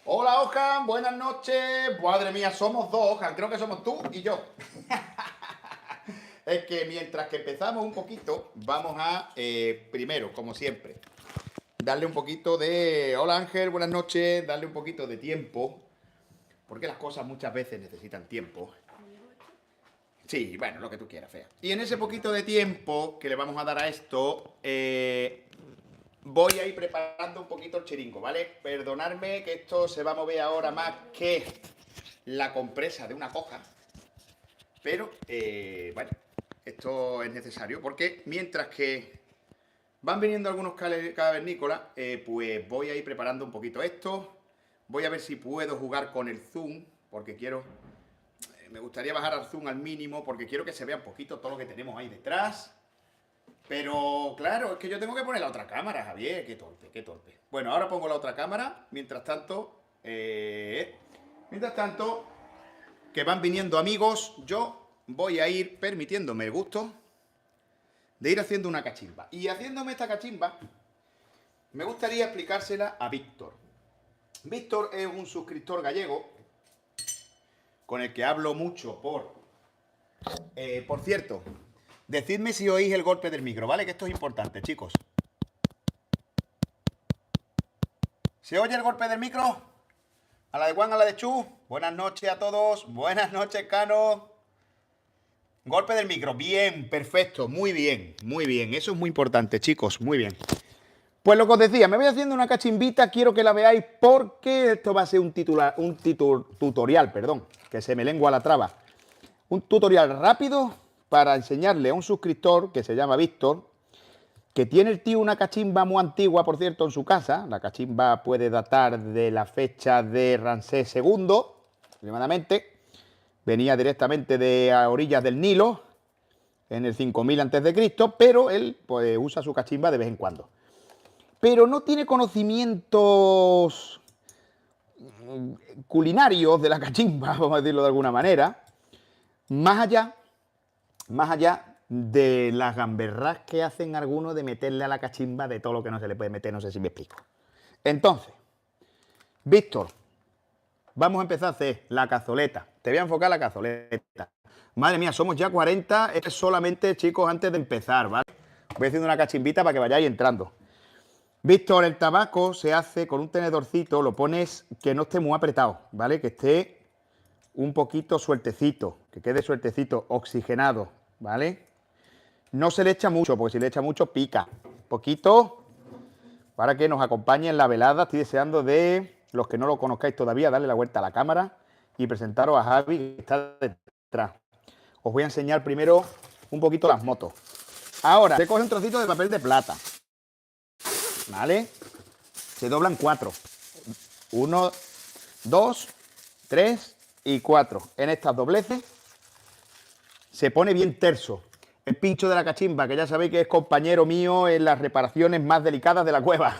Hola, Ojan, buenas noches. Madre mía, somos dos, Ojan. Creo que somos tú y yo. Es que mientras que empezamos un poquito, vamos a, primero, como siempre, darle un poquito de... Hola, Ángel, buenas noches. Darle un poquito de tiempo, porque las cosas muchas veces necesitan tiempo. Sí, bueno, lo que tú quieras, Fea. Y en ese poquito de tiempo que le vamos a dar a esto, voy a ir preparando un poquito el chiringo, ¿vale? Perdonadme que esto se va a mover ahora más que la compresa de una coja. Pero, bueno, esto es necesario porque mientras que van viniendo algunos cavernícolas, pues voy a ir preparando un poquito esto. Voy a ver si puedo jugar con el zoom, porque quiero... me gustaría bajar al zoom al mínimo, porque quiero que se vea un poquito todo lo que tenemos ahí detrás. Pero, claro, es que yo tengo que poner la otra cámara, Javier. Qué torpe, qué torpe. Bueno, ahora pongo la otra cámara. Mientras tanto, que van viniendo amigos, yo voy a ir permitiéndome el gusto de ir haciendo una cachimba. Y haciéndome esta cachimba, me gustaría explicársela a Víctor. Víctor es un suscriptor gallego con el que hablo mucho por cierto, decidme si oís el golpe del micro, ¿vale? Que esto es importante, chicos. ¿Se oye el golpe del micro? A la de Juan, a la de Chu. Buenas noches a todos. Buenas noches, Cano. Golpe del micro. Bien, perfecto. Muy bien, muy bien. Eso es muy importante, chicos. Muy bien. Pues lo que os decía, me voy haciendo una cachimbita. Quiero que la veáis porque esto va a ser un tutorial, perdón, que se me lengua la traba. Un tutorial rápido para enseñarle a un suscriptor que se llama Víctor, que tiene el tío una cachimba muy antigua, por cierto, en su casa. La cachimba puede datar de la fecha de Ramsés II, aproximadamente. Venía directamente de a orillas del Nilo, en el 5000 a.C., pero él pues usa su cachimba de vez en cuando. Pero no tiene conocimientos culinarios de la cachimba, vamos a decirlo de alguna manera, más allá de las gamberras que hacen algunos de meterle a la cachimba de todo lo que no se le puede meter, no sé si me explico. Entonces, Víctor, vamos a empezar a hacer la cazoleta. Te voy a enfocar la cazoleta. Madre mía, somos ya 40. Esto es solamente, chicos, antes de empezar, ¿vale? Voy haciendo una cachimbita para que vayáis entrando. Víctor, el tabaco se hace con un tenedorcito, lo pones que no esté muy apretado, ¿vale? Que esté un poquito sueltecito, que quede sueltecito, oxigenado, ¿vale? No se le echa mucho, porque si le echa mucho pica. Poquito, para que nos acompañe en la velada. Estoy deseando de, los que no lo conozcáis todavía, darle la vuelta a la cámara y presentaros a Javi, que está detrás. Os voy a enseñar primero un poquito las motos. Ahora, se coge un trocito de papel de plata, ¿vale? Se doblan 4. 1, 2, 3 y 4. En estas dobleces se pone bien terso. El pincho de la cachimba, que ya sabéis que es compañero mío en las reparaciones más delicadas de la cueva.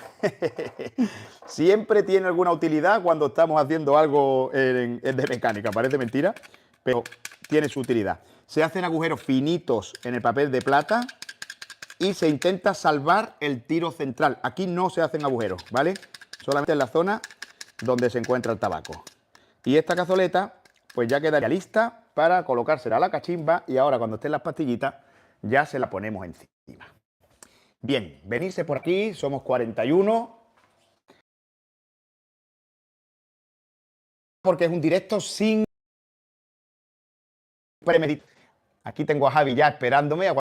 Siempre tiene alguna utilidad cuando estamos haciendo algo de mecánica. Parece mentira, pero tiene su utilidad. Se hacen agujeros finitos en el papel de plata y se intenta salvar el tiro central. Aquí no se hacen agujeros, ¿vale? Solamente en la zona donde se encuentra el tabaco. Y esta cazoleta, pues ya quedaría lista para colocársela a la cachimba y ahora cuando estén las pastillitas ya se la ponemos encima. Bien, venirse por aquí, somos 41. Porque es un directo sin premeditar. Aquí tengo a Javi ya esperándome.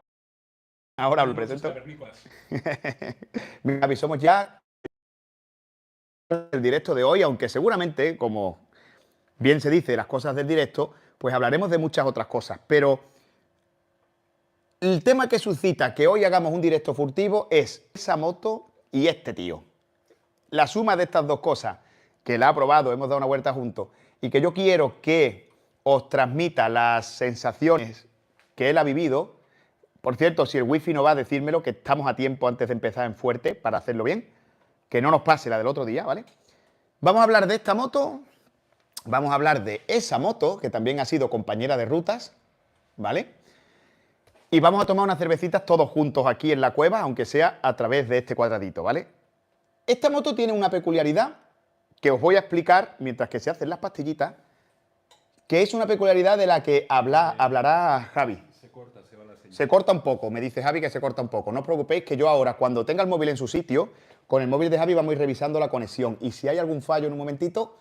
Ahora lo presento. Javi, somos ya el directo de hoy, aunque seguramente, como bien se dice, las cosas del directo, pues hablaremos de muchas otras cosas. Pero el tema que suscita que hoy hagamos un directo furtivo es esa moto y este tío. La suma de estas dos cosas, que la ha probado, hemos dado una vuelta juntos, y que yo quiero que os transmita las sensaciones que él ha vivido. Por cierto, si el wifi no va a decírmelo, que estamos a tiempo antes de empezar en fuerte para hacerlo bien, que no nos pase la del otro día, ¿vale? Vamos a hablar de esta moto, vamos a hablar de esa moto, que también ha sido compañera de rutas, ¿vale? Y vamos a tomar unas cervecitas todos juntos aquí en la cueva, aunque sea a través de este cuadradito, ¿vale? Esta moto tiene una peculiaridad que os voy a explicar, mientras que se hacen las pastillitas, que es una peculiaridad de la que hablará Javi. Se corta un poco, me dice Javi que se corta un poco. No os preocupéis que yo ahora, cuando tenga el móvil en su sitio, con el móvil de Javi vamos a ir revisando la conexión. Y si hay algún fallo en un momentito,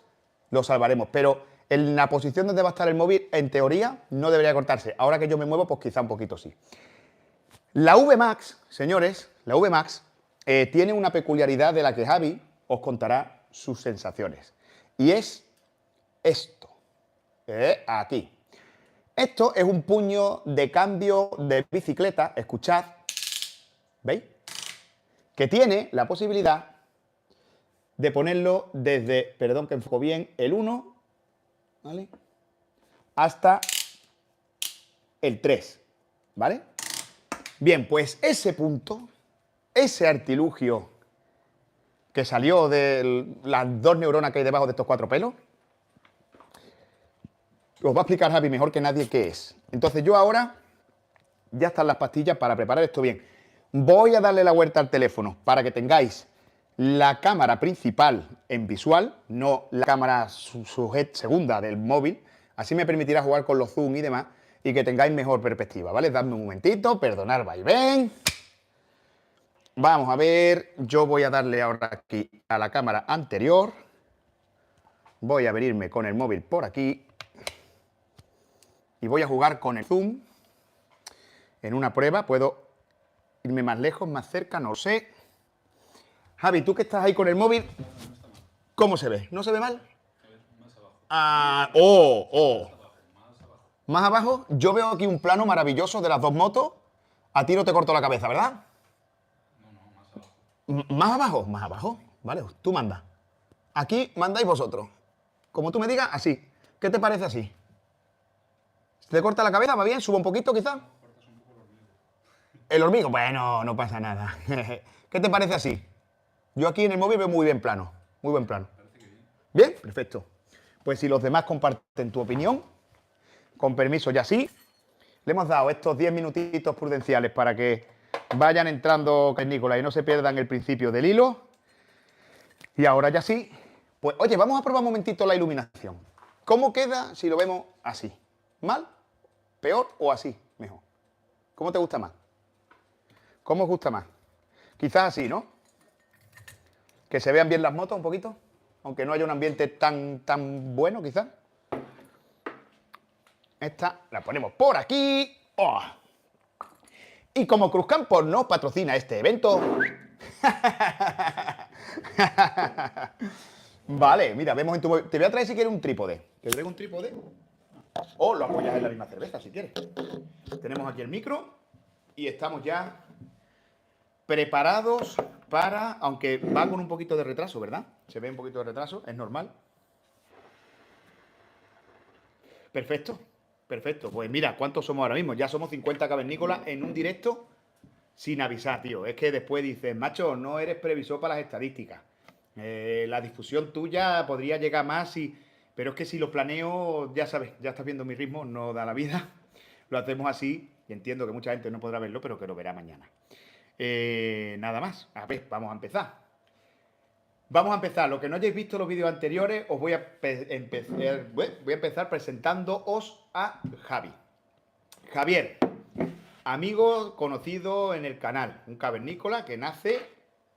lo salvaremos. Pero en la posición donde va a estar el móvil, en teoría, no debería cortarse. Ahora que yo me muevo, pues quizá un poquito sí. La VMAX, señores, la VMAX tiene una peculiaridad de la que Javi os contará sus sensaciones. Y es esto. Aquí. Esto es un puño de cambio de bicicleta, escuchad, ¿veis? Que tiene la posibilidad de ponerlo desde, perdón que enfoco bien, el 1, ¿vale? Hasta el 3, ¿vale? Bien, pues ese punto, ese artilugio que salió de las 2 neuronas que hay debajo de estos 4 pelos, os va a explicar Javi mejor que nadie qué es. Entonces yo ahora, ya están las pastillas para preparar esto bien. Voy a darle la vuelta al teléfono para que tengáis la cámara principal en visual, no la cámara segunda del móvil. Así me permitirá jugar con los zoom y demás y que tengáis mejor perspectiva, ¿vale? Dadme un momentito, perdonad, vaivén. Vamos a ver, yo voy a darle ahora aquí a la cámara anterior. Voy a venirme con el móvil por aquí. Y voy a jugar con el zoom. En una prueba puedo irme más lejos, más cerca, no lo sé. Javi, tú que estás ahí con el móvil, ¿cómo se ve? ¿No se ve mal? Ah, ¿Más abajo? Yo veo aquí un plano maravilloso de las dos motos. A ti no te corto la cabeza, ¿verdad? ¿Más abajo? Más abajo. Vale, tú mandas. Aquí mandáis vosotros. Como tú me digas, así. ¿Qué te parece así? ¿Te corta la cabeza? ¿Va bien? ¿Subo un poquito, quizá? El hormigo. Bueno, no pasa nada. ¿Qué te parece así? Yo aquí en el móvil veo muy bien plano. Muy buen plano. ¿Bien? Perfecto. Pues si los demás comparten tu opinión, con permiso ya sí, le hemos dado estos 10 minutitos prudenciales para que vayan entrando cavernícolas y no se pierdan el principio del hilo. Y ahora ya sí, pues oye, vamos a probar un momentito la iluminación. ¿Cómo queda si lo vemos así? ¿Mal? ¿Peor o así? Mejor. ¿Cómo te gusta más? ¿Cómo os gusta más? Quizás así, ¿no? Que se vean bien las motos un poquito, aunque no haya un ambiente tan bueno, quizás. Esta la ponemos por aquí. ¡Oh! Y como Cruzcampo no patrocina este evento... Vale, mira, vemos en tu móvil. Te voy a traer si quieres un trípode. ¿Te traigo un trípode? O lo apoyas en la misma cerveza, si quieres. Tenemos aquí el micro y estamos ya preparados para... Aunque va con un poquito de retraso, ¿verdad? Se ve un poquito de retraso, es normal. Perfecto, perfecto. Pues mira, ¿cuántos somos ahora mismo? Ya somos 50 cavernícolas en un directo sin avisar, tío. Es que después dices, macho, no eres previsor para las estadísticas. La difusión tuya podría llegar más, pero es que si lo planeo, ya sabes, ya estás viendo mi ritmo, no da la vida. Lo hacemos así y entiendo que mucha gente no podrá verlo, pero que lo verá mañana. Nada más. A ver, vamos a empezar. Vamos a empezar. Los que no hayáis visto los vídeos anteriores, os voy a empezar presentándoos a Javi. Javier, amigo conocido en el canal, un cavernícola que nace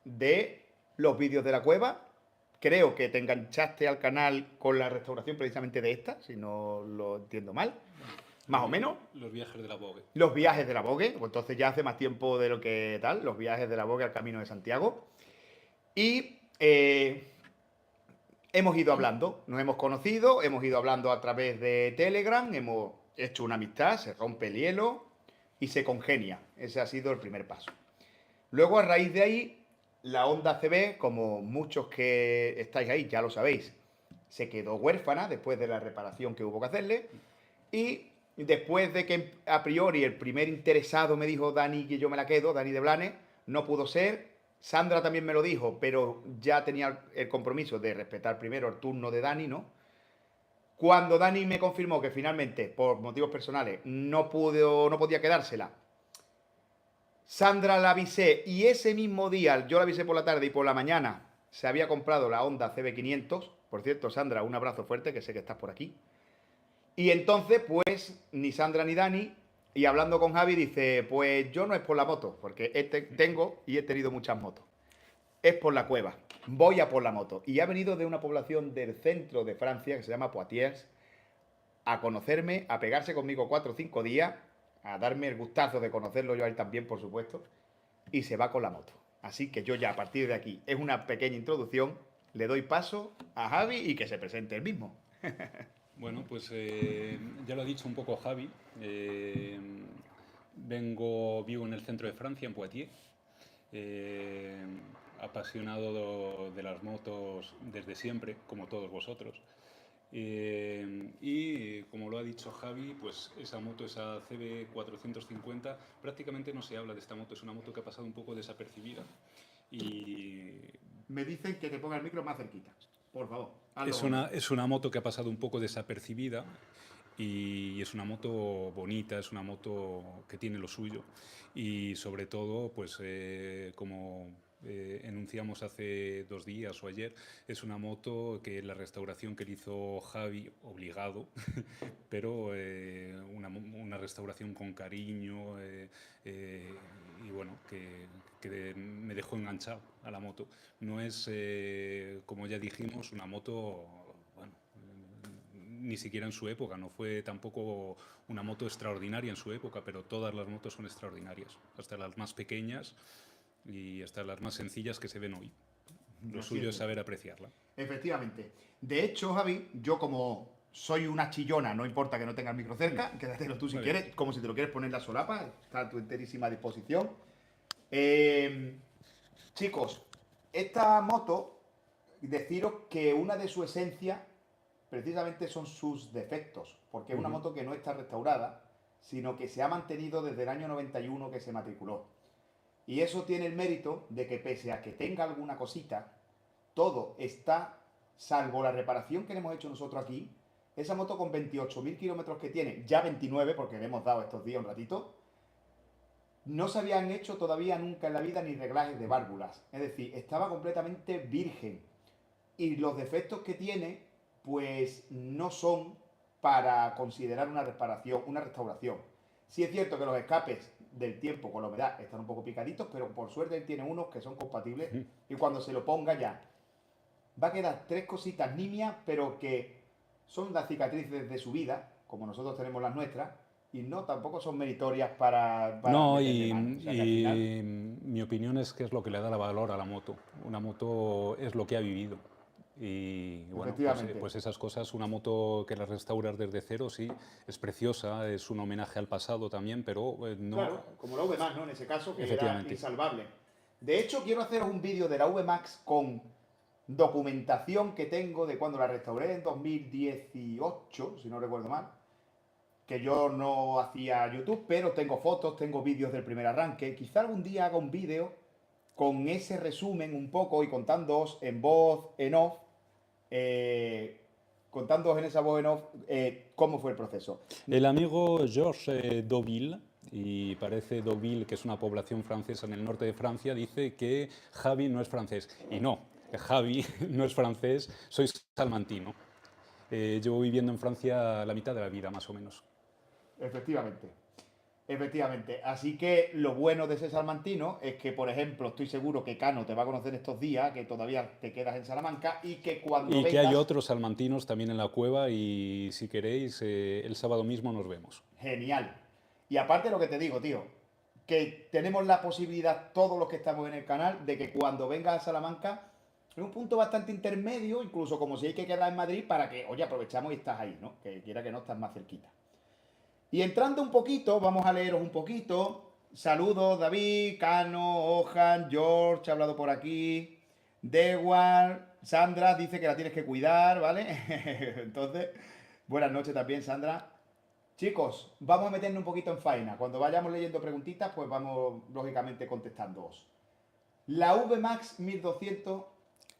de los vídeos de la cueva. Creo que te enganchaste al canal con la restauración precisamente de esta, si no lo entiendo mal. Más o menos. Los viajes de la Vogue. Los viajes de la Vogue, pues entonces ya hace más tiempo de lo que tal, los viajes de la Vogue al Camino de Santiago. Y hemos ido hablando, nos hemos conocido, hemos ido hablando a través de Telegram, hemos hecho una amistad, se rompe el hielo y se congenia. Ese ha sido el primer paso. Luego, a raíz de ahí, la Honda CB, como muchos que estáis ahí ya lo sabéis, se quedó huérfana después de la reparación que hubo que hacerle. Y después de que a priori el primer interesado me dijo Dani que yo me la quedo, Dani de Blanes, no pudo ser. Sandra también me lo dijo, pero ya tenía el compromiso de respetar primero el turno de Dani, ¿no? Cuando Dani me confirmó que finalmente, por motivos personales, no podía quedársela, Sandra la avisé y ese mismo día, yo la avisé por la tarde y por la mañana, se había comprado la Honda CB500 Por cierto, Sandra, un abrazo fuerte, que sé que estás por aquí. Y entonces, pues, ni Sandra ni Dani, y hablando con Javi, dice, pues yo no es por la moto, porque tengo y he tenido muchas motos. Es por la cueva. Voy a por la moto. Y ha venido de una población del centro de Francia, que se llama Poitiers, a conocerme, a pegarse conmigo 4 o 5 días, a darme el gustazo de conocerlo yo a él también, por supuesto, y se va con la moto. Así que yo ya a partir de aquí, es una pequeña introducción, le doy paso a Javi y que se presente él mismo. Bueno, pues ya lo ha dicho un poco Javi. Vivo en el centro de Francia, en Poitiers. eh, Apasionado de las motos desde siempre, como todos vosotros. Y como lo ha dicho Javi, pues esa moto, esa CB450, prácticamente no se habla de esta moto. Es una moto que ha pasado un poco desapercibida. Y Me dicen que te ponga el micro más cerquita. Por favor, hazlo es bonito. es una moto que ha pasado un poco desapercibida y es una moto bonita, es una moto que tiene lo suyo y sobre todo, pues como enunciamos hace 2 días o ayer, es una moto que la restauración que le hizo Javi, obligado, pero una restauración con cariño y bueno, que me dejó enganchado a la moto. No es, como ya dijimos, una moto, bueno, ni siquiera en su época, no fue tampoco una moto extraordinaria en su época, pero todas las motos son extraordinarias, hasta las más pequeñas y hasta las más sencillas que se ven hoy. Lo Así suyo es es cierto. saber apreciarla. Efectivamente. De hecho, Javi, yo como soy una chillona, no importa que no tenga el micro cerca, quédatelo tú si Muy bien. quieres, como si te lo quieres poner la solapa, está a tu enterísima disposición. Eh, Chicos, esta moto, deciros que una de su esencia precisamente son sus defectos, porque es una Ujú. moto que no está restaurada, sino que se ha mantenido desde el año 91 que se matriculó. Y eso tiene el mérito de que pese a que tenga alguna cosita, todo está, salvo la reparación que le hemos hecho nosotros aquí, esa moto con 28.000 kilómetros que tiene, ya 29 porque le hemos dado estos días un ratito, no se habían hecho todavía nunca en la vida ni reglajes de válvulas. Es decir, estaba completamente virgen. Y los defectos que tiene, pues no son para considerar una reparación, una restauración. Sí es cierto que los escapes del tiempo con la humedad están un poco picaditos, pero por suerte él tiene unos que son compatibles y cuando se lo ponga ya va a quedar 3 cositas nimias, pero que son las cicatrices de su vida, como nosotros tenemos las nuestras, y no tampoco son meritorias para No, meterle mano. O sea que al final, y mi opinión es que es lo que le da la valor a la moto. Una moto es lo que ha vivido. Y bueno, efectivamente, pues esas cosas, una moto que la restauras desde cero, sí, es preciosa, es un homenaje al pasado también, pero no, claro, como la V-Max, ¿no? En ese caso, que era efectivamente. insalvable. De hecho, quiero haceros un vídeo de la V-Max con documentación que tengo de cuando la restauré en 2018, si no recuerdo mal, que yo no hacía YouTube, pero tengo fotos, tengo vídeos del primer arranque. Quizá algún día haga un vídeo con ese resumen un poco y contándoos en voz, en off, eh, contándoos en esa voz en off cómo fue el proceso. El amigo Georges Deauville, y parece Deauville, que es una población francesa en el norte de Francia, dice que Javi no es francés. Y no, Javi no es francés, soy salmantino. Llevo viviendo en Francia la mitad de la vida, más o menos. Efectivamente. Efectivamente. Así que lo bueno de ese salmantino es que, por ejemplo, estoy seguro que Cano te va a conocer estos días, que todavía te quedas en Salamanca y que cuando Y que hay vengas, otros salmantinos también en la cueva y si queréis, el sábado mismo nos vemos. genial. Y aparte lo que te digo, tío, que tenemos la posibilidad, todos los que estamos en el canal, de que cuando vengas a Salamanca, en un punto bastante intermedio, incluso como si hay que quedar en Madrid, para que, oye, aprovechamos y estás ahí, ¿no? Que quiera que no estás más cerquita. Y entrando un poquito, vamos a leeros un poquito. Saludos, David, Cano, Ojan, George, ha hablado por aquí. Dewar, Sandra dice que la tienes que cuidar, ¿vale? Entonces, buenas noches también, Sandra. Chicos, vamos a meternos un poquito en faena. Cuando vayamos leyendo preguntitas, pues vamos, lógicamente, contestándoos. La VMAX 1200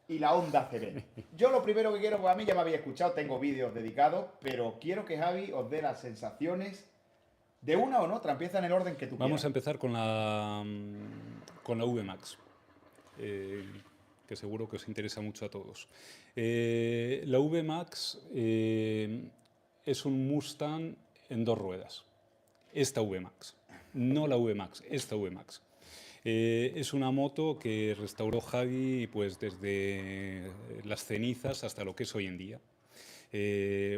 y la Honda CB. Yo lo primero que quiero, pues a mí ya me habéis escuchado, tengo vídeos dedicados, pero quiero que Javi os dé las sensaciones de una o no otra. Empieza en el orden que tú Vamos quieras. a empezar con la VMAX. Eh, que seguro que os interesa mucho a todos. La V-Max es un Mustang en 2 ruedas. Esta V-Max, no la V-Max, esta V-Max. Es una moto que restauró Javi pues, desde las cenizas hasta lo que es hoy en día.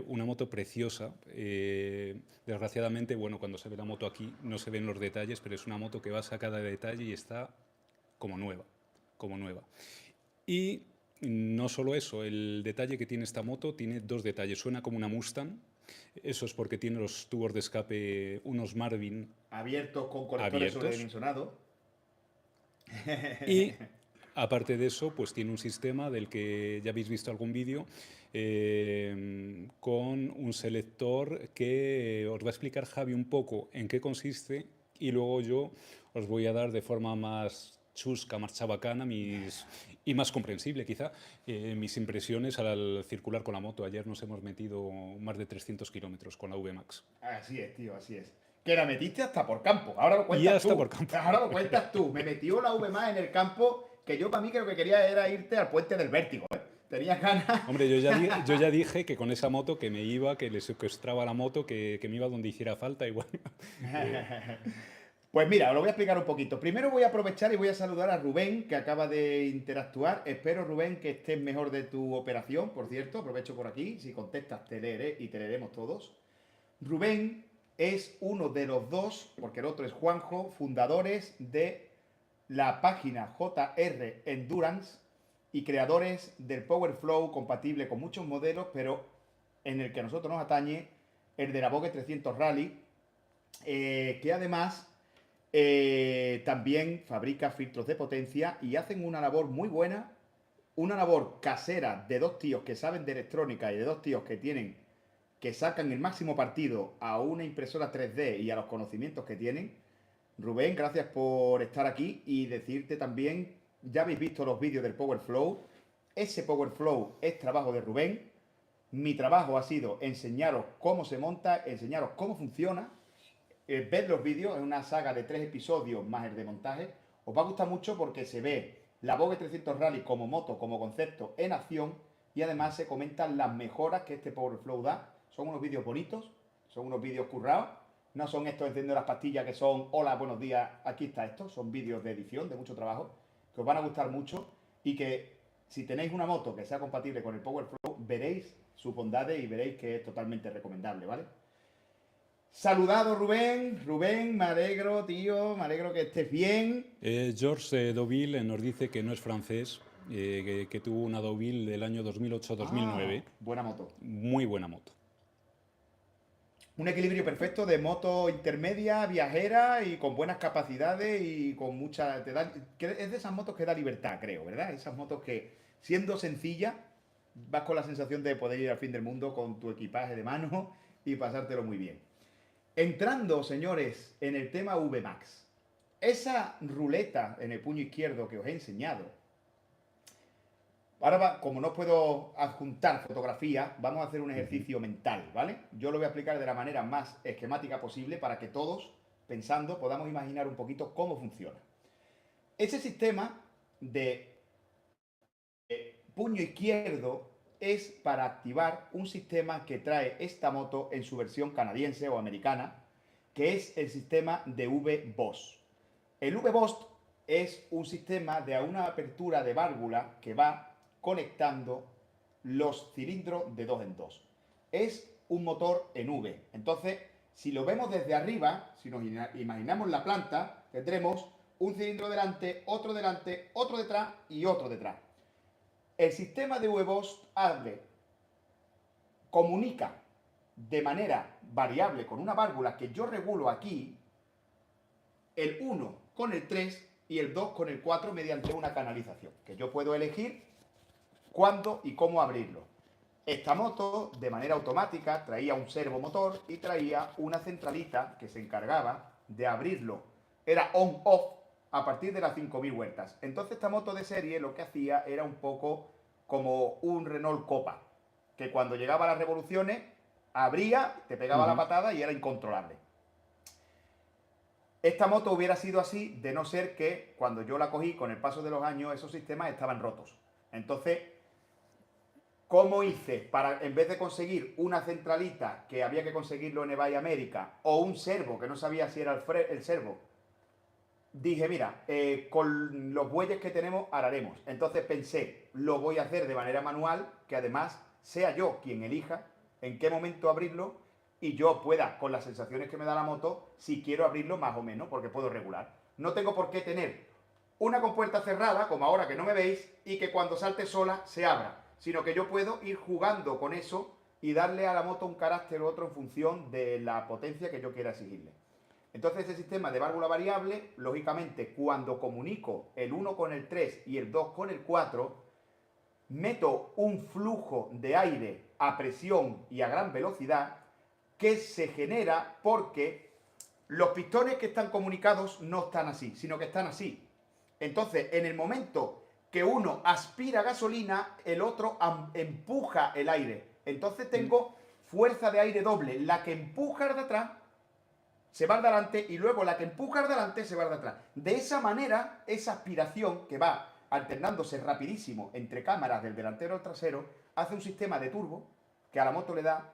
Una moto preciosa. Desgraciadamente, bueno, cuando se ve la moto aquí no se ven los detalles, pero es una moto que va sacada de detalle y está como nueva, como nueva. Y no solo eso, el detalle que tiene esta moto tiene 2 detalles. Suena como una Mustang, eso es porque tiene los tubos de escape, unos Marvin Abiertos con conectores abiertos. sobredimensionados. Y aparte de eso, pues tiene un sistema del que ya habéis visto algún vídeo con un selector que os va a explicar Javi un poco en qué consiste y luego yo os voy a dar de forma más chusca, más chabacana y más comprensible quizá mis impresiones al circular con la moto. Ayer nos hemos metido más de 300 kilómetros con la V-Max. Así es, tío, así es. Que la metiste hasta por campo. Ahora lo cuentas Y tú. hasta por campo. Ahora lo cuentas tú. Me metió la V en el campo que yo para mí creo que quería era irte al puente del vértigo. Tenía ganas. Hombre, yo ya dije que con esa moto que me iba, que le secuestraba la moto, que me iba donde hiciera falta. Igual. Pues mira, os lo voy a explicar un poquito. Primero voy a aprovechar y voy a saludar a Rubén, que acaba de interactuar. Espero, Rubén, que estés mejor de tu operación, por cierto. Aprovecho por aquí. Si contestas, te leeré y te leeremos todos. Rubén es uno de los 2, porque el otro es Juanjo, fundadores de la página JR Endurance y creadores del Power Flow compatible con muchos modelos, pero en el que a nosotros nos atañe el de la Vogue 300 Rally, que además también fabrica filtros de potencia y hacen una labor muy buena, una labor casera de 2 tíos que saben de electrónica y de 2 tíos que sacan el máximo partido a una impresora 3D y a los conocimientos que tienen. Rubén, gracias por estar aquí y decirte también, ya habéis visto los vídeos del Power Flow, ese Power Flow es trabajo de Rubén, mi trabajo ha sido enseñaros cómo se monta, enseñaros cómo funciona, ved los vídeos, es una saga de 3 episodios más el de montaje, os va a gustar mucho porque se ve la Vogue 300 Rally como moto, como concepto en acción y además se comentan las mejoras que este Power Flow da. Son unos vídeos bonitos, son unos vídeos currados, no son estos encendiendo las pastillas que son hola, buenos días, aquí está esto, son vídeos de edición, de mucho trabajo, que os van a gustar mucho y que si tenéis una moto que sea compatible con el Power Flow, veréis sus bondades y veréis que es totalmente recomendable, ¿vale? Saludado Rubén, Rubén, me alegro, tío, me alegro que estés bien. Georges Deauville nos dice que no es francés, que tuvo una Deauville del año 2008-2009. Buena moto. Muy buena moto. Un equilibrio perfecto de moto intermedia, viajera y con buenas capacidades y con mucha... es de esas motos que da libertad, creo, ¿verdad? Esas motos que, siendo sencilla, vas con la sensación de poder ir al fin del mundo con tu equipaje de mano y pasártelo muy bien. Entrando, señores, en el tema V-Max. Esa ruleta en el puño izquierdo que os he enseñado. Ahora, como no puedo adjuntar fotografía, vamos a hacer un ejercicio mental, ¿vale? Yo lo voy a explicar de la manera más esquemática posible para que todos, pensando, podamos imaginar un poquito cómo funciona. Ese sistema de puño izquierdo es para activar un sistema que trae esta moto en su versión canadiense o americana, que es el sistema de V-Boss. El V-Boss es un sistema de una apertura de válvula que va conectando los cilindros de 2 en 2. Es un motor en V. Entonces, si lo vemos desde arriba, si nos imaginamos la planta, tendremos un cilindro delante, otro detrás y otro detrás. El sistema de V-Boss comunica de manera variable con una válvula que yo regulo aquí, el 1 con el 3 y el 2 con el 4 mediante una canalización, que yo puedo elegir cuándo y cómo abrirlo. Esta moto, de manera automática, traía un servomotor y traía una centralita que se encargaba de abrirlo. Era on-off a partir de las 5000 vueltas. Entonces esta moto de serie lo que hacía era un poco como un Renault Copa, que cuando llegaba a las revoluciones, abría, te pegaba la patada y era incontrolable. Esta moto hubiera sido así de no ser que cuando yo la cogí, con el paso de los años, esos sistemas estaban rotos. Entonces, ¿cómo hice para, en vez de conseguir una centralita que había que conseguirlo en eBay América o un servo, que no sabía si era el servo? Dije, mira, con los bueyes que tenemos haremos. Entonces pensé, lo voy a hacer de manera manual, que además sea yo quien elija en qué momento abrirlo y yo pueda, con las sensaciones que me da la moto, si quiero abrirlo más o menos, porque puedo regular. No tengo por qué tener una compuerta cerrada, como ahora que no me veis, y que cuando salte sola se abra, sino que yo puedo ir jugando con eso y darle a la moto un carácter u otro en función de la potencia que yo quiera exigirle. Entonces ese sistema de válvula variable, lógicamente, cuando comunico el 1 con el 3 y el 2 con el 4, meto un flujo de aire a presión y a gran velocidad que se genera porque los pistones que están comunicados no están así, sino que están así. Entonces, en el momento que uno aspira gasolina, el otro empuja el aire. Entonces tengo fuerza de aire doble, la que empuja al de atrás se va al delante y luego la que empuja al delante se va al de atrás. De esa manera, esa aspiración que va alternándose rapidísimo entre cámaras del delantero al trasero, hace un sistema de turbo que a la moto le da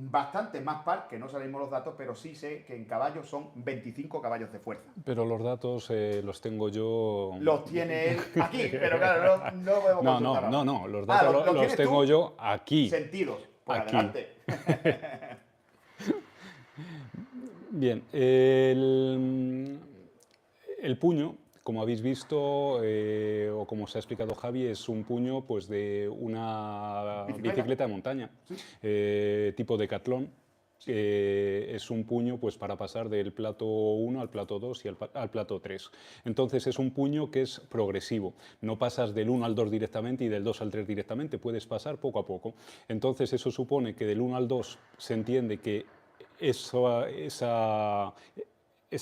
bastante más par, que no sabemos los datos, pero sí sé que en caballos son 25 caballos de fuerza. Pero los datos los tengo yo... Los tiene él aquí, pero claro, no podemos consultar ahora. No, los datos los tengo yo aquí. Sentidos, por aquí. adelante. Bien, el puño, como habéis visto, o como se ha explicado Javi, es un puño pues, de una bicicleta de montaña, ¿Sí? tipo Decathlon. Es un puño pues, para pasar del plato 1 al plato 2 y al plato 3. Entonces es un puño que es progresivo. No pasas del 1 al 2 directamente y del 2 al 3 directamente, puedes pasar poco a poco. Entonces eso supone que del 1 al 2 se entiende que esa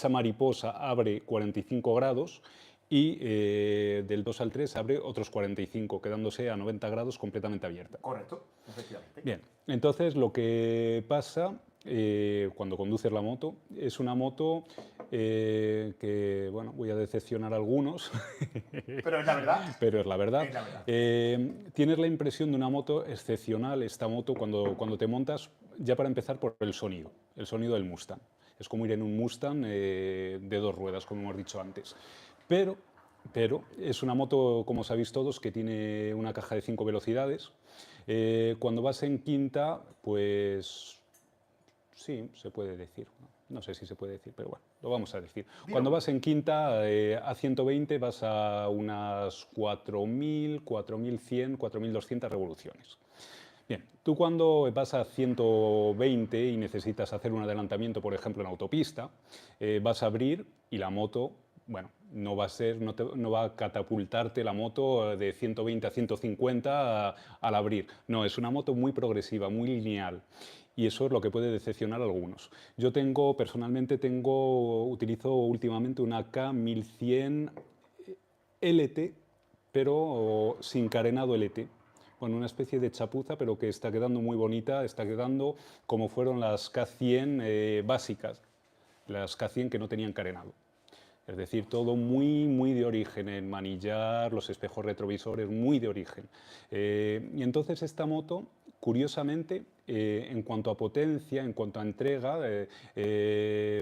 mariposa abre 45 grados y del 2 al 3 abre otros 45, quedándose a 90 grados completamente abierta. Correcto, efectivamente. Bien, entonces lo que pasa cuando conduces la moto es una moto que, bueno, voy a decepcionar a algunos. Pero es la verdad. Pero es la verdad. Es la verdad. Tienes la impresión de una moto excepcional, esta moto, cuando te montas, ya para empezar por el sonido del Mustang. Es como ir en un Mustang de 2 ruedas, como hemos dicho antes. Pero es una moto, como sabéis todos, que tiene una caja de 5 velocidades. Cuando vas en quinta, pues sí, se puede decir. No sé si se puede decir, pero bueno, lo vamos a decir. Dilo. Cuando vas en quinta a 120 vas a unas 4.000, 4.100, 4.200 revoluciones. Bien, tú cuando vas a 120 y necesitas hacer un adelantamiento, por ejemplo, en autopista, vas a abrir y la moto, bueno, no va a catapultarte la moto de 120 a 150 al abrir. No, es una moto muy progresiva, muy lineal. Y eso es lo que puede decepcionar a algunos. Yo personalmente utilizo últimamente una K1100 LT, pero sin carenado LT. Bueno, una especie de chapuza, pero que está quedando muy bonita, está quedando como fueron las K100 básicas, las K100 que no tenían carenado. Es decir, todo muy de origen, el manillar, los espejos retrovisores, muy de origen. Y entonces esta moto, curiosamente, en cuanto a potencia, en cuanto a entrega,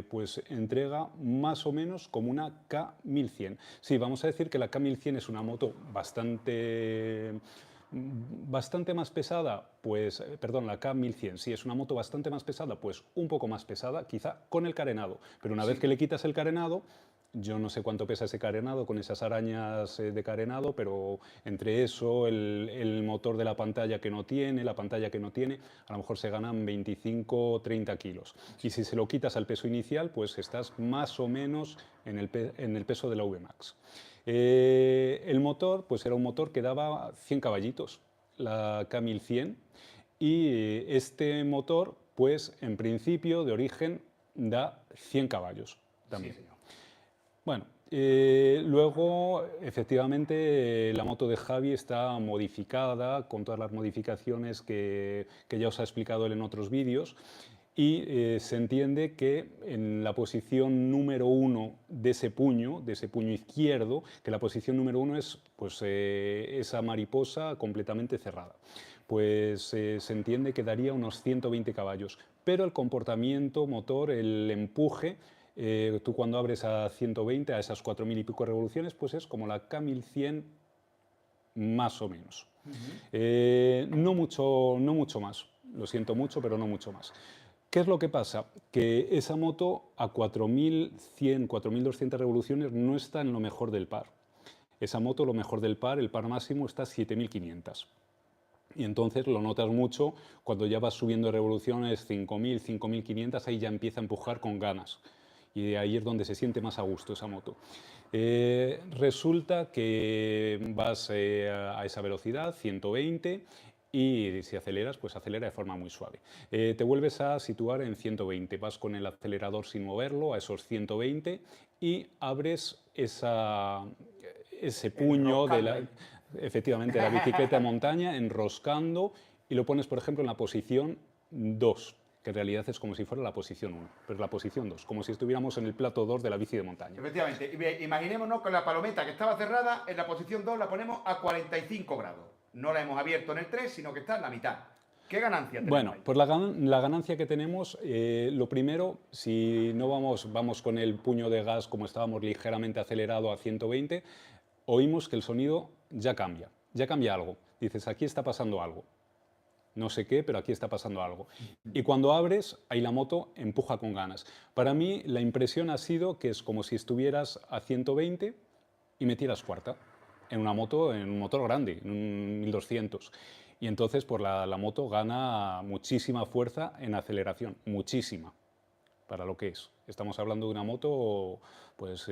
pues entrega más o menos como una K1100. Sí, vamos a decir que la K1100 es una moto bastante más pesada, pues, perdón, la K1100, sí, es una moto bastante más pesada, pues un poco más pesada, quizá con el carenado, pero una vez que le quitas el carenado, yo no sé cuánto pesa ese carenado, con esas arañas de carenado, pero entre eso, el motor de la pantalla que no tiene, a lo mejor se ganan 25 o 30 kilos. Y si se lo quitas al peso inicial, pues estás más o menos en el peso de la VMAX. El motor, pues era un motor que daba 100 caballitos, la K1100, y este motor, pues en principio, de origen, da 100 caballos también. Sí, señor. Bueno, luego, efectivamente, la moto de Javi está modificada con todas las modificaciones que ya os ha explicado él en otros vídeos. y se entiende que en la posición número 1 de ese puño izquierdo, que la posición número 1 es pues, esa mariposa completamente cerrada. Pues se entiende que daría unos 120 caballos, pero el comportamiento motor, el empuje, tú cuando abres a 120, a esas 4000 y pico revoluciones, pues es como la K1100 más o menos. No mucho más, lo siento mucho, pero no mucho más. ¿Qué es lo que pasa? Que esa moto a 4100, 4200 revoluciones no está en lo mejor del par. Esa moto, lo mejor del par, el par máximo está a 7500. Y entonces lo notas mucho cuando ya vas subiendo revoluciones 5000, 5500, ahí ya empieza a empujar con ganas. Y ahí es donde se siente más a gusto esa moto. Resulta que vas a esa velocidad, 120, y si aceleras, pues acelera de forma muy suave. Te vuelves a situar en 120, vas con el acelerador sin moverlo a esos 120 y abres ese puño de efectivamente, la bicicleta de montaña, enroscando, y lo pones, por ejemplo, en la posición 2, que en realidad es como si fuera la posición 1, pero es la posición 2, como si estuviéramos en el plato 2 de la bici de montaña. Efectivamente. Imaginémonos que la palometa que estaba cerrada, en la posición 2 la ponemos a 45 grados. No la hemos abierto en el 3, sino que está en la mitad. ¿Qué ganancia tenemos Bueno, ahí? pues la ganancia que tenemos, lo primero, si no vamos con el puño de gas como estábamos ligeramente acelerado a 120, oímos que el sonido ya cambia algo. Dices, aquí está pasando algo. No sé qué, pero aquí está pasando algo. Y cuando abres, ahí la moto empuja con ganas. Para mí, la impresión ha sido que es como si estuvieras a 120 y metieras cuarta en una moto, en un motor grande, en un 1200. Y entonces, pues la moto gana muchísima fuerza en aceleración, muchísima, para lo que es. Estamos hablando de una moto pues,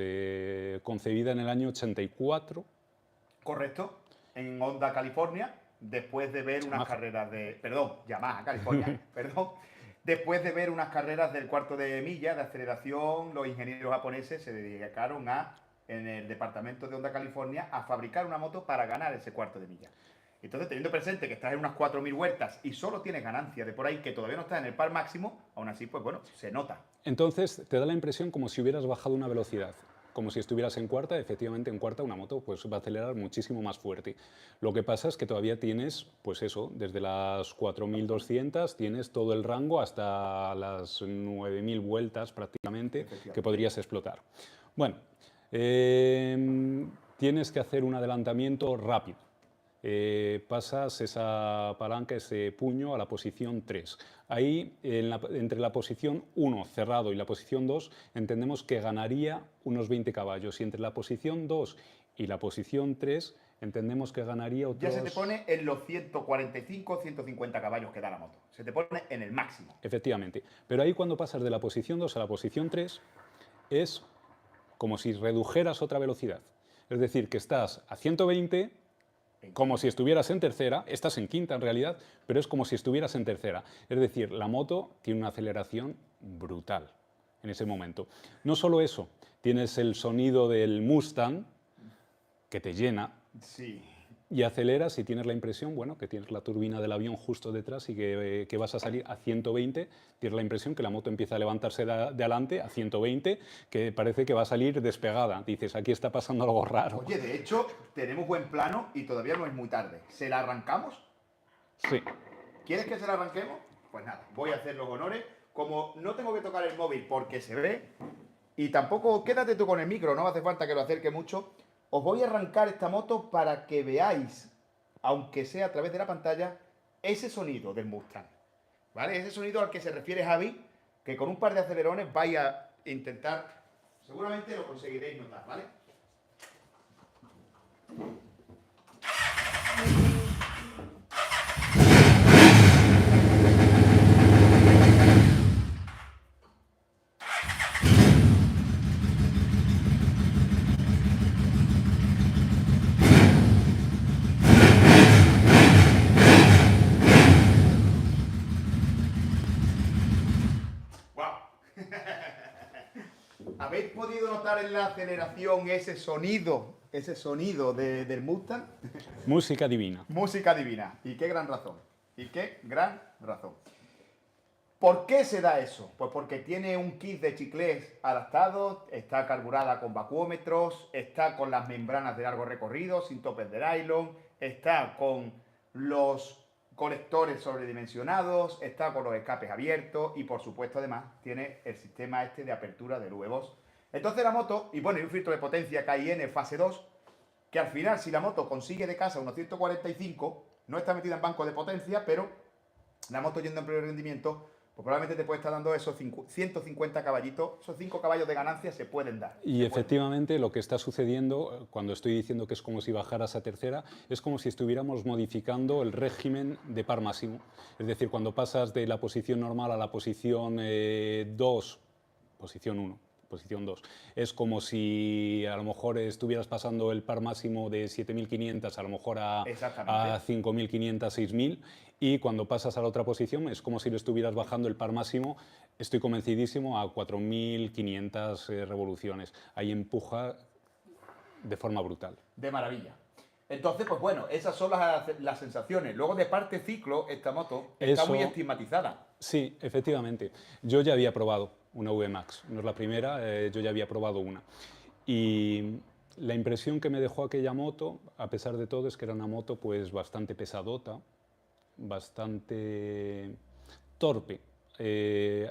concebida en el año 84. Correcto. En Honda, California, después de ver unas carreras de... Perdón, Yamaha, California, perdón. Después de ver unas carreras del cuarto de milla de aceleración, los ingenieros japoneses se dedicaron en el departamento de Honda, California, a fabricar una moto para ganar ese cuarto de milla. Entonces, teniendo presente que estás en unas 4000 vueltas y solo tienes ganancia de por ahí, que todavía no estás en el par máximo, aún así, pues bueno, se nota. Entonces, te da la impresión como si hubieras bajado una velocidad. Como si estuvieras en cuarta, efectivamente en cuarta una moto pues va a acelerar muchísimo más fuerte. Lo que pasa es que todavía tienes, pues eso, desde las 4200 tienes todo el rango hasta las 9000 vueltas prácticamente que podrías explotar. Bueno, tienes que hacer un adelantamiento rápido. Pasas esa palanca, ese puño, a la posición 3. Ahí, entre la posición 1 cerrado y la posición 2, entendemos que ganaría unos 20 caballos. Y entre la posición 2 y la posición 3, entendemos que ganaría otros... Ya se te pone en los 145, 150 caballos que da la moto. Se te pone en el máximo. Efectivamente. Pero ahí cuando pasas de la posición 2 a la posición 3, es como si redujeras otra velocidad. Es decir, que estás a 120... como si estuvieras en tercera, estás en quinta en realidad, pero es como si estuvieras en tercera. Es decir, la moto tiene una aceleración brutal en ese momento. No solo eso, tienes el sonido del Mustang que te llena. Sí. Y aceleras y tienes la impresión, bueno, que tienes la turbina del avión justo detrás y que vas a salir a 120. Tienes la impresión que la moto empieza a levantarse de adelante a 120, que parece que va a salir despegada. Dices, aquí está pasando algo raro. Oye, de hecho, tenemos buen plano y todavía no es muy tarde. ¿Se la arrancamos? Sí. ¿Quieres que se la arranquemos? Pues nada, voy a hacer los honores. Como no tengo que tocar el móvil porque se ve, y tampoco quédate tú con el micro, no hace falta que lo acerque mucho, os voy a arrancar esta moto para que veáis, aunque sea a través de la pantalla, ese sonido del Mustang. ¿Vale? Ese sonido al que se refiere Javi, que con un par de acelerones vais a intentar, seguramente lo conseguiréis notar, ¿vale? ¿Habéis podido notar en la aceleración ese sonido del Mustang? Música divina. Música divina. Y qué gran razón. Y qué gran razón. ¿Por qué se da eso? Pues porque tiene un kit de chiclés adaptado, está carburada con vacuómetros, está con las membranas de largo recorrido, sin topes de nylon, está con los colectores sobredimensionados, está con los escapes abiertos y por supuesto además tiene el sistema este de apertura de huevos. Entonces la moto, y bueno, y un filtro de potencia KIN fase 2, que al final si la moto consigue de casa unos 145, no está metida en banco de potencia, pero la moto yendo en pleno rendimiento, pues probablemente te puede estar dando esos 150 caballitos, esos 5 caballos de ganancia se pueden dar. Y efectivamente lo que está sucediendo, cuando estoy diciendo que es como si bajaras a tercera, es como si estuviéramos modificando el régimen de par máximo. Es decir, cuando pasas de la posición normal a la posición 2, posición 1, posición 2, es como si a lo mejor estuvieras pasando el par máximo de 7.500 a lo mejor a 5.500, 6.000, y cuando pasas a la otra posición es como si le estuvieras bajando el par máximo, estoy convencidísimo, a 4.500 revoluciones. Ahí empuja de forma brutal. De maravilla. Entonces, pues bueno, esas son las sensaciones. Luego de parte ciclo, esta moto está muy estigmatizada. Sí, efectivamente. Yo ya había probado una VMAX, no es la primera, yo ya había probado una. Y la impresión que me dejó aquella moto, a pesar de todo, es que era una moto pues bastante pesadota, bastante torpe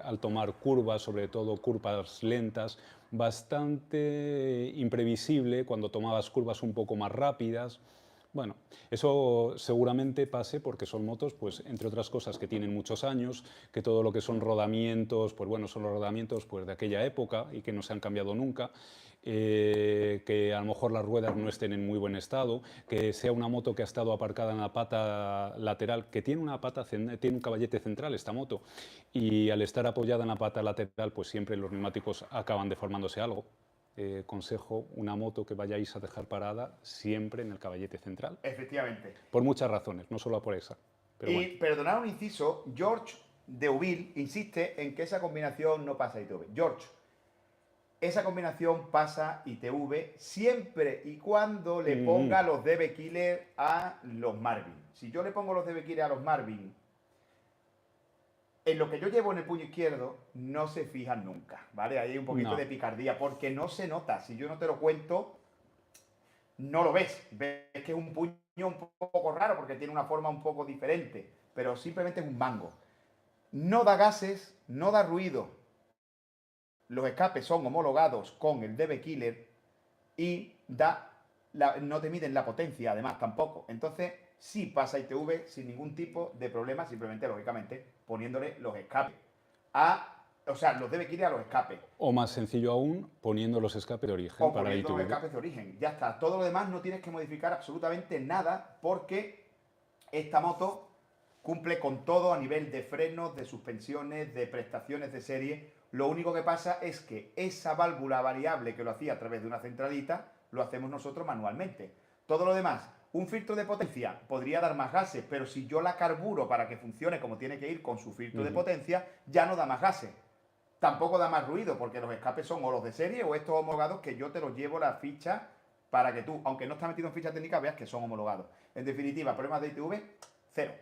al tomar curvas, sobre todo curvas lentas, bastante imprevisible cuando tomabas curvas un poco más rápidas. Bueno, eso seguramente pase porque son motos, pues entre otras cosas, que tienen muchos años, que todo lo que son rodamientos, pues bueno, son los rodamientos pues, de aquella época y que no se han cambiado nunca. Que a lo mejor las ruedas no estén en muy buen estado, que sea una moto que ha estado aparcada en la pata lateral, que tiene tiene un caballete central esta moto, y al estar apoyada en la pata lateral, pues siempre los neumáticos acaban deformándose algo. Consejo, una moto que vayáis a dejar parada siempre en el caballete central. Efectivamente. Por muchas razones, no solo por esa. Pero y bueno. Perdonad un inciso, George de Uville insiste en que esa combinación no pasa ITV. George, esa combinación pasa ITV siempre y cuando le ponga los DB Killer a los Marvin. Si yo le pongo los DB Killer a los Marvin, en lo que yo llevo en el puño izquierdo, no se fijan nunca, ¿vale? Ahí hay un poquito de picardía, porque no se nota. Si yo no te lo cuento, no lo ves. Ves que es un puño un poco raro, porque tiene una forma un poco diferente, pero simplemente es un mango. No da gases, no da ruido. Los escapes son homologados con el DB Killer y no te miden la potencia, además, tampoco. Entonces, sí pasa ITV sin ningún tipo de problema, simplemente, lógicamente, poniéndole los escapes o sea, los DB Killer a los escapes. O más sencillo aún, poniendo los escapes de origen O para poniendo ITV. los escapes de origen. Ya está. Todo lo demás no tienes que modificar absolutamente nada, porque esta moto cumple con todo a nivel de frenos, de suspensiones, de prestaciones de serie. Lo único que pasa es que esa válvula variable que lo hacía a través de una centralita, lo hacemos nosotros manualmente. Todo lo demás, un filtro de potencia podría dar más gases, pero si yo la carburo para que funcione como tiene que ir con su filtro de potencia, ya no da más gases. Tampoco da más ruido, porque los escapes son o los de serie o estos homologados que yo te los llevo la ficha para que tú, aunque no está metido en ficha técnica, veas que son homologados. En definitiva, problemas de ITV, cero.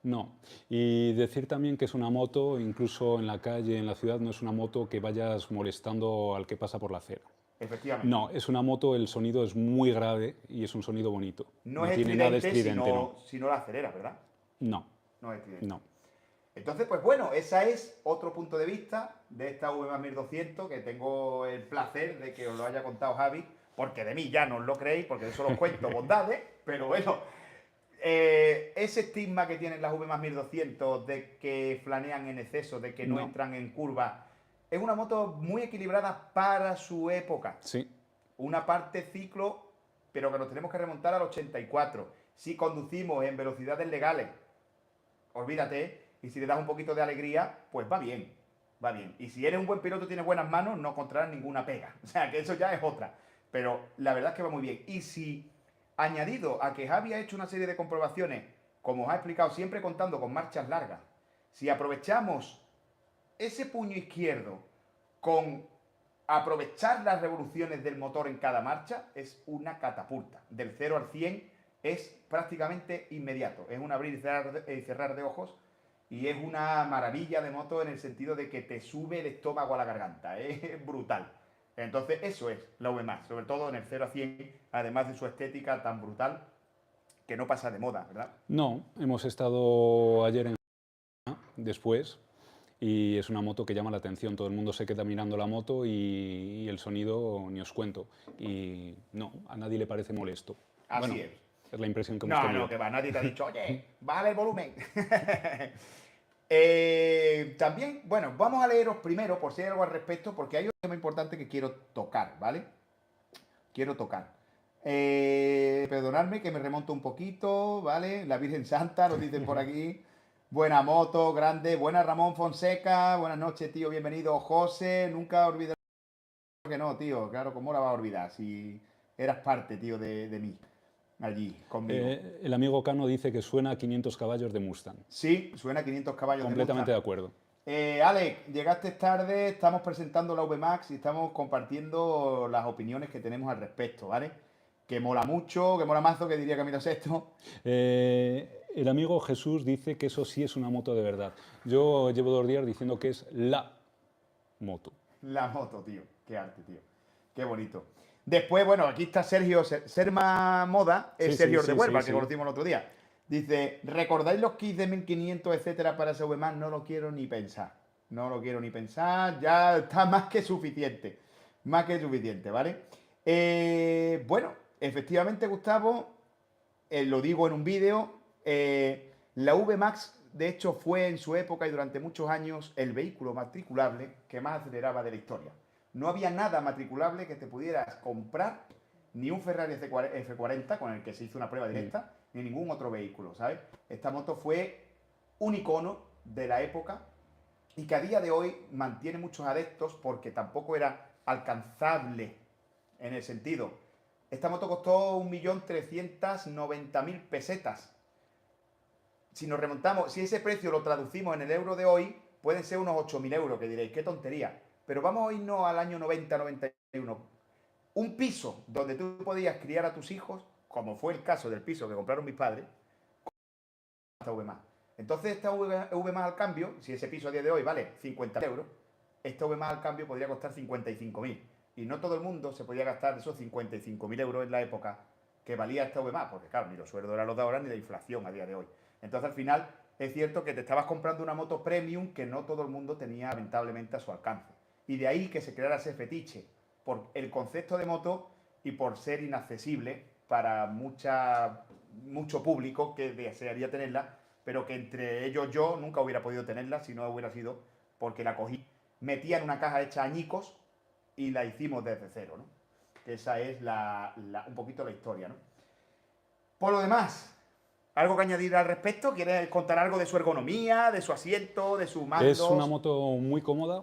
No, y decir también que es una moto, incluso en la calle, en la ciudad, no es una moto que vayas molestando al que pasa por la acera. Efectivamente. No, es una moto, el sonido es muy grave y es un sonido bonito. No es tiene nada estridente, no. si no la acelera, ¿verdad? No. No es estridente. No. Entonces, pues bueno, ese es otro punto de vista de esta V 1200 que tengo el placer de que os lo haya contado Javi, porque de mí ya no os lo creéis, porque de eso os cuento bondades, pero bueno, ese estigma que tienen las V 1200 de que flanean en exceso, de que no entran en curva, es una moto muy equilibrada para su época. Sí. Una parte ciclo, pero que nos tenemos que remontar al 84. Si conducimos en velocidades legales, olvídate. Y si le das un poquito de alegría, pues va bien, va bien. Y si eres un buen piloto, tienes buenas manos, no encontrarás ninguna pega. O sea, que eso ya es otra. Pero la verdad es que va muy bien. Y si, añadido a que Javi ha hecho una serie de comprobaciones, como os ha explicado, siempre contando con marchas largas, si aprovechamos ese puño izquierdo con aprovechar las revoluciones del motor en cada marcha, es una catapulta. Del 0 al 100 es prácticamente inmediato. Es un abrir y cerrar de ojos. y es una maravilla de moto en el sentido de que te sube el estómago a la garganta, es brutal. Entonces eso es la VMAX, sobre todo en el 0 a 100, además de su estética tan brutal que no pasa de moda, ¿verdad? No, hemos estado ayer en después y es una moto que llama la atención. Todo el mundo se queda mirando la moto y el sonido ni os cuento. Y no, a nadie le parece molesto. Así Bueno, es. es la impresión que hemos No, tenido. no, que va, nadie te ha dicho, oye, bájale el volumen. También, bueno, vamos a leeros primero, por si hay algo al respecto, porque hay un tema importante que quiero tocar, ¿vale? Quiero tocar. Perdonadme que me remonto un poquito, ¿vale? La Virgen Santa, nos dicen por aquí. Buena moto, grande. Buena Ramón Fonseca. Buenas noches, tío. Bienvenido, José. Nunca olvidaré que no, tío. Claro, ¿cómo la vas a olvidar? Si eras parte, tío, de mí. Allí, conmigo. El amigo Cano dice que suena a 500 caballos de Mustang. Sí, suena a 500 caballos Completamente de de Mustang. acuerdo. Alex, llegaste tarde, estamos presentando la VMAX y estamos compartiendo las opiniones que tenemos al respecto, ¿vale? Que mola mucho, que mola mazo, que diría Camilo Sexto. El amigo Jesús dice que eso sí es una moto de verdad. Yo llevo 2 días diciendo que es la moto. La moto, tío. Qué arte, tío. Qué bonito. Después, bueno, aquí está Sergio, Serma Moda, es Sí, Sergio sí, de sí, Huelva, sí, que sí. conocimos el otro día. Dice, ¿recordáis los kits de 1500, etcétera, para ese VMAX? No lo quiero ni pensar. No lo quiero ni pensar, ya está más que suficiente. Más que suficiente, ¿vale? Bueno, efectivamente, Gustavo, lo digo en un vídeo, la VMAX, de hecho, fue en su época y durante muchos años el vehículo matriculable que más aceleraba de la historia. No había nada matriculable que te pudieras comprar, ni un Ferrari F40 con el que se hizo una prueba directa, ni ningún otro vehículo, ¿sabes? Esta moto fue un icono de la época y que a día de hoy mantiene muchos adeptos porque tampoco era alcanzable en el sentido. Esta moto costó 1.390.000 pesetas. Si nos remontamos, si ese precio lo traducimos en el euro de hoy, pueden ser unos 8.000 euros, que diréis, qué tontería. Pero vamos a irnos al año 90-91. Un piso donde tú podías criar a tus hijos, como fue el caso del piso que compraron mis padres, esta VMAX. Entonces esta VMAX al cambio, si ese piso a día de hoy vale 50 euros, esta VMAX al cambio podría costar 55.000. Y no todo el mundo se podía gastar esos 55.000 euros en la época que valía esta VMAX, porque claro, ni los sueldos eran los de ahora ni la inflación a día de hoy. Entonces al final es cierto que te estabas comprando una moto premium que no todo el mundo tenía lamentablemente a su alcance. Y de ahí que se creara ese fetiche por el concepto de moto y por ser inaccesible para mucho público que desearía tenerla, pero que entre ellos yo nunca hubiera podido tenerla si no hubiera sido porque la cogí, metía en una caja hecha añicos y la hicimos desde cero, ¿no? Esa es un poquito la historia, ¿no? Por lo demás, ¿algo que añadir al respecto? ¿Quieres contar algo de su ergonomía, de su asiento, de sus mandos? Es una moto muy cómoda.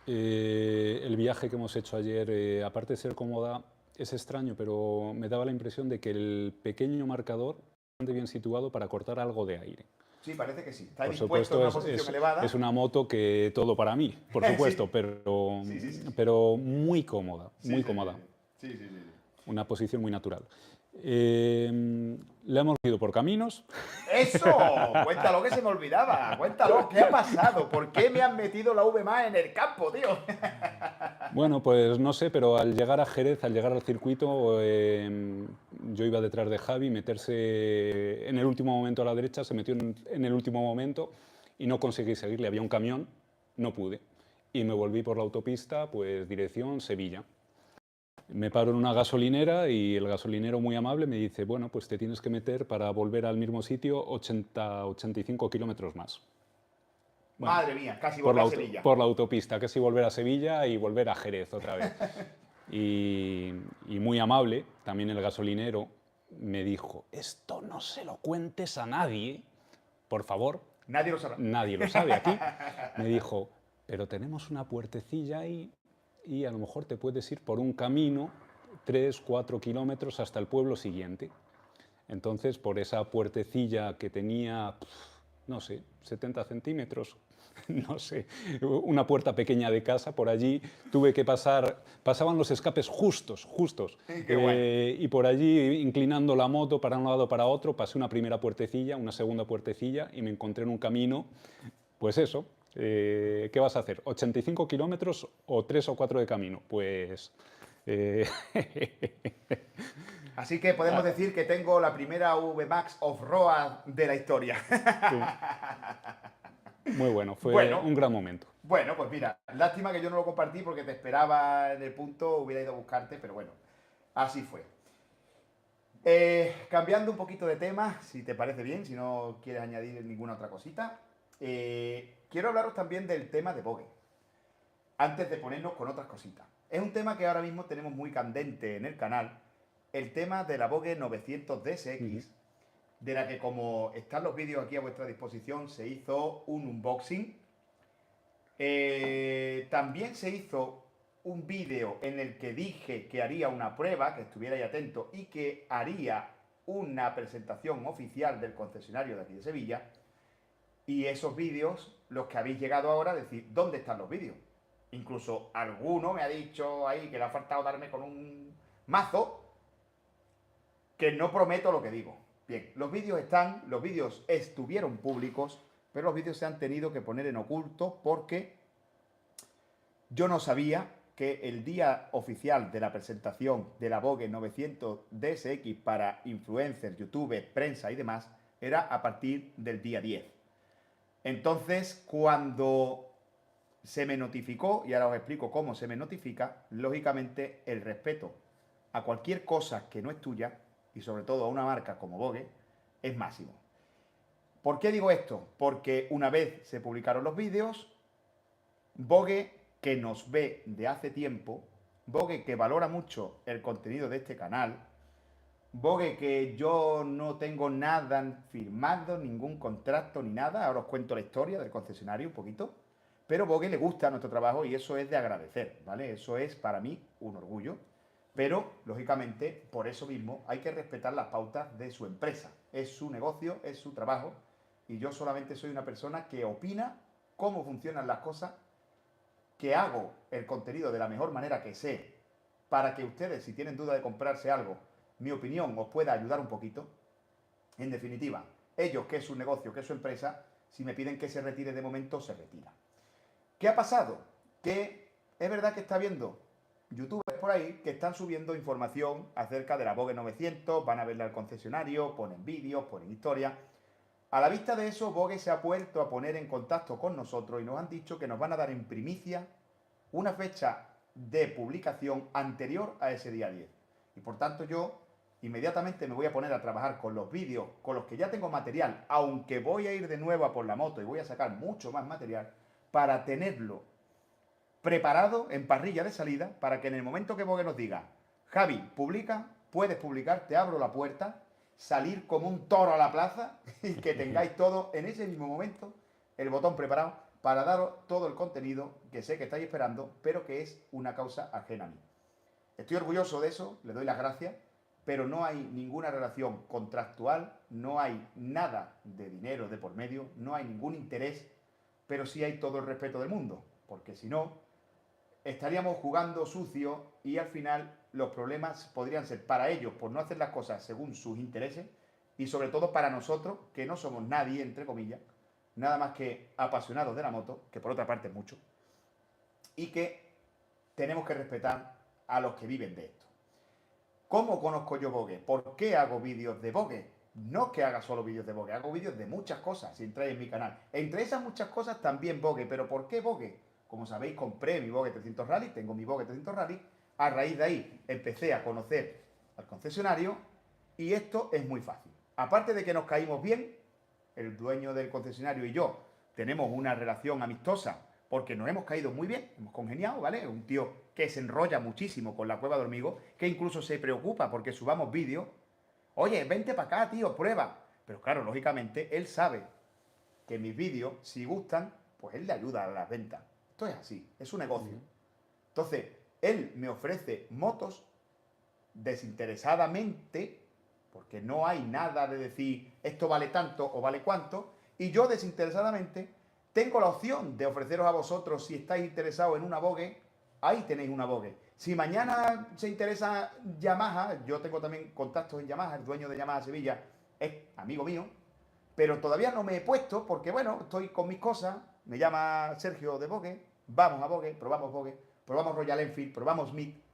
El viaje que hemos hecho ayer, aparte de ser cómoda, es extraño, pero me daba la impresión de que el pequeño marcador está bastante bien situado para cortar algo de aire. Sí, parece que sí. Está Por dispuesto en supuesto, una posición elevada. es una moto que todo para mí, por supuesto, Sí. pero, Sí. pero muy cómoda, muy Sí. cómoda. Sí. Una posición muy natural. La hemos ido por caminos. ¡Eso! Cuéntalo que se me olvidaba. Cuéntalo, ¿qué ha pasado? ¿Por qué me han metido la VMAX en el campo, tío? Bueno, pues no sé, pero al llegar a Jerez, al llegar al circuito, yo iba detrás de Javi, meterse en el último momento a la derecha, se metió en el último momento y no conseguí seguirle. Había un camión, no pude. Y me volví por la autopista, pues dirección Sevilla. Me paro en una gasolinera y el gasolinero muy amable me dice, bueno, pues te tienes que meter para volver al mismo sitio 85 kilómetros más. Bueno, Madre mía, casi volver a Sevilla. por la autopista, casi volver a Sevilla y volver a Jerez otra vez. Y muy amable, también el gasolinero me dijo, esto no se lo cuentes a nadie, por favor. Nadie lo sabrá. Nadie lo sabe aquí. Me dijo, pero tenemos una puertecilla ahí y a lo mejor te puedes ir por un camino 3-4 kilómetros hasta el pueblo siguiente. Entonces, por esa puertecilla que tenía, no sé, 70 centímetros, no sé, una puerta pequeña de casa por allí, tuve que pasaban los escapes justos, Qué bueno. y por allí inclinando la moto para un lado para otro, pasé una primera puertecilla, una segunda puertecilla y me encontré en un camino, pues eso, ¿qué vas a hacer? ¿85 kilómetros o 3 o 4 de camino? Pues... eh, Así que podemos decir que tengo la primera VMAX off-road de la historia. sí, muy bueno, fue Bueno, un gran momento. bueno, pues mira, lástima que yo no lo compartí porque te esperaba en el punto, hubiera ido a buscarte, pero bueno, así fue. Cambiando un poquito de tema, si te parece bien, si no quieres añadir ninguna otra cosita, quiero hablaros también del tema de Vogue, antes de ponernos con otras cositas. Es un tema que ahora mismo tenemos muy candente en el canal, el tema de la Vogue 900 DSX, de la que como están los vídeos aquí a vuestra disposición, se hizo un unboxing. También se hizo un vídeo en el que dije que haría una prueba, que estuvierais atentos, y que haría una presentación oficial del concesionario de aquí de Sevilla. Y esos vídeos, los que habéis llegado ahora, decir, ¿dónde están los vídeos? Incluso alguno me ha dicho ahí que le ha faltado darme con un mazo, que no prometo lo que digo. Bien, los vídeos están, los vídeos estuvieron públicos, pero los vídeos se han tenido que poner en oculto porque yo no sabía que el día oficial de la presentación de la Vogue 900 DSX para influencers, youtubers, prensa y demás era a partir del día 10. Entonces, cuando se me notificó, y ahora os explico cómo se me notifica, lógicamente el respeto a cualquier cosa que no es tuya, y sobre todo a una marca como Vogue, es máximo. ¿Por qué digo esto? Porque una vez se publicaron los vídeos, Vogue, que nos ve de hace tiempo, Vogue, que valora mucho el contenido de este canal, Vogue, que yo no tengo nada firmado, ningún contrato ni nada, ahora os cuento la historia del concesionario un poquito, pero Vogue le gusta nuestro trabajo y eso es de agradecer, ¿vale? Eso es para mí un orgullo, pero lógicamente por eso mismo hay que respetar las pautas de su empresa, es su negocio, es su trabajo y yo solamente soy una persona que opina cómo funcionan las cosas, que hago el contenido de la mejor manera que sé, para que ustedes, si tienen duda de comprarse algo, mi opinión os pueda ayudar un poquito. En definitiva, ellos, que es su negocio, que es su empresa, si me piden que se retire de momento, se retira. ¿Qué ha pasado? Que es verdad que está viendo youtubers por ahí que están subiendo información acerca de la Vogue 900, van a verla al concesionario, ponen vídeos, ponen historias. A la vista de eso, Vogue se ha vuelto a poner en contacto con nosotros y nos han dicho que nos van a dar en primicia una fecha de publicación anterior a ese día 10. Y por tanto yo inmediatamente me voy a poner a trabajar con los vídeos, con los que ya tengo material, aunque voy a ir de nuevo a por la moto y voy a sacar mucho más material, para tenerlo preparado en parrilla de salida, para que en el momento que Vogue nos diga, Javi, publica, puedes publicar, te abro la puerta, salir como un toro a la plaza y que tengáis todo en ese mismo momento el botón preparado para daros todo el contenido que sé que estáis esperando, pero que es una causa ajena a mí. Estoy orgulloso de eso, le doy las gracias, pero no hay ninguna relación contractual, no hay nada de dinero de por medio, no hay ningún interés, pero sí hay todo el respeto del mundo, porque si no, estaríamos jugando sucio y al final los problemas podrían ser para ellos por no hacer las cosas según sus intereses y sobre todo para nosotros, que no somos nadie, entre comillas, nada más que apasionados de la moto, que por otra parte es mucho, y que tenemos que respetar a los que viven de esto. ¿Cómo conozco yo Vogue? ¿Por qué hago vídeos de Vogue? No que haga solo vídeos de Vogue, hago vídeos de muchas cosas, si entráis en mi canal. Entre esas muchas cosas también Vogue, pero ¿por qué Vogue? Como sabéis, compré mi Vogue 300 Rally, tengo mi Vogue 300 Rally, a raíz de ahí empecé a conocer al concesionario y esto es muy fácil. Aparte de que nos caímos bien, el dueño del concesionario y yo tenemos una relación amistosa porque nos hemos caído muy bien, hemos congeniado, ¿vale? Un tío que se enrolla muchísimo con la cueva de hormigo, que incluso se preocupa porque subamos vídeos. Oye, vente para acá, tío, prueba. Pero claro, lógicamente, él sabe que mis vídeos, si gustan, pues él le ayuda a las ventas. Esto es así, es un negocio. Entonces, él me ofrece motos desinteresadamente, porque no hay nada de decir esto vale tanto o vale cuánto, y yo desinteresadamente tengo la opción de ofreceros a vosotros, si estáis interesados en una Vogue, ahí tenéis una Vogue. Si mañana se interesa Yamaha, yo tengo también contactos en Yamaha, el dueño de Yamaha Sevilla es amigo mío, pero todavía no me he puesto porque, bueno, estoy con mis cosas, me llama Sergio de Vogue, vamos a Vogue, probamos Royal Enfield, probamos MIG,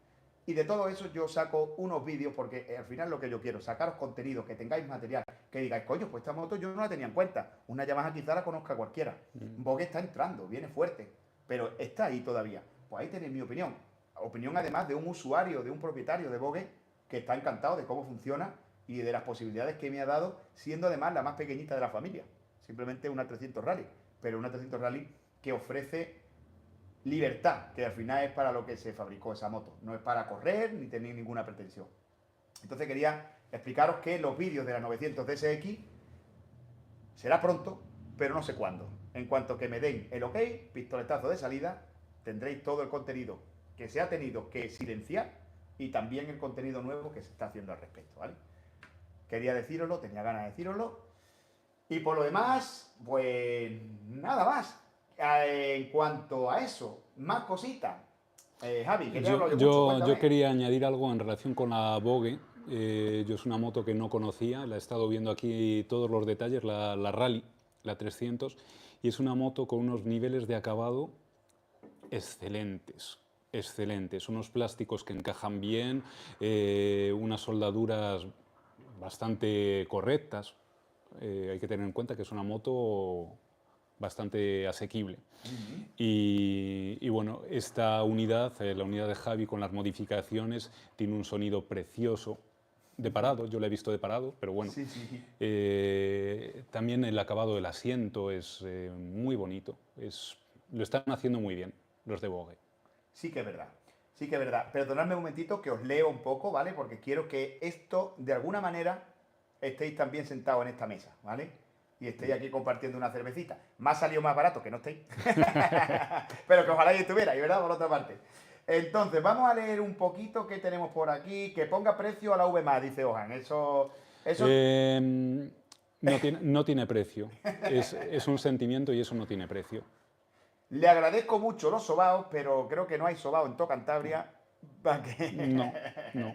y de todo eso yo saco unos vídeos porque al final lo que yo quiero, sacaros contenido, que tengáis material, que digáis, coño, pues esta moto yo no la tenía en cuenta. Una Yamaha quizá la conozca cualquiera. Vogue está entrando, viene fuerte, pero está ahí todavía. Pues ahí tenéis mi opinión. Opinión además de un usuario, de un propietario de Vogue que está encantado de cómo funciona y de las posibilidades que me ha dado, siendo además la más pequeñita de la familia. Simplemente una 300 Rally, pero una 300 Rally que ofrece libertad, que al final es para lo que se fabricó esa moto. No es para correr ni tener ninguna pretensión. Entonces quería explicaros que los vídeos de la 900 DSX será pronto, pero no sé cuándo. En cuanto que me den el ok, pistoletazo de salida, tendréis todo el contenido que se ha tenido que silenciar y también el contenido nuevo que se está haciendo al respecto, ¿vale? Quería decíroslo, tenía ganas de decíroslo. Y por lo demás, pues nada más. En cuanto a eso, más cositas. Javi, que ya hablo yo mucho, cuéntame. Yo quería añadir algo en relación con la Vogue. Yo es una moto que no conocía, la he estado viendo aquí todos los detalles, la Rally, la 300, y es una moto con unos niveles de acabado excelentes, excelentes, unos plásticos que encajan bien, unas soldaduras bastante correctas. Hay que tener en cuenta que es una moto bastante asequible. Y bueno, esta unidad, la unidad de Javi con las modificaciones, tiene un sonido precioso de parado, yo la he visto de parado, pero bueno. Sí, sí. También el acabado del asiento es muy bonito, lo están haciendo muy bien los de Vogue. Sí que es verdad. Sí que es verdad. Perdonadme un momentito que os leo un poco, ¿vale? Porque quiero que esto, de alguna manera, estéis también sentados en esta mesa, ¿vale? Y estéis aquí compartiendo una cervecita. Me ha salido más barato que no estéis. Pero que ojalá y estuvierais, ¿verdad? Por otra parte. Entonces, vamos a leer un poquito qué tenemos por aquí. Que ponga precio a la V+, dice Ojan. Eso... No tiene precio. Es un sentimiento y eso no tiene precio. Le agradezco mucho los sobaos, pero creo que no hay sobao en toda Cantabria. ¿Para qué? No, no.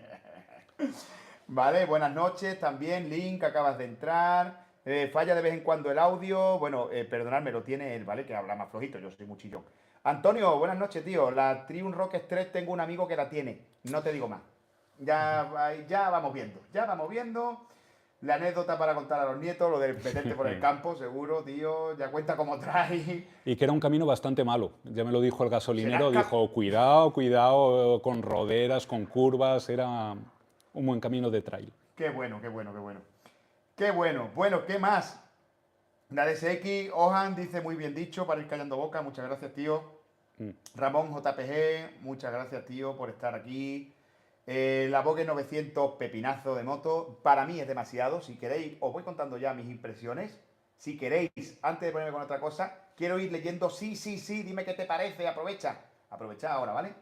Vale, buenas noches también, Link, acabas de entrar. Falla de vez en cuando el audio. Bueno, perdonadme, lo tiene él, ¿vale? Que habla más flojito, yo soy muy chillón. Antonio, buenas noches, tío. La Triumph Rocket 3 tengo un amigo que la tiene. No te digo más. Ya vamos viendo. Ya vamos viendo. La anécdota para contar a los nietos, lo de meterte por el campo, seguro, tío. Ya cuenta cómo trae. Y que era un camino bastante malo. Ya me lo dijo el gasolinero, dijo, cuidado, cuidado con roderas, con curvas. Era un buen camino de trail. Qué bueno, qué bueno, qué bueno. Qué bueno. Bueno, ¿qué más? La DSX, Ojan dice muy bien dicho para ir callando boca. Muchas gracias, tío. Ramón JPG, muchas gracias, tío, por estar aquí. La Vogue 900, pepinazo de moto. Para mí es demasiado. Si queréis, os voy contando ya mis impresiones. Si queréis, antes de ponerme con otra cosa, quiero ir leyendo. Sí, dime qué te parece. Aprovecha ahora, ¿vale?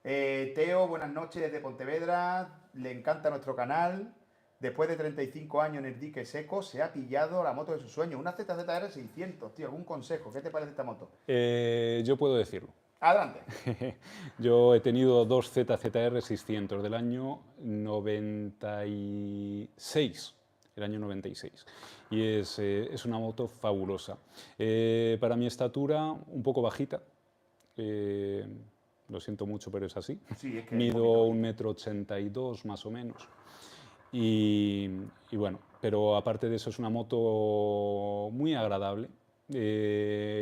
Teo, buenas noches desde Pontevedra. Le encanta nuestro canal. Después de 35 años en el dique seco, se ha pillado la moto de sus sueños. Una ZZR 600, tío. ¿Algún consejo? ¿Qué te parece esta moto? Yo puedo decirlo. Adelante. Yo he tenido dos ZZR 600 del año 96. El año 96. Y es una moto fabulosa. Para mi estatura, un poco bajita. Lo siento mucho, pero es así. Sí, es que Mido 1,82 m más o menos. Y bueno, pero aparte de eso es una moto muy agradable,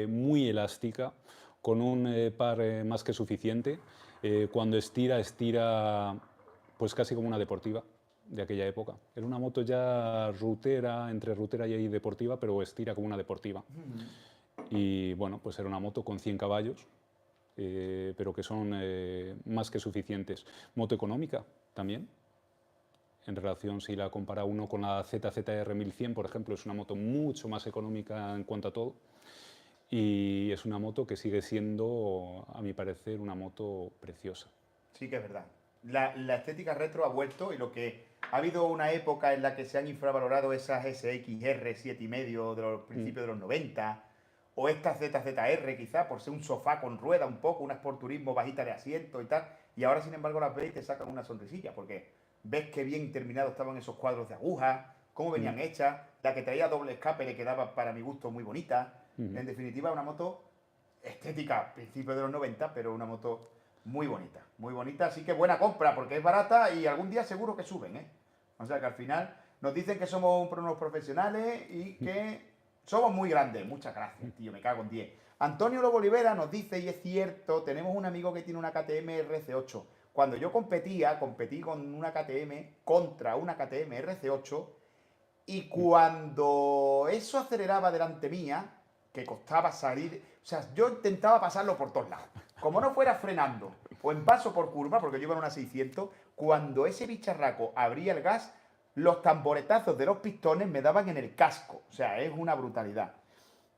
muy elástica, con un par más que suficiente. Cuando estira pues casi como una deportiva de aquella época. Era una moto ya rutera, entre rutera y deportiva, pero estira como una deportiva. Y bueno, pues era una moto con 100 caballos, pero que son más que suficientes. Moto económica también. En relación, si la compara uno con la ZZR 1100, por ejemplo, es una moto mucho más económica en cuanto a todo. Y es una moto que sigue siendo, a mi parecer, una moto preciosa. Sí que es verdad. La estética retro ha vuelto y lo que ha habido una época en la que se han infravalorado esas SXR 7,5 de los principios de los 90 o esta ZZR quizá, por ser un sofá con rueda un poco, una Sport Turismo bajita de asiento y tal, y ahora sin embargo las ves y te sacan una sonrisilla, porque ves qué bien terminados estaban esos cuadros de agujas, cómo venían hechas, la que traía doble escape le quedaba para mi gusto muy bonita, en definitiva una moto estética, principio de los 90, pero una moto muy bonita, así que buena compra, porque es barata y algún día seguro que suben, ¿eh? O sea que al final nos dicen que somos unos profesionales y que somos muy grandes. Muchas gracias, tío, me cago en 10. Antonio Lobo Olivera nos dice, y es cierto, tenemos un amigo que tiene una KTM RC8. Cuando yo competí con una KTM contra una KTM RC8 y cuando eso aceleraba delante mía, que costaba salir, o sea, yo intentaba pasarlo por todos lados. Como no fuera frenando o en paso por curva, porque yo iba en una 600, cuando ese bicharraco abría el gas, los tamboretazos de los pistones me daban en el casco. O sea, es una brutalidad.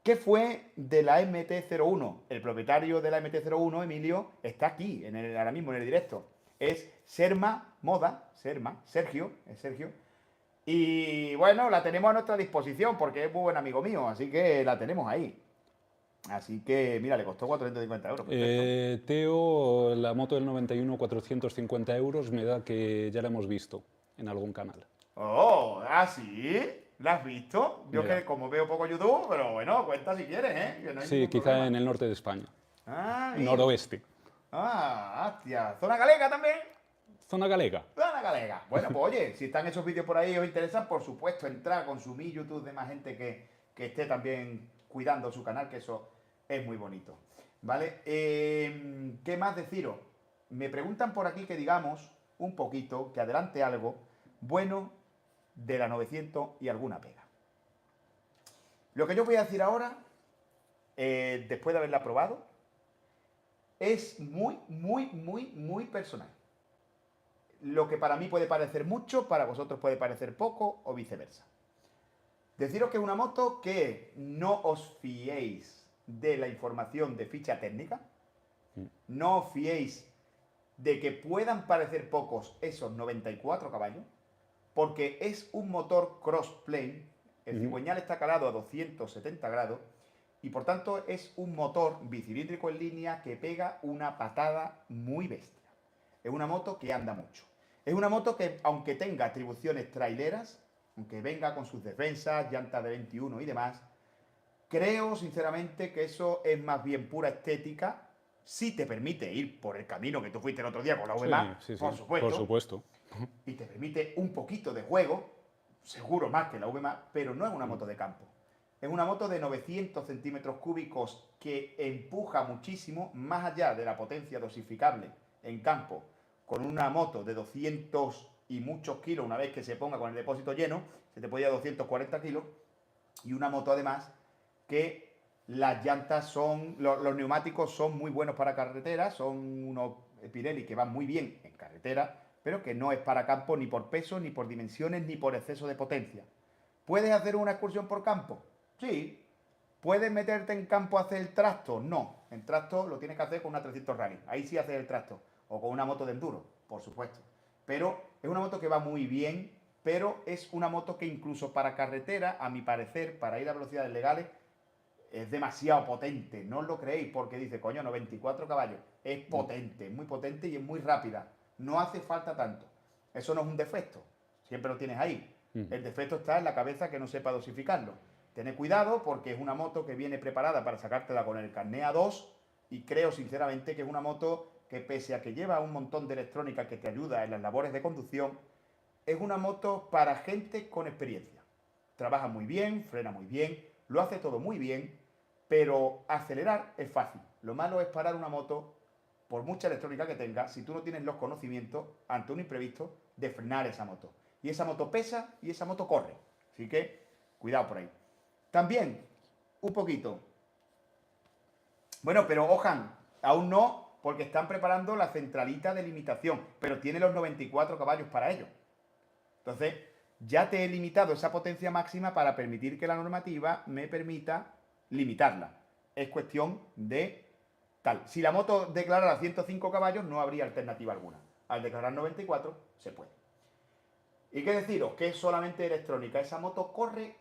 ¿Qué fue de la MT-01? El propietario de la MT-01, Emilio, está aquí, ahora mismo en el directo. Es Serma Moda, Sergio, es Sergio. Y bueno, la tenemos a nuestra disposición porque es muy buen amigo mío, así que la tenemos ahí. Así que, mira, le costó 450 euros. Perfecto. Teo, la moto del 91, 450 euros, me da que ya la hemos visto en algún canal. Oh, ¿ah, sí? ¿La has visto? Yo Mira. que como veo poco YouTube, pero bueno, cuenta si quieres, ¿eh? Que no hay Sí, ningún quizá problema. en el norte de España. Ah, amigo. Noroeste. Ah, hostia. ¿Zona galega también? Zona galega. Zona galega. Bueno, pues oye, si están esos vídeos por ahí y os interesan, por supuesto, entrar, consumir YouTube de más gente que esté también cuidando su canal, que eso es muy bonito. ¿Vale? ¿Qué más deciros? Me preguntan por aquí que digamos un poquito, que adelante algo bueno de la 900 y alguna pega. Lo que yo voy a decir ahora, después de haberla probado, es muy personal. Lo que para mí puede parecer mucho, para vosotros puede parecer poco o viceversa. Deciros que es una moto que no os fiéis de la información de ficha técnica, no os fiéis de que puedan parecer pocos esos 94 caballos, porque es un motor crossplane, el cigüeñal está calado a 270 grados, y por tanto es un motor bicilíndrico en línea que pega una patada muy bestia. Es una moto que anda mucho. Es una moto que, aunque tenga atribuciones traileras, aunque venga con sus defensas, llantas de 21 y demás, creo sinceramente que eso es más bien pura estética. Si te permite ir por el camino que tú fuiste el otro día con la VMA, Sí, por supuesto, por supuesto. y te permite un poquito de juego, seguro más que la VMA, pero no es una moto de campo. Es una moto de 900 centímetros cúbicos que empuja muchísimo, más allá de la potencia dosificable en campo, con una moto de 200 y muchos kilos, una vez que se ponga con el depósito lleno, se te puede ir a 240 kilos, y una moto además que las llantas son, los neumáticos son muy buenos para carretera, son unos Pirelli que van muy bien en carretera, pero que no es para campo ni por peso, ni por dimensiones, ni por exceso de potencia. ¿Puedes hacer una excursión por campo? Sí. ¿Puedes meterte en campo a hacer el trasto? No. En trasto lo tienes que hacer con una 300 Rally. Ahí sí haces el trasto. O con una moto de enduro, por supuesto. Pero es una moto que va muy bien, pero es una moto que incluso para carretera, a mi parecer, para ir a velocidades legales, es demasiado potente. No os lo creéis porque dice, coño, 94 caballos. Es potente, muy potente y es muy rápida. No hace falta tanto. Eso no es un defecto. Siempre lo tienes ahí. El defecto está en la cabeza que no sepa dosificarlo. Tened cuidado porque es una moto que viene preparada para sacártela con el carné A2 y creo sinceramente que es una moto que pese a que lleva un montón de electrónica que te ayuda en las labores de conducción, es una moto para gente con experiencia. Trabaja muy bien, frena muy bien, lo hace todo muy bien, pero acelerar es fácil. Lo malo es parar una moto, por mucha electrónica que tenga, si tú no tienes los conocimientos ante un imprevisto de frenar esa moto. Y esa moto pesa y esa moto corre. Así que cuidado por ahí. También, un poquito. Bueno, pero Ojan, aún no, porque están preparando la centralita de limitación, pero tiene los 94 caballos para ello. Entonces, ya te he limitado esa potencia máxima para permitir que la normativa me permita limitarla. Es cuestión de tal. Si la moto declarara 105 caballos, no habría alternativa alguna. Al declarar 94, se puede. ¿Y qué deciros? Que es solamente electrónica. Esa moto corre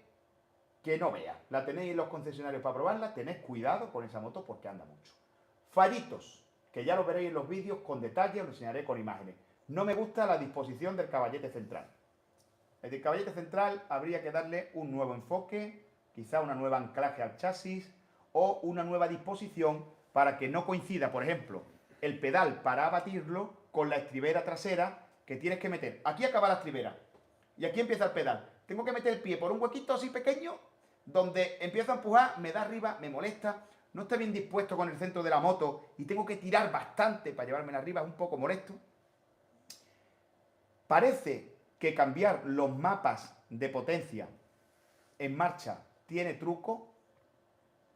que no veas. La tenéis en los concesionarios para probarla, tened cuidado con esa moto porque anda mucho. Fallitos, que ya lo veréis en los vídeos con detalle, os lo enseñaré con imágenes. No me gusta la disposición del caballete central. El caballete central habría que darle un nuevo enfoque, quizá una nueva anclaje al chasis o una nueva disposición para que no coincida, por ejemplo, el pedal para abatirlo con la estribera trasera que tienes que meter. Aquí acaba la estribera y aquí empieza el pedal. Tengo que meter el pie por un huequito así pequeño donde empiezo a empujar, me da arriba, me molesta, no está bien dispuesto con el centro de la moto y tengo que tirar bastante para llevármela arriba, es un poco molesto. Parece que cambiar los mapas de potencia en marcha tiene truco,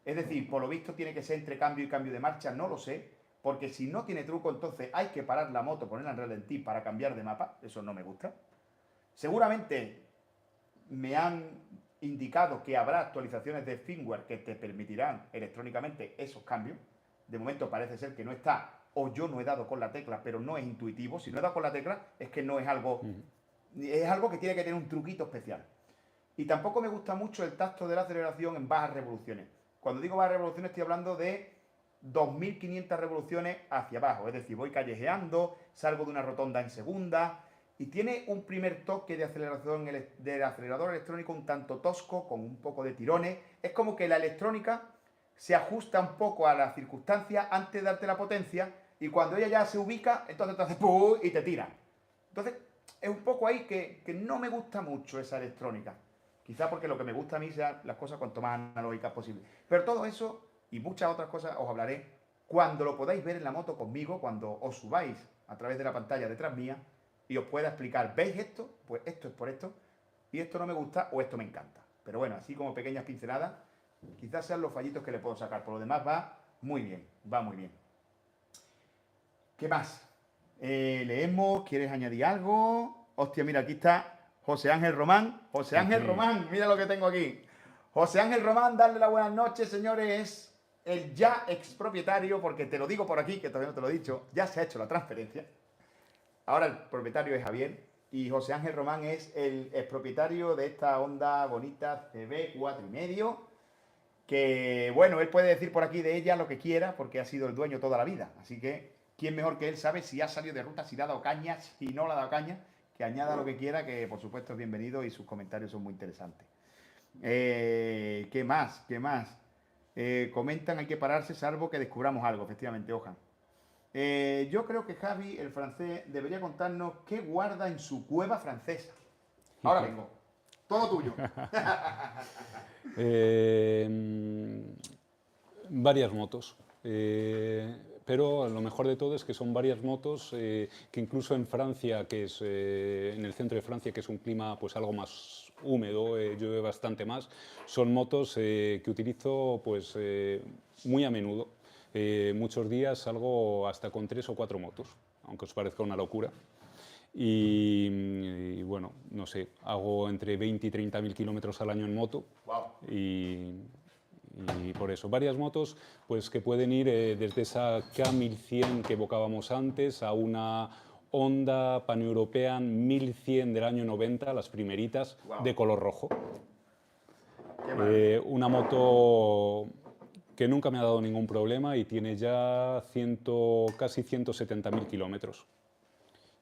es decir, por lo visto tiene que ser entre cambio y cambio de marcha, no lo sé, porque si no tiene truco entonces hay que parar la moto, ponerla en ralentí para cambiar de mapa, eso no me gusta. Seguramente me han indicado que habrá actualizaciones de firmware que te permitirán electrónicamente esos cambios. De momento parece ser que no está, o yo no he dado con la tecla, pero no es intuitivo. Si no he dado con la tecla es que no es algo, es algo que tiene que tener un truquito especial. Y tampoco me gusta mucho el tacto de la aceleración en bajas revoluciones. Cuando digo bajas revoluciones estoy hablando de 2500 revoluciones hacia abajo, es decir, voy callejeando, salgo de una rotonda en segunda, y tiene un primer toque de aceleración del acelerador electrónico un tanto tosco, con un poco de tirones. Es como que la electrónica se ajusta un poco a las circunstancias antes de darte la potencia, y cuando ella ya se ubica, entonces te hace ¡pum! Y te tira. Entonces, es un poco ahí que no me gusta mucho esa electrónica. Quizá porque lo que me gusta a mí sean las cosas cuanto más analógicas posible. Pero todo eso y muchas otras cosas os hablaré cuando lo podáis ver en la moto conmigo, cuando os subáis a través de la pantalla detrás mía y os pueda explicar, ¿veis esto? Pues esto es por esto, y esto no me gusta o esto me encanta. Pero bueno, así como pequeñas pinceladas, quizás sean los fallitos que le puedo sacar. Por lo demás va muy bien, va muy bien. ¿Qué más? Leemos, ¿quieres añadir algo? Hostia, mira, aquí está José Ángel Román. José Ángel Román, mira lo que tengo aquí. José Ángel Román, darle las buenas noches, señores. Es el ya expropietario, porque te lo digo por aquí, que todavía no te lo he dicho, ya se ha hecho la transferencia. Ahora el propietario es Javier y José Ángel Román es el expropietario de esta Honda bonita CB 4,5, que bueno, él puede decir por aquí de ella lo que quiera porque ha sido el dueño toda la vida. Así que, ¿quién mejor que él sabe si ha salido de ruta, si le ha dado caña, si no le ha dado caña? Que añada lo que quiera, que por supuesto es bienvenido y sus comentarios son muy interesantes. ¿Qué más? ¿Qué más? Comentan, hay que pararse salvo que descubramos algo, efectivamente, Ojan. Yo creo que Javi, el francés, debería contarnos qué guarda en su cueva francesa. Ahora vengo. Todo tuyo. Varias motos. Pero lo mejor de todo es que son varias motos que incluso en Francia, que es en el centro de Francia, que es un clima pues algo más húmedo, llueve bastante más, son motos que utilizo pues muy a menudo. Muchos días salgo hasta con 3 o 4 motos, aunque os parezca una locura. Y bueno, no sé, hago entre 20 y 30.000 kilómetros al año en moto. Wow. Y por eso, varias motos pues, que pueden ir desde esa K1100 que evocábamos antes a una Honda Pan-European 1100 del año 90, las primeritas, Wow. de color rojo. Qué Una moto que nunca me ha dado ningún problema y tiene ya casi 170.000 kilómetros.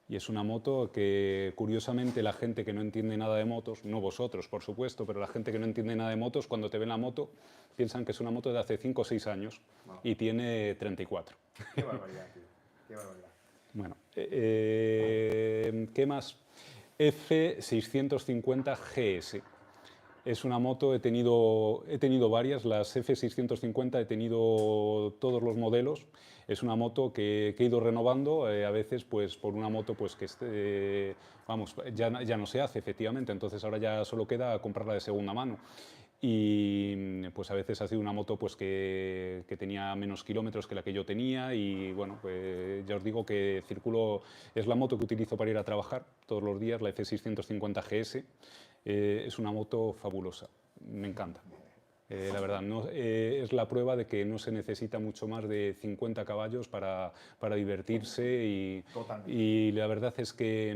Y es una moto que, curiosamente, la gente que no entiende nada de motos, no vosotros, por supuesto, pero la gente que no entiende nada de motos, cuando te ven la moto, piensan que es una moto de hace 5 o 6 años y tiene 34. Qué barbaridad, tío. Qué barbaridad. Bueno, ¿qué más? F650 GS. Es una moto, he tenido varias, las F650 he tenido todos los modelos. Es una moto que he ido renovando, a veces pues por una moto pues que vamos, ya no se hace efectivamente, entonces ahora ya solo queda comprarla de segunda mano. Y pues a veces ha sido una moto pues que tenía menos kilómetros que la que yo tenía y bueno, pues ya os digo que circulo, es la moto que utilizo para ir a trabajar todos los días, la F650 GS. Es una moto fabulosa, me encanta. La verdad, no, es la prueba de que no se necesita mucho más de 50 caballos para divertirse Totalmente. y la verdad es que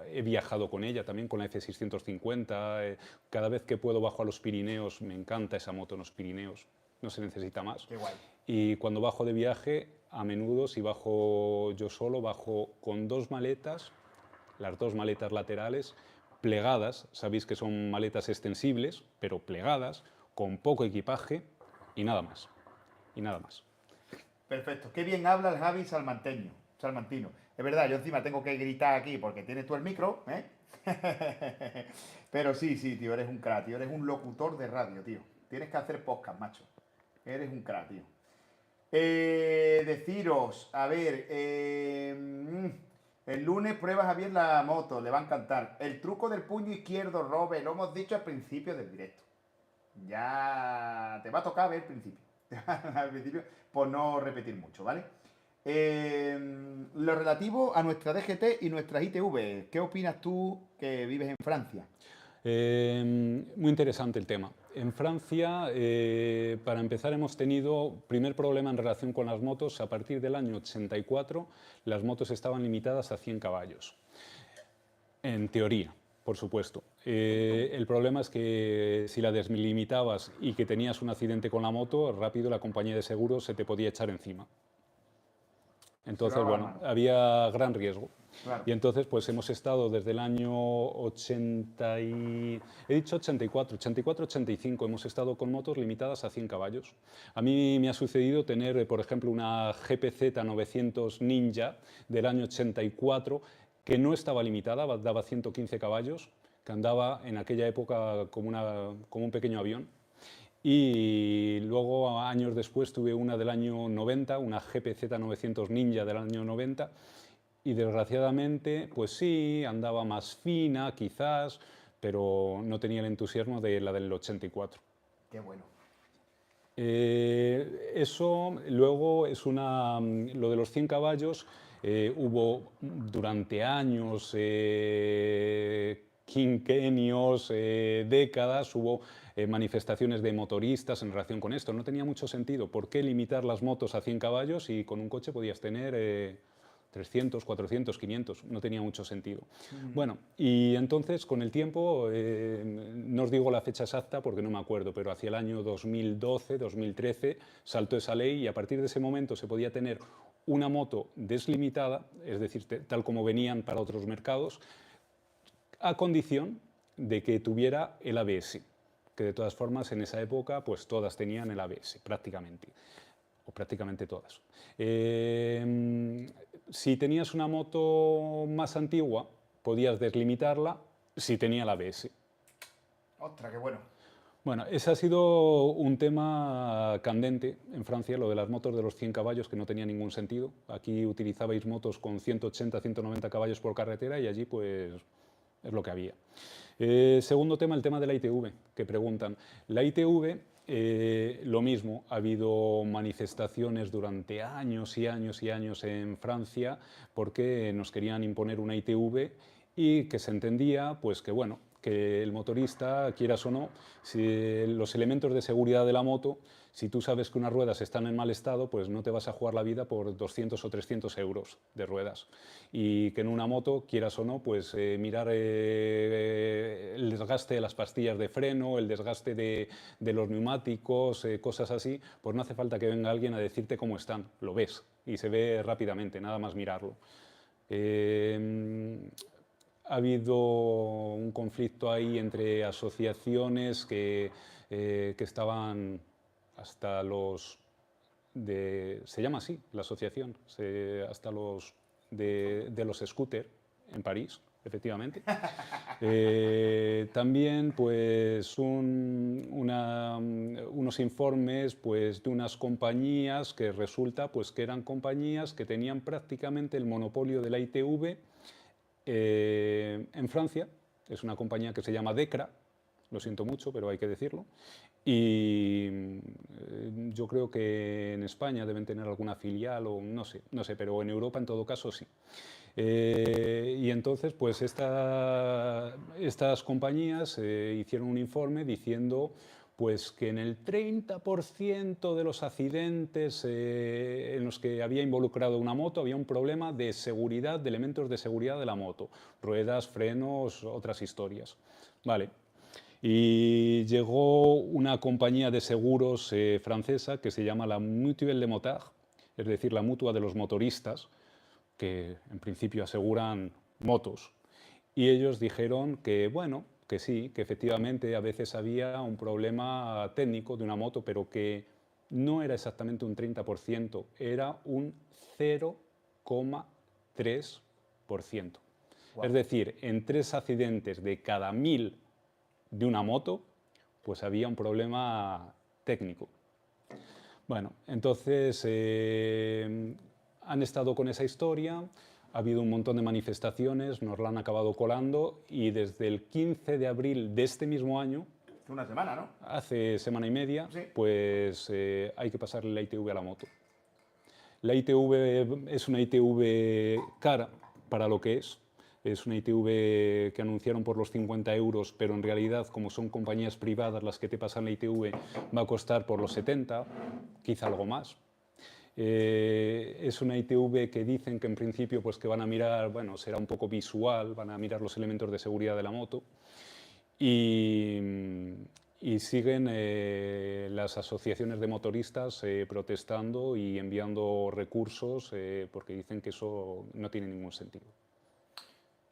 he viajado con ella también, con la F650. Cada vez que puedo bajo a los Pirineos, me encanta esa moto en los Pirineos, no se necesita más. Qué guay. Y cuando bajo de viaje, a menudo, si bajo yo solo, bajo con dos maletas, las dos maletas laterales, plegadas, sabéis que son maletas extensibles, pero plegadas, con poco equipaje y nada más. Y nada más. Perfecto. Qué bien habla el Javi salmantino. Es verdad, yo encima tengo que gritar aquí porque tienes tú el micro, ¿eh? Pero sí, sí, tío, eres un crack, tío. Eres un locutor de radio, tío. Tienes que hacer podcast, macho. Eres un crack, tío. Deciros, a ver, el lunes prueba Javier la moto, le va a encantar. El truco del puño izquierdo, Robe, lo hemos dicho al principio del directo. Ya te va a tocar ver el principio. Al principio, por no repetir mucho, ¿vale? Lo relativo a nuestra DGT y nuestras ITV, ¿qué opinas tú que vives en Francia? Muy interesante el tema. En Francia, para empezar, hemos tenido primer problema en relación con las motos. A partir del año 84, las motos estaban limitadas a 100 caballos. En teoría, por supuesto. El problema es que si la deslimitabas y que tenías un accidente con la moto, rápido la compañía de seguros se te podía echar encima. Entonces, bueno, había gran riesgo. Claro. Y entonces, pues hemos estado desde el año 80 y... He dicho 84, 84, 85, hemos estado con motos limitadas a 100 caballos. A mí me ha sucedido tener, por ejemplo, una GPZ 900 Ninja del año 84, que no estaba limitada, daba 115 caballos, que andaba en aquella época como un pequeño avión. Y luego, años después, tuve una del año 90, una GPZ 900 Ninja del año 90, y desgraciadamente, pues sí, andaba más fina quizás, pero no tenía el entusiasmo de la del 84. Qué bueno. Eso luego es lo de los 100 caballos, hubo durante años, quinquenios, décadas, hubo manifestaciones de motoristas en relación con esto. No tenía mucho sentido. ¿Por qué limitar las motos a 100 caballos y con un coche podías tener 300, 400, 500? No tenía mucho sentido. Bueno, y entonces con el tiempo, no os digo la fecha exacta porque no me acuerdo, pero hacia el año 2012, 2013 saltó esa ley y a partir de ese momento se podía tener una moto deslimitada, es decir, tal como venían para otros mercados, a condición de que tuviera el ABS, que de todas formas en esa época pues todas tenían el ABS, prácticamente, o prácticamente todas. Si tenías una moto más antigua, podías deslimitarla si tenía el ABS. Ostras, qué bueno. Bueno, ese ha sido un tema candente en Francia, lo de las motos de los 100 caballos, que no tenía ningún sentido. Aquí utilizabais motos con 180, 190 caballos por carretera y allí pues es lo que había. Segundo tema, el tema de la ITV, que preguntan. La ITV, lo mismo, ha habido manifestaciones durante años y años y años en Francia porque nos querían imponer una ITV y que se entendía pues que bueno, que el motorista, quieras o no, si los elementos de seguridad de la moto, si tú sabes que unas ruedas están en mal estado, pues no te vas a jugar la vida por 200 o 300 euros de ruedas. Y que en una moto, quieras o no, pues mirar el desgaste de las pastillas de freno, el desgaste de los neumáticos, cosas así, pues no hace falta que venga alguien a decirte cómo están, lo ves y se ve rápidamente, nada más mirarlo. Ha habido un conflicto ahí entre asociaciones que estaban hasta los se llama así la asociación, hasta los de los scooters en París, efectivamente. También pues unos informes pues de unas compañías que resulta pues que eran compañías que tenían prácticamente el monopolio de la ITV en Francia. Es una compañía que se llama Decra, lo siento mucho, pero hay que decirlo. Y yo creo que en España deben tener alguna filial o no sé, pero en Europa en todo caso sí. Y entonces, pues estas compañías hicieron un informe diciendo Pues que en el 30% de los accidentes en los que había involucrado una moto había un problema de seguridad, de elementos de seguridad de la moto, ruedas, frenos, otras historias. Vale. Y llegó una compañía de seguros francesa que se llama la Mutuelle de Motard, es decir, la mutua de los motoristas, que en principio aseguran motos. Y ellos dijeron que, bueno, que sí, que efectivamente a veces había un problema técnico de una moto, pero que no era exactamente un 30%, era un 0,3%. Wow. Es decir, en 3 accidentes de cada 1000 de una moto, pues había un problema técnico. Bueno, entonces han estado con esa historia, ha habido un montón de manifestaciones, nos la han acabado colando y desde el 15 de abril de este mismo año, Una semana, ¿no? hace semana y media, Sí. pues hay que pasarle la ITV a la moto. La ITV es una ITV cara para lo que es. Es una ITV que anunciaron por los 50 euros, pero en realidad, como son compañías privadas las que te pasan la ITV, va a costar por los 70, quizá algo más. Es una ITV que dicen que en principio pues que van a mirar, bueno, será un poco visual, van a mirar los elementos de seguridad de la moto y siguen las asociaciones de motoristas protestando y enviando recursos porque dicen que eso no tiene ningún sentido.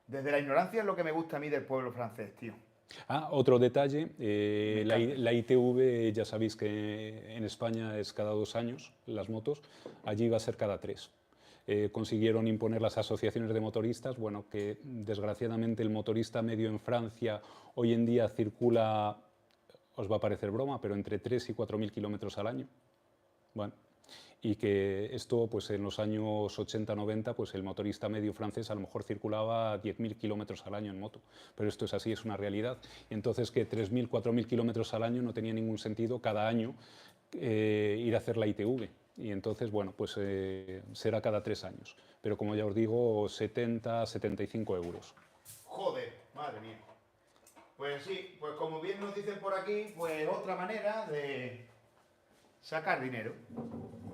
Desde la ignorancia es lo que me gusta a mí del pueblo francés, tío. Ah, otro detalle, Me la encanta. ITV ya sabéis que en España es cada 2 años las motos, allí va a ser cada 3. Consiguieron imponer las asociaciones de motoristas, bueno, que desgraciadamente el motorista medio en Francia hoy en día circula, os va a parecer broma, pero entre 3 y 4.000 kilómetros al año. Bueno, y que esto, pues en los años 80-90, pues el motorista medio francés a lo mejor circulaba 10.000 kilómetros al año en moto, pero esto es así, es una realidad. Y entonces que 3.000, 4.000 kilómetros al año no tenía ningún sentido cada año ir a hacer la ITV. Y entonces, bueno, pues será cada 3 años. Pero como ya os digo, 70, 75 euros. Joder, madre mía. Pues sí, pues como bien nos dicen por aquí, pues otra manera de sacar dinero.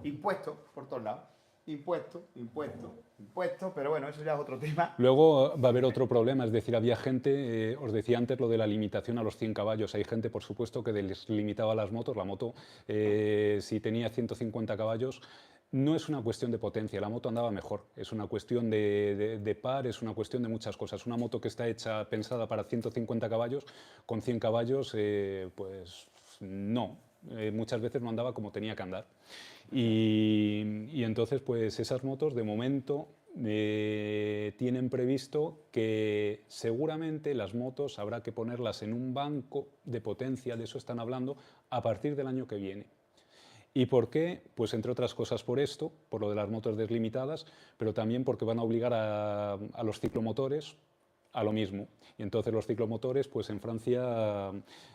Impuestos por todos lados. Impuestos, impuestos, impuestos, pero bueno, eso ya es otro tema. Luego va a haber otro problema, es decir, había gente, os decía antes lo de la limitación a los 100 caballos, hay gente, por supuesto, que les limitaba las motos, la moto, si tenía 150 caballos, no es una cuestión de potencia, la moto andaba mejor, es una cuestión de par, es una cuestión de muchas cosas. Una moto que está hecha, pensada para 150 caballos, con 100 caballos, pues no, muchas veces no andaba como tenía que andar. Y entonces, pues esas motos de momento tienen previsto que seguramente las motos habrá que ponerlas en un banco de potencia, de eso están hablando, a partir del año que viene. ¿Y por qué? Pues entre otras cosas por esto, por lo de las motos deslimitadas, pero también porque van a obligar a los ciclomotores a lo mismo. Y entonces los ciclomotores, pues en Francia,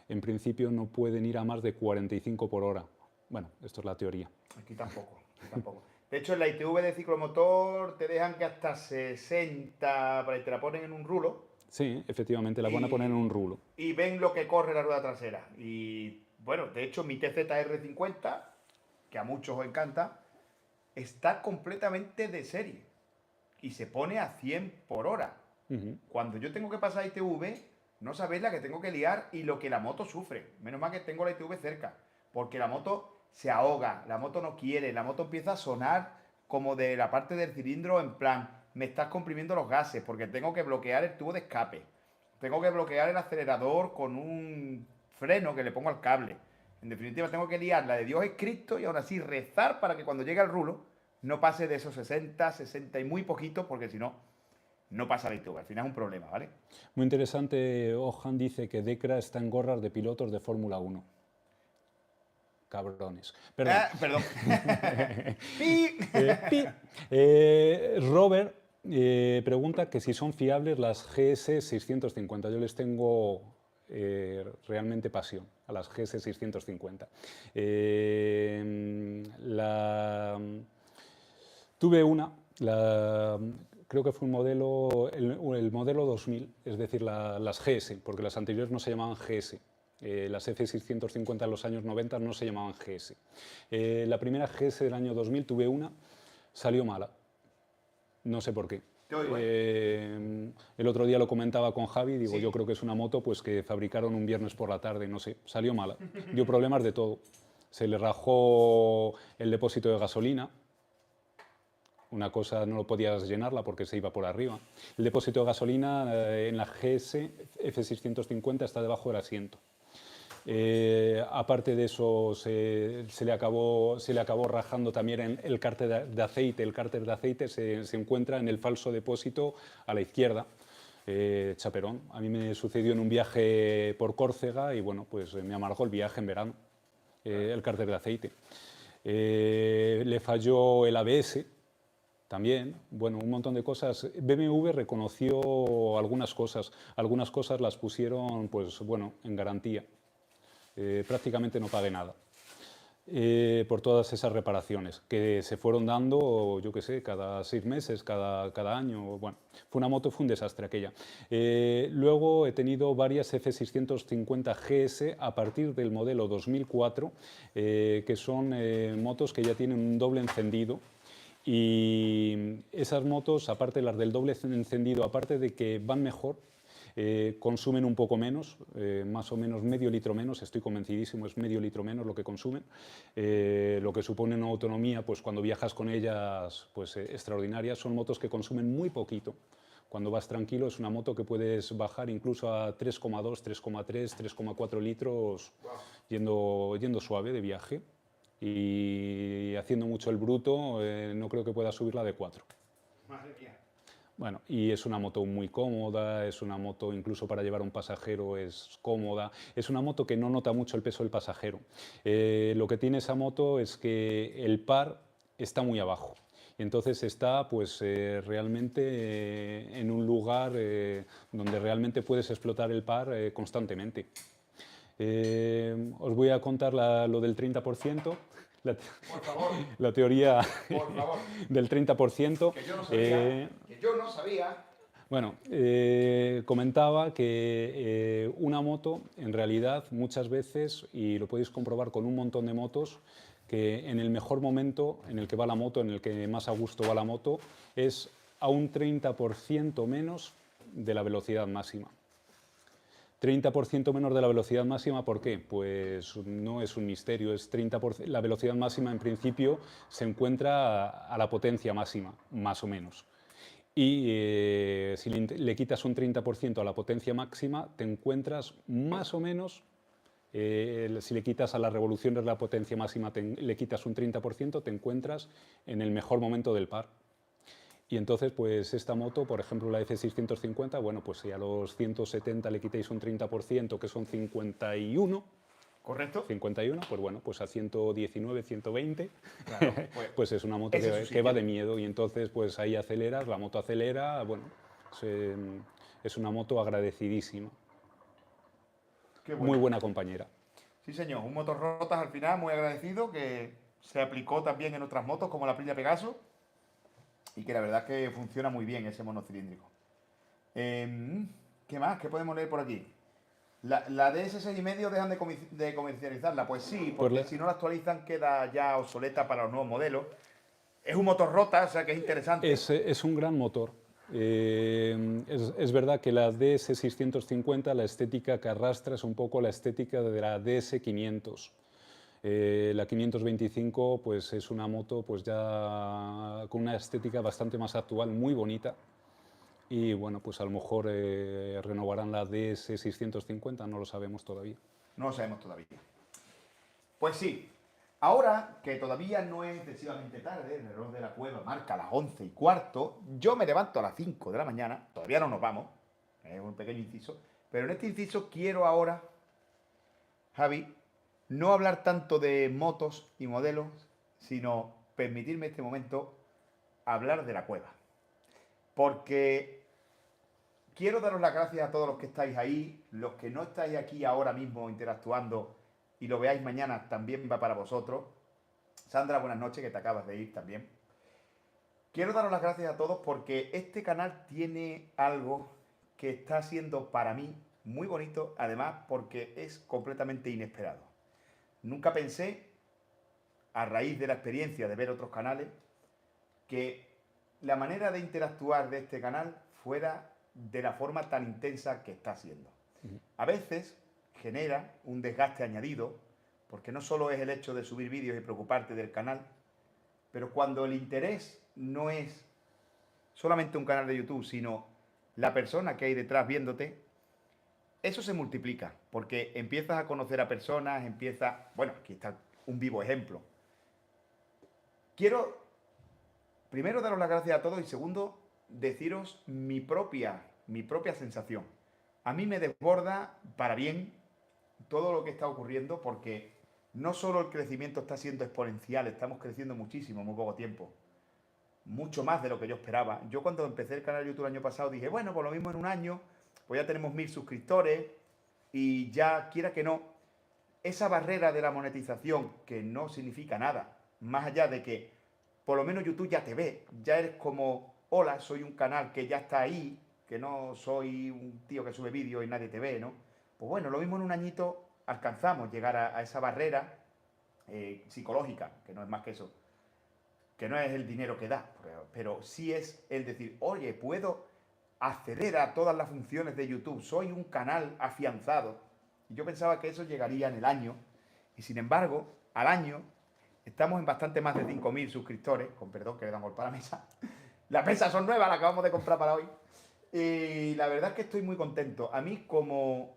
en principio no pueden ir a más de 45 por hora. Bueno, esto es la teoría. Aquí tampoco, aquí tampoco. De hecho, en la ITV de ciclomotor te dejan que hasta 60, por ahí te la ponen en un rulo. Sí, efectivamente, la van a poner en un rulo. Y ven lo que corre la rueda trasera. Y bueno, de hecho, mi TZR50, que a muchos os encanta, está completamente de serie. Y se pone a 100 por hora. Cuando yo tengo que pasar ITV, no sabéis la que tengo que liar y lo que la moto sufre. Menos mal que tengo la ITV cerca. Porque la moto se ahoga, la moto no quiere, la moto empieza a sonar como de la parte del cilindro en plan, me estás comprimiendo los gases porque tengo que bloquear el tubo de escape. Tengo que bloquear el acelerador con un freno que le pongo al cable. En definitiva, tengo que liar la de Dios es Cristo y aún así rezar para que cuando llegue al rulo no pase de esos 60, 60 y muy poquito, porque si no, no pasa la ITV. Al final es un problema, ¿vale? Muy interesante, Ojan dice que Decra está en gorras de pilotos de Fórmula 1. Cabrones. Perdón. Perdón. ¡Pi! Pi. Robert pregunta que si son fiables las GS 650. Yo les tengo realmente pasión a las GS 650. Tuve una, creo que fue un modelo, el modelo 2000, es decir, las GS, porque las anteriores no se llamaban GS. Las F650 en los años 90 no se llamaban GS. La primera GS del año 2000 tuve una, salió mala. No sé por qué. El otro día lo comentaba con Javi, digo, yo creo que es una moto pues, que fabricaron un viernes por la tarde, no sé, salió mala. Dio problemas de todo. Se le rajó el depósito de gasolina. Una cosa no lo podías llenarla porque se iba por arriba. El depósito de gasolina en la GS F650 está debajo del asiento. Aparte de eso, se le acabó rajando también el cárter de aceite. El cárter de aceite se encuentra en el falso depósito a la izquierda, chaperón. A mí me sucedió en un viaje por Córcega y bueno, pues me amargó el viaje en verano, el cárter de aceite. Le falló el ABS. También, bueno, un montón de cosas. BMW reconoció algunas cosas las pusieron, pues bueno, en garantía. Prácticamente no pagué nada por todas esas reparaciones que se fueron dando, yo qué sé, cada 6 meses, cada año. Bueno, fue un desastre aquella. Luego he tenido varias F650 GS a partir del modelo 2004, que son motos que ya tienen un doble encendido. Y esas motos, aparte de las del doble encendido, aparte de que van mejor, consumen un poco menos, más o menos medio litro menos, estoy convencidísimo, es medio litro menos lo que consumen, lo que supone una autonomía, pues cuando viajas con ellas, pues extraordinaria. Son motos que consumen muy poquito. Cuando vas tranquilo es una moto que puedes bajar incluso a 3,2, 3,3, 3,4 litros yendo suave de viaje. Y haciendo mucho el bruto, no creo que pueda subirla de 4. Madre mía. Bueno, y es una moto muy cómoda, es una moto incluso para llevar a un pasajero es cómoda, es una moto que no nota mucho el peso del pasajero. Lo que tiene esa moto es que el par está muy abajo. Y entonces está pues, realmente en un lugar donde realmente puedes explotar el par constantemente. Os voy a contar lo del 30%. Por favor. La teoría Por favor. del 30%. Que yo no sabía. Que yo no sabía. Bueno, comentaba que una moto, en realidad, muchas veces, y lo podéis comprobar con un montón de motos, que en el mejor momento en el que va la moto, en el que más a gusto va la moto, es a un 30% menos de la velocidad máxima. 30% menos de la velocidad máxima, ¿por qué? Pues no es un misterio, es 30%, la velocidad máxima en principio se encuentra a la potencia máxima, más o menos. Y si le quitas un 30% a la potencia máxima, te encuentras más o menos, si le quitas a las revoluciones de la potencia máxima, le quitas un 30%, te encuentras en el mejor momento del par. Y entonces, pues esta moto, por ejemplo, la F650, bueno, pues si a los 170 le quitáis un 30%, que son 51, ¿correcto? 51, pues bueno, pues a 119, 120, Claro, pues es una moto que va de miedo y entonces pues ahí aceleras, la moto acelera, bueno, es una moto agradecidísima. Qué bueno. Muy buena compañera. Sí, señor, un motor rotas al final, muy agradecido, que se aplicó también en otras motos como la Aprilia Pegaso y que la verdad es que funciona muy bien ese monocilíndrico. ¿Qué más? ¿Qué podemos leer por aquí? ¿La DS6,5 dejan de comercializarla? Pues sí, porque si no la actualizan queda ya obsoleta para los nuevos modelos. Es un motor rota, o sea que es interesante. Es un gran motor. Es verdad que la DS650, la estética que arrastra es un poco la estética de la DS500. La 525 pues, es una moto pues, ya con una estética bastante más actual, muy bonita. Y bueno, pues a lo mejor renovarán la DS650, no lo sabemos todavía. No lo sabemos todavía. Pues sí, ahora que todavía no es excesivamente tarde, el reloj de la cueva marca las 11:15, yo me levanto a las 5 de la mañana, todavía no nos vamos, es un pequeño inciso, pero en este inciso quiero ahora, Javi, no hablar tanto de motos y modelos, sino permitirme este momento hablar de la cueva. Porque quiero daros las gracias a todos los que estáis ahí, los que no estáis aquí ahora mismo interactuando y lo veáis mañana, también va para vosotros. Sandra, buenas noches, que te acabas de ir también. Quiero daros las gracias a todos porque este canal tiene algo que está siendo para mí muy bonito, además porque es completamente inesperado. Nunca pensé, a raíz de la experiencia de ver otros canales, que la manera de interactuar de este canal fuera de la forma tan intensa que está siendo. A veces genera un desgaste añadido, porque no solo es el hecho de subir vídeos y preocuparte del canal, pero cuando el interés no es solamente un canal de YouTube, sino la persona que hay detrás viéndote, eso se multiplica, porque empiezas a conocer a personas, bueno, aquí está un vivo ejemplo. Quiero, primero, daros las gracias a todos y segundo, deciros mi propia sensación. A mí me desborda para bien todo lo que está ocurriendo porque no solo el crecimiento está siendo exponencial, estamos creciendo muchísimo en muy poco tiempo. Mucho más de lo que yo esperaba. Yo cuando empecé el canal de YouTube el año pasado dije, bueno, por lo mismo en un año, pues ya tenemos 1000 suscriptores y ya, quiera que no, esa barrera de la monetización, que no significa nada, más allá de que por lo menos YouTube ya te ve, ya eres como, hola, soy un canal que ya está ahí, que no soy un tío que sube vídeos y nadie te ve, ¿no? Pues bueno, lo mismo en un añito alcanzamos llegar a esa barrera psicológica, que no es más que eso, que no es el dinero que da, pero sí es el decir, oye, puedo acceder a todas las funciones de YouTube, soy un canal afianzado. Y yo pensaba que eso llegaría en el año, y sin embargo, al año estamos en bastante más de 5000 suscriptores, con perdón que le dan golpe a la mesa. Las mesas son nuevas, las acabamos de comprar para hoy. Y la verdad es que estoy muy contento. A mí, como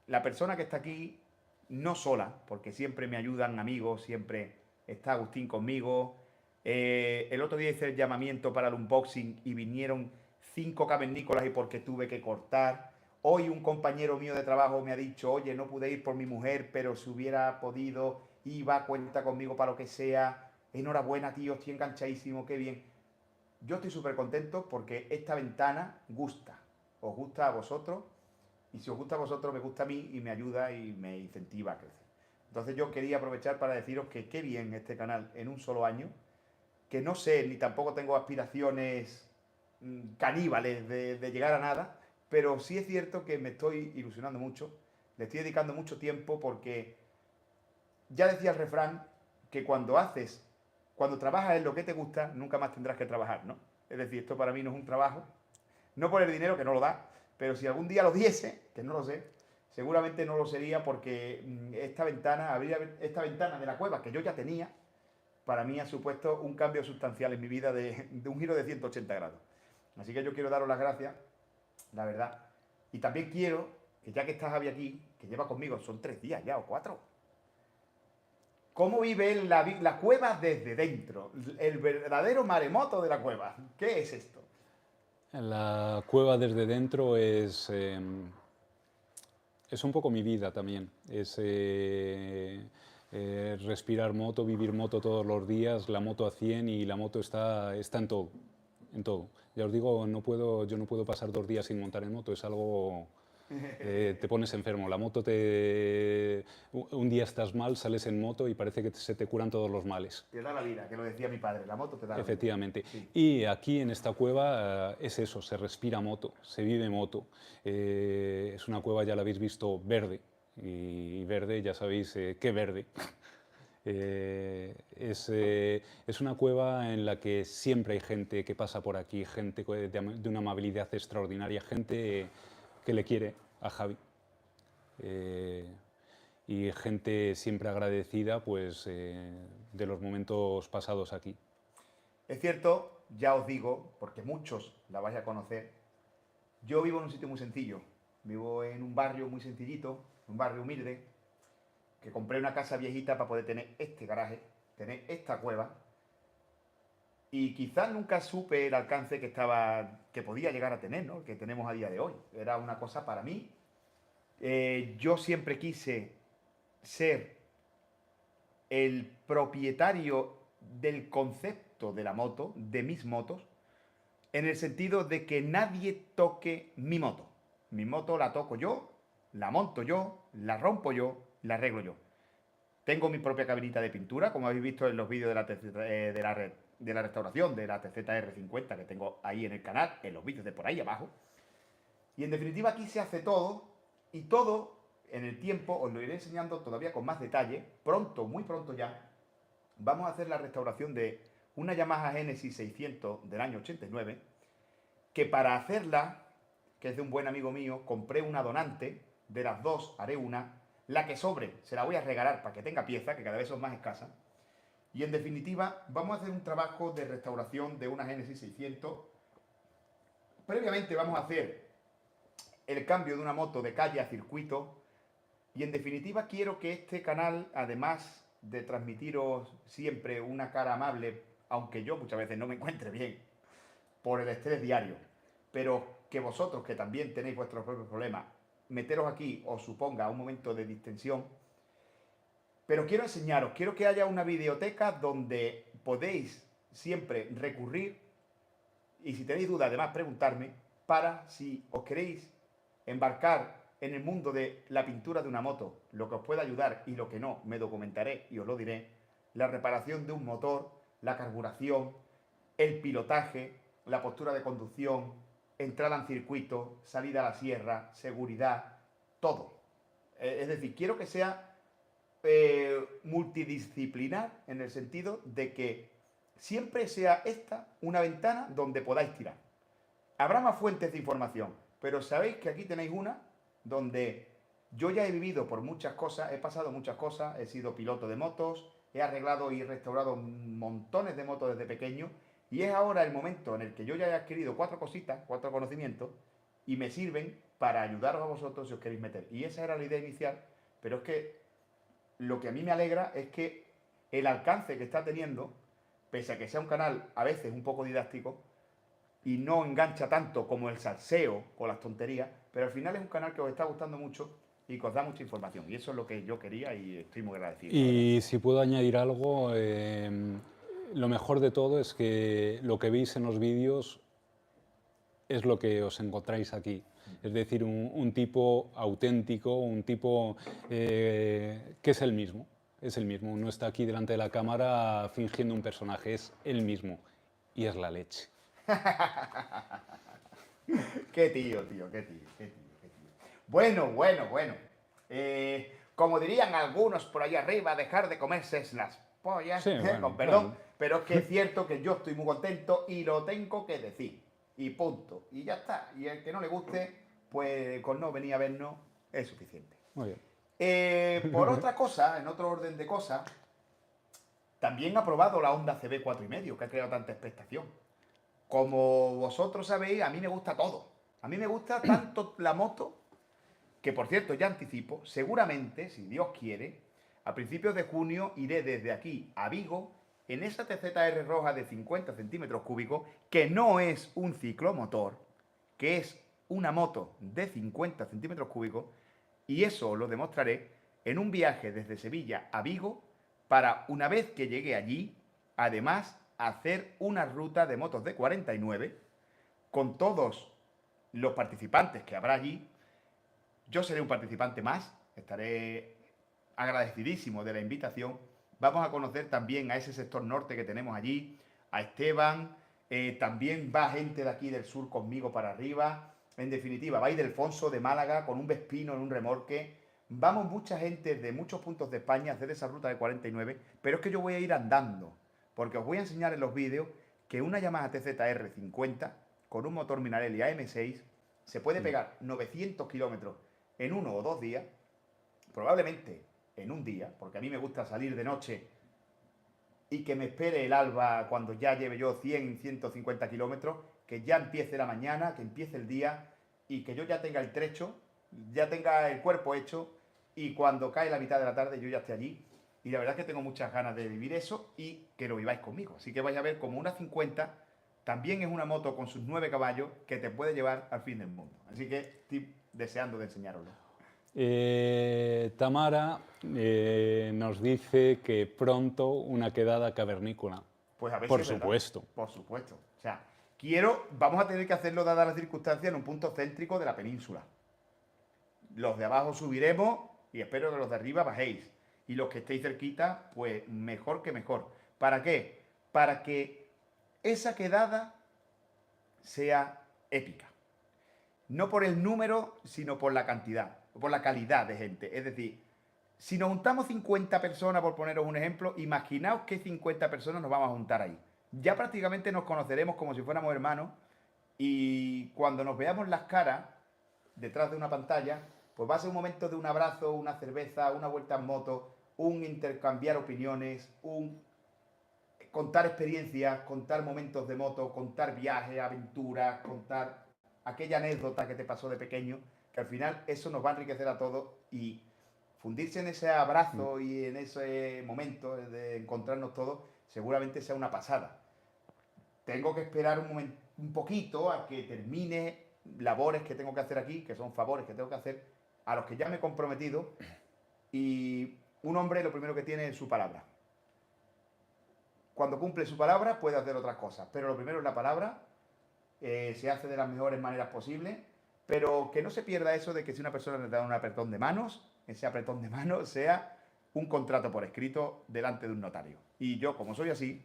la persona que está aquí, no sola, porque siempre me ayudan amigos, siempre está Agustín conmigo. El otro día hice el llamamiento para el unboxing y vinieron 5 cavernícolas y porque tuve que cortar. Hoy un compañero mío de trabajo me ha dicho, oye, no pude ir por mi mujer, pero si hubiera podido, iba, cuenta conmigo para lo que sea. Enhorabuena, tío, estoy enganchadísimo, qué bien. Yo estoy súper contento porque esta ventana gusta. Os gusta a vosotros y si os gusta a vosotros, me gusta a mí y me ayuda y me incentiva a crecer. Entonces yo quería aprovechar para deciros que qué bien este canal en un solo año, que no sé ni tampoco tengo aspiraciones caníbales de llegar a nada, pero sí es cierto que me estoy ilusionando mucho, le estoy dedicando mucho tiempo porque ya decía el refrán que cuando trabajas en lo que te gusta, nunca más tendrás que trabajar, ¿no? Es decir, esto para mí no es un trabajo, no por el dinero, que no lo da, pero si algún día lo diese, que no lo sé, seguramente no lo sería porque esta ventana de la cueva que yo ya tenía, para mí ha supuesto un cambio sustancial en mi vida de un giro de 180 grados. Así que yo quiero daros las gracias, la verdad. Y también quiero que ya que está Javi aquí, que lleva conmigo, son 3 días ya o 4. ¿Cómo vive la cueva desde dentro? El verdadero maremoto de la cueva. ¿Qué es esto? La cueva desde dentro es un poco mi vida también. Es respirar moto, vivir moto todos los días, la moto a 100 y la moto está en todo. En todo. Ya os digo, yo no puedo pasar 2 días sin montar en moto, es algo... te pones enfermo, la moto un día estás mal, sales en moto y parece que se te curan todos los males. Te da la vida, que lo decía mi padre, la moto te da la vida. Efectivamente. Sí. Y aquí en esta cueva es eso, se respira moto, se vive moto. Es una cueva, ya la habéis visto, verde. Y verde, ya sabéis qué verde. Es una cueva en la que siempre hay gente que pasa por aquí, gente de una amabilidad extraordinaria, gente que le quiere a Javi. Y gente siempre agradecida pues, de los momentos pasados aquí. Es cierto, ya os digo, porque muchos la vais a conocer, yo vivo en un sitio muy sencillo. Vivo en un barrio muy sencillito, un barrio humilde, que compré una casa viejita para poder tener este garaje, tener esta cueva. Y quizás nunca supe el alcance que podía llegar a tener, ¿no? Que tenemos a día de hoy. Era una cosa para mí. Yo siempre quise ser el propietario del concepto de la moto, de mis motos, en el sentido de que nadie toque mi moto. Mi moto la toco yo, la monto yo, la rompo yo, la arreglo yo. Tengo mi propia cabinita de pintura, como habéis visto en los vídeos de la restauración de la TZR50 que tengo ahí en el canal, en los vídeos de por ahí abajo. Y en definitiva aquí se hace todo Y todo en el tiempo os lo iré enseñando todavía con más detalle. Pronto, muy pronto ya, vamos a hacer la restauración de una Yamaha Genesis 600 del año 89, que para hacerla, que es de un buen amigo mío, compré una donante, de las dos haré una, la que sobre se la voy a regalar para que tenga pieza, que cada vez son más escasas, y en definitiva vamos a hacer un trabajo de restauración de una Genesis 600. Previamente vamos a hacer el cambio de una moto de calle a circuito, y en definitiva quiero que este canal, además de transmitiros siempre una cara amable, aunque yo muchas veces no me encuentre bien por el estrés diario, pero que vosotros, que también tenéis vuestros propios problemas, meteros aquí os suponga un momento de distensión. Pero quiero enseñaros, quiero que haya una videoteca donde podéis siempre recurrir, y si tenéis dudas además preguntarme, para si os queréis embarcar en el mundo de la pintura de una moto, lo que os pueda ayudar y lo que no, me documentaré y os lo diré, la reparación de un motor, la carburación, el pilotaje, la postura de conducción, entrada en circuito, salida a la sierra, seguridad, todo. Es decir, quiero que sea multidisciplinar en el sentido de que siempre sea esta una ventana donde podáis tirar. Habrá más fuentes de información, pero sabéis que aquí tenéis una donde yo ya he vivido por muchas cosas, he pasado muchas cosas, he sido piloto de motos, he arreglado y restaurado montones de motos desde pequeño, y es ahora el momento en el que yo ya he adquirido 4 cositas, 4 conocimientos, y me sirven para ayudaros a vosotros si os queréis meter. Y esa era la idea inicial, pero es que lo que a mí me alegra es que el alcance que está teniendo, pese a que sea un canal a veces un poco didáctico, y no engancha tanto como el salseo o las tonterías, pero al final es un canal que os está gustando mucho y que os da mucha información. Y eso es lo que yo quería y estoy muy agradecido. Y si puedo añadir algo, lo mejor de todo es que lo que veis en los vídeos es lo que os encontráis aquí. Es decir, un tipo auténtico, un tipo que es el mismo. Es el mismo. No está aquí delante de la cámara fingiendo un personaje, es el mismo. Y es la leche. Qué tío, tío, qué tío, qué tío, qué tío. Bueno, bueno, bueno. Como dirían algunos por ahí arriba, dejar de comerse las pollas, Sí, bueno, con perdón, claro. pero es que es cierto que yo estoy muy contento y lo tengo que decir. Y punto. Y ya está. Y el que no le guste, pues con no venir a vernos es suficiente. Muy bien. Por otra cosa, en otro orden de cosas, también ha probado la Honda CB 4,5, que ha creado tanta expectación. Como vosotros sabéis, a mí me gusta todo. A mí me gusta tanto la moto, que por cierto ya anticipo, seguramente, si Dios quiere, a principios de junio iré desde aquí a Vigo en esa TZR roja de 50 centímetros cúbicos, que no es un ciclomotor, que es una moto de 50 centímetros cúbicos, y eso lo demostraré en un viaje desde Sevilla a Vigo para, una vez que llegue allí, además hacer una ruta de motos de 49 con todos los participantes que habrá allí. Yo seré un participante más, estaré agradecidísimo de la invitación. Vamos a conocer también a ese sector norte que tenemos allí, a Esteban, también va gente de aquí del sur conmigo para arriba. En definitiva, va Ildefonso de Málaga con un Vespino en un remolque. Vamos mucha gente de muchos puntos de España a hacer esa ruta de 49, pero es que yo voy a ir andando, porque os voy a enseñar en los vídeos que una Yamaha TZR 50 con un motor Minarelli AM6 se puede pegar 900 kilómetros en 1 o 2 días, probablemente en un día, porque a mí me gusta salir de noche y que me espere el alba cuando ya lleve yo 100, 150 kilómetros, que ya empiece la mañana, que empiece el día y que yo ya tenga el trecho, ya tenga el cuerpo hecho y cuando cae la mitad de la tarde yo ya esté allí. Y la verdad es que tengo muchas ganas de vivir eso y que lo viváis conmigo. Así que vais a ver como una 50 también es una moto con sus 9 caballos que te puede llevar al fin del mundo. Así que estoy deseando de enseñároslo. Tamara nos dice que pronto una quedada cavernícola. Pues a ver Por si es verdad. supuesto. Por supuesto. O sea, vamos a tener que hacerlo dadas las circunstancias en un punto céntrico de la península. Los de abajo subiremos y espero que los de arriba bajéis. Y los que estéis cerquita, pues mejor que mejor. ¿Para qué? Para que esa quedada sea épica. No por el número, sino por la cantidad. o por la calidad de gente. Es decir, si nos juntamos 50 personas, por poneros un ejemplo, imaginaos qué 50 personas nos vamos a juntar ahí. Ya prácticamente nos conoceremos como si fuéramos hermanos y cuando nos veamos las caras detrás de una pantalla, pues va a ser un momento de un abrazo, una cerveza, una vuelta en moto, un intercambiar opiniones, un contar experiencias, contar momentos de moto, contar viajes, aventuras, contar aquella anécdota que te pasó de pequeño, que al final eso nos va a enriquecer a todos y fundirse en ese abrazo y en ese momento de encontrarnos todos, seguramente sea una pasada. Tengo que esperar un poquito a que termine labores que tengo que hacer aquí, que son favores que tengo que hacer a los que ya me he comprometido. Y un hombre lo primero que tiene es su palabra. Cuando cumple su palabra puede hacer otras cosas, pero lo primero es la palabra, se hace de las mejores maneras posibles, pero que no se pierda eso de que si una persona le da un apretón de manos, ese apretón de manos sea un contrato por escrito delante de un notario. Y yo, como soy así,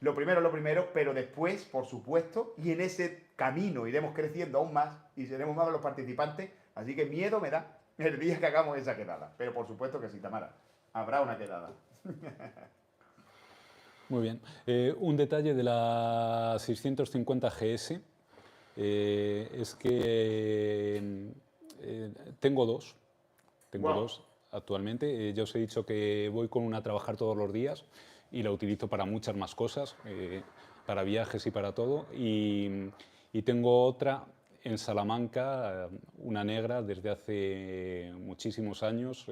lo primero, pero después, por supuesto, y en ese camino iremos creciendo aún más y seremos más los participantes, así que miedo me da el día que hagamos esa quedada. Pero por supuesto que sí, Tamara, habrá una quedada. Muy bien. Un detalle de la 650 GS es que tengo dos. Tengo Wow. dos actualmente. Ya os he dicho que voy con una a trabajar todos los días y la utilizo para muchas más cosas, para viajes y para todo. Y tengo otra en Salamanca, una negra desde hace muchísimos años,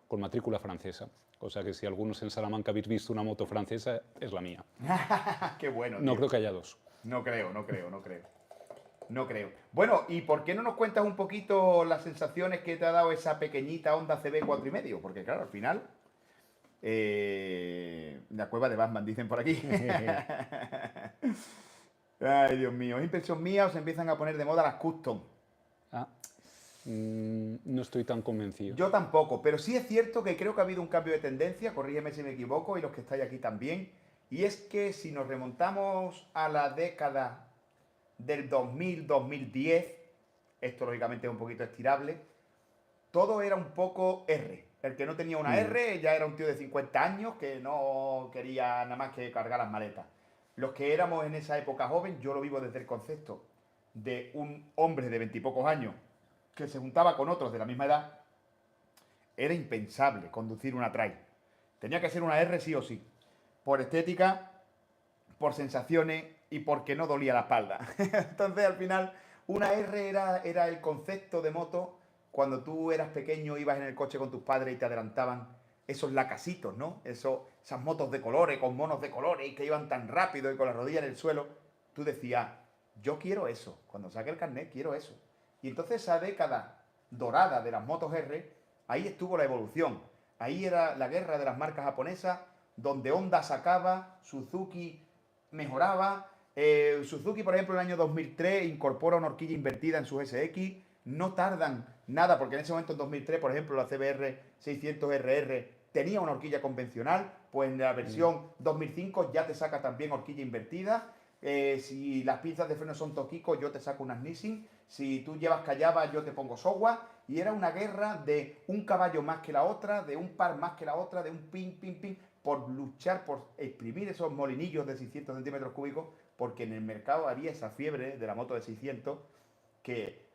con matrícula francesa. O sea que si algunos en Salamanca habéis visto una moto francesa, es la mía. Qué bueno, No tío. creo que haya dos. No creo. No creo. Bueno, ¿y por qué no nos cuentas un poquito las sensaciones que te ha dado esa pequeñita Honda CB 4,5? Porque claro, al final... la cueva de Batman, dicen por aquí. Ay, Dios mío. ¿Es impresión mía o se empiezan a poner de moda las custom? Ah, no estoy tan convencido. Yo tampoco, pero sí es cierto que creo que ha habido un cambio de tendencia, corrígeme si me equivoco, y los que estáis aquí también, y es que si nos remontamos a la década del 2000-2010, esto lógicamente es un poquito estirable, todo era un poco R. El que no tenía una R ya era un tío de 50 años que no quería nada más que cargar las maletas. Los que éramos en esa época joven, yo lo vivo desde el concepto de un hombre de 20 y pocos años que se juntaba con otros de la misma edad, era impensable conducir una trail. Tenía que ser una R sí o sí. Por estética, por sensaciones y porque no dolía la espalda. Entonces, al final, una R era el concepto de moto cuando tú eras pequeño, ibas en el coche con tus padres y te adelantaban esos lacasitos, ¿no? Esas motos de colores, con monos de colores y que iban tan rápido y con la rodilla en el suelo. Tú decías, yo quiero eso. Cuando saque el carnet, quiero eso. Y entonces esa década dorada de las motos R, ahí estuvo la evolución. Ahí era la guerra de las marcas japonesas, donde Honda sacaba, Suzuki mejoraba. Suzuki, por ejemplo, en el año 2003 incorpora una horquilla invertida en su SX. No tardan nada, porque en ese momento, en 2003, por ejemplo, la CBR 600RR tenía una horquilla convencional, pues en la versión 2005 ya te saca también horquilla invertida. Si las pinzas de freno son Tokiko, yo te saco unas Nissin. Si tú llevas Callaba, yo te pongo Showa. Y era una guerra de un caballo más que la otra, de un par más que la otra, de un pin, por luchar, por exprimir esos molinillos de 600 centímetros cúbicos, porque en el mercado había esa fiebre de la moto de 600 que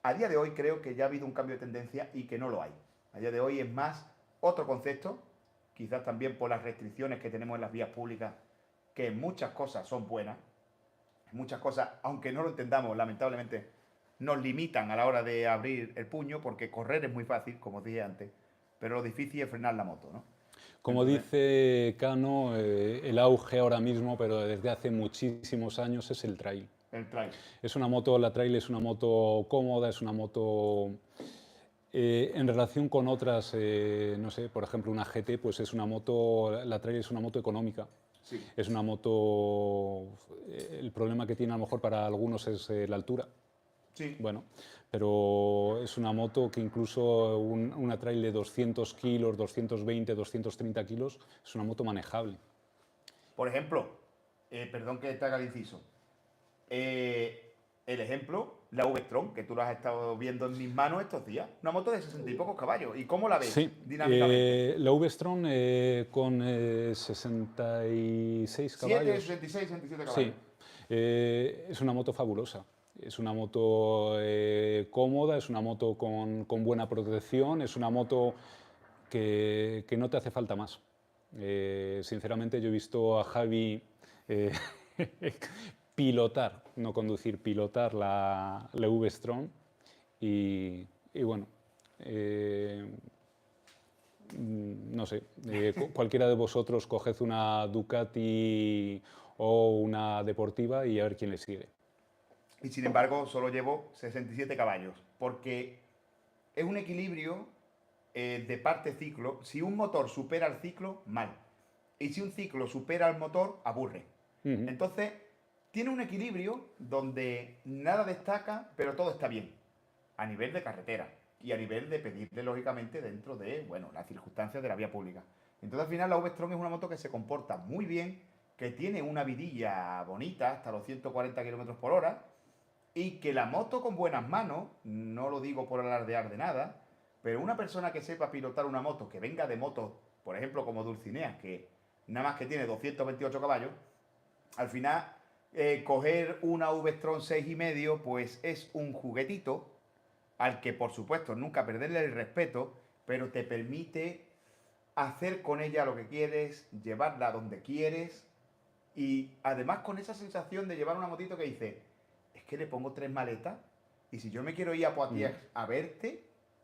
a día de hoy creo que ya ha habido un cambio de tendencia y que no lo hay. A día de hoy es más otro concepto, quizás también por las restricciones que tenemos en las vías públicas, que en muchas cosas son buenas, en muchas cosas, aunque no lo entendamos, lamentablemente, nos limitan a la hora de abrir el puño, porque correr es muy fácil, como os dije antes, pero lo difícil es frenar la moto, ¿no? Como Entonces, dice Cano, el auge ahora mismo, pero desde hace muchísimos años, es el trail. el trail. Es una moto, la trail es una moto cómoda, es una moto en relación con otras, no sé, por ejemplo una GT, pues es una moto, la trail es una moto económica. Sí. Es una moto, el problema que tiene a lo mejor para algunos es la altura. Sí. Bueno, pero es una moto que incluso una trail de 200 kilos, 220, 230 kilos, es una moto manejable. Por ejemplo, perdón que te haga el inciso, el ejemplo la V-Strom, que tú la has estado viendo en mis manos estos días. Una moto de 60 y pocos caballos. ¿Y cómo la ves Sí, dinámicamente? la V-Strom con 66 7, caballos. 66, 67 Sí, caballos. es una moto fabulosa. Es una moto cómoda, es una moto con buena protección, es una moto que no te hace falta más. Sinceramente, yo he visto a Javi eh, pilotar, no conducir, pilotar la V-Strom y bueno, eh, no sé, cualquiera de vosotros coged una Ducati o una deportiva y a ver quién le sigue. Y sin embargo, solo llevo 67 caballos. Porque es un equilibrio de parte ciclo. Si un motor supera el ciclo, mal. Y si un ciclo supera el motor, aburre. Ujú. Entonces, tiene un equilibrio donde nada destaca, pero todo está bien. A nivel de carretera. Y a nivel de pedirle, lógicamente, dentro de, bueno, las circunstancias de la vía pública. Entonces, al final, la V-Strom es una moto que se comporta muy bien, que tiene una vidilla bonita, hasta los 140 kilómetros por hora, y que la moto con buenas manos, no lo digo por alardear de nada, pero una persona que sepa pilotar una moto, que venga de motos, por ejemplo, como Dulcinea, que nada más que tiene 228 caballos, al final coger una V-Strom 6,5 pues es un juguetito al que por supuesto nunca perderle el respeto, pero te permite hacer con ella lo que quieres, llevarla donde quieres y además con esa sensación de llevar una motito que dice, es que le pongo 3 maletas y si yo me quiero ir a Mm. Poitiers a verte,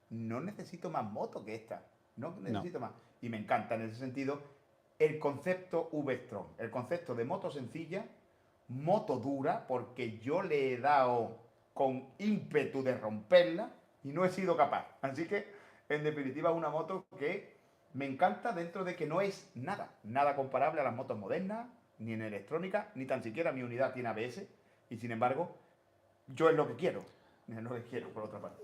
no necesito más moto que esta, no No, necesito más. Y me encanta en ese sentido el concepto V-Strom, el concepto de moto sencilla, moto dura, porque yo le he dado con ímpetu de romperla y no he sido capaz. Así que, en definitiva, es una moto que me encanta dentro de que no es nada, nada comparable a las motos modernas, ni en electrónica, ni tan siquiera mi unidad tiene ABS, y sin embargo, yo es lo que quiero, es lo que quiero, por otra parte.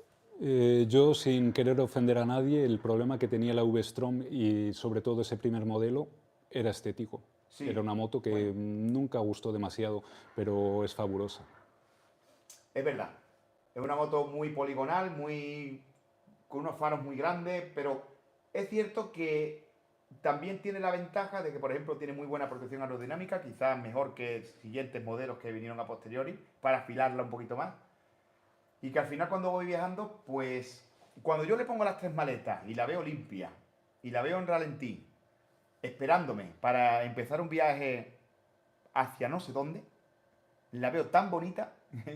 Yo, sin querer ofender a nadie, el problema que tenía la V-Strom y sobre todo ese primer modelo era estético. Era Sí, una moto que bueno, nunca gustó demasiado, pero es fabulosa. es verdad. Es una moto muy poligonal, muy con unos faros muy grandes, pero es cierto que también tiene la ventaja de que, por ejemplo, tiene muy buena protección aerodinámica, quizás mejor que siguientes modelos que vinieron a posteriori, para afilarla un poquito más. Y que al final cuando voy viajando, pues cuando yo le pongo las 3 maletas y la veo limpia, y la veo en ralentí, esperándome para empezar un viaje hacia no sé dónde, la veo tan bonita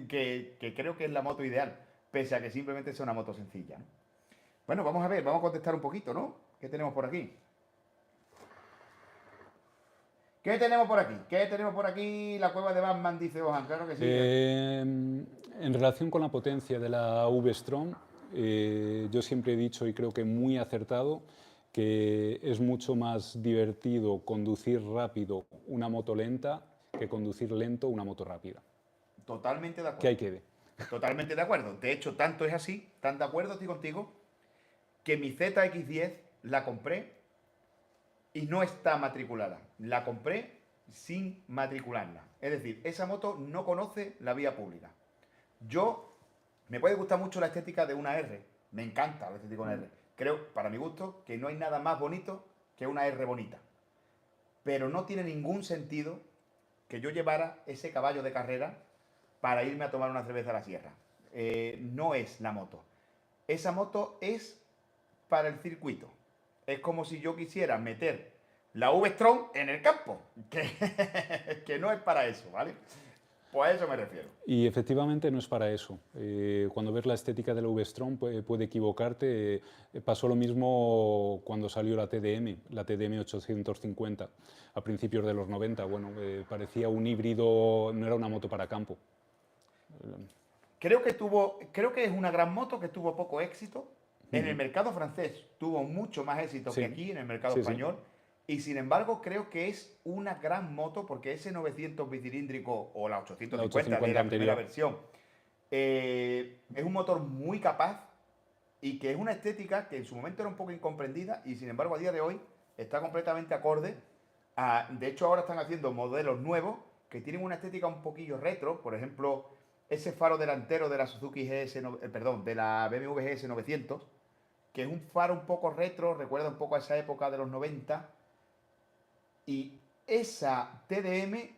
que creo que es la moto ideal, pese a que simplemente sea una moto sencilla, ¿no? Bueno, vamos a ver, vamos a contestar un poquito, ¿no? ¿Qué tenemos por aquí? ¿Qué tenemos por aquí? ¿Qué tenemos por aquí? La cueva de Batman, dice Ojan, claro que sí. En relación con la potencia de la V-Strom, yo siempre he dicho y creo que muy acertado que es mucho más divertido conducir rápido una moto lenta que conducir lento una moto rápida. Totalmente de Que ahí acuerdo. quede. Totalmente de acuerdo. De hecho, tanto es así, tan de acuerdo estoy contigo, que mi ZX10 la compré y no está matriculada. La compré sin matricularla. Es decir, esa moto no conoce la vía pública. Yo, me puede gustar mucho la estética de una R. Me encanta la estética de una R. Creo, para mi gusto, que no hay nada más bonito que una R bonita. Pero no tiene ningún sentido que yo llevara ese caballo de carrera para irme a tomar una cerveza a la sierra. No es la moto. Esa moto es para el circuito. Es como si yo quisiera meter la V-Strom en el campo, que no es para eso, ¿vale? Pues a eso me refiero. Y efectivamente no es para eso. Cuando ves la estética de la V-Strom puede equivocarte. Pasó lo mismo cuando salió la TDM 850, a principios de los 90. Bueno, parecía un híbrido, no era una moto para campo. Creo que es una gran moto que tuvo poco éxito. En el Ujú. mercado francés tuvo mucho más éxito que Sí, aquí en el mercado sí, sí. español. Y sin embargo, creo que es una gran moto porque ese 900 bicilíndrico o la La 850 de 850 la primera anterior. versión es un motor muy capaz y que es una estética que en su momento era un poco incomprendida y sin embargo a día de hoy está completamente acorde de hecho ahora están haciendo modelos nuevos que tienen una estética un poquillo retro, por ejemplo ese faro delantero de la Suzuki perdón, de la BMW GS 900, que es un faro un poco retro, recuerda un poco a esa época de los 90. Y esa TDM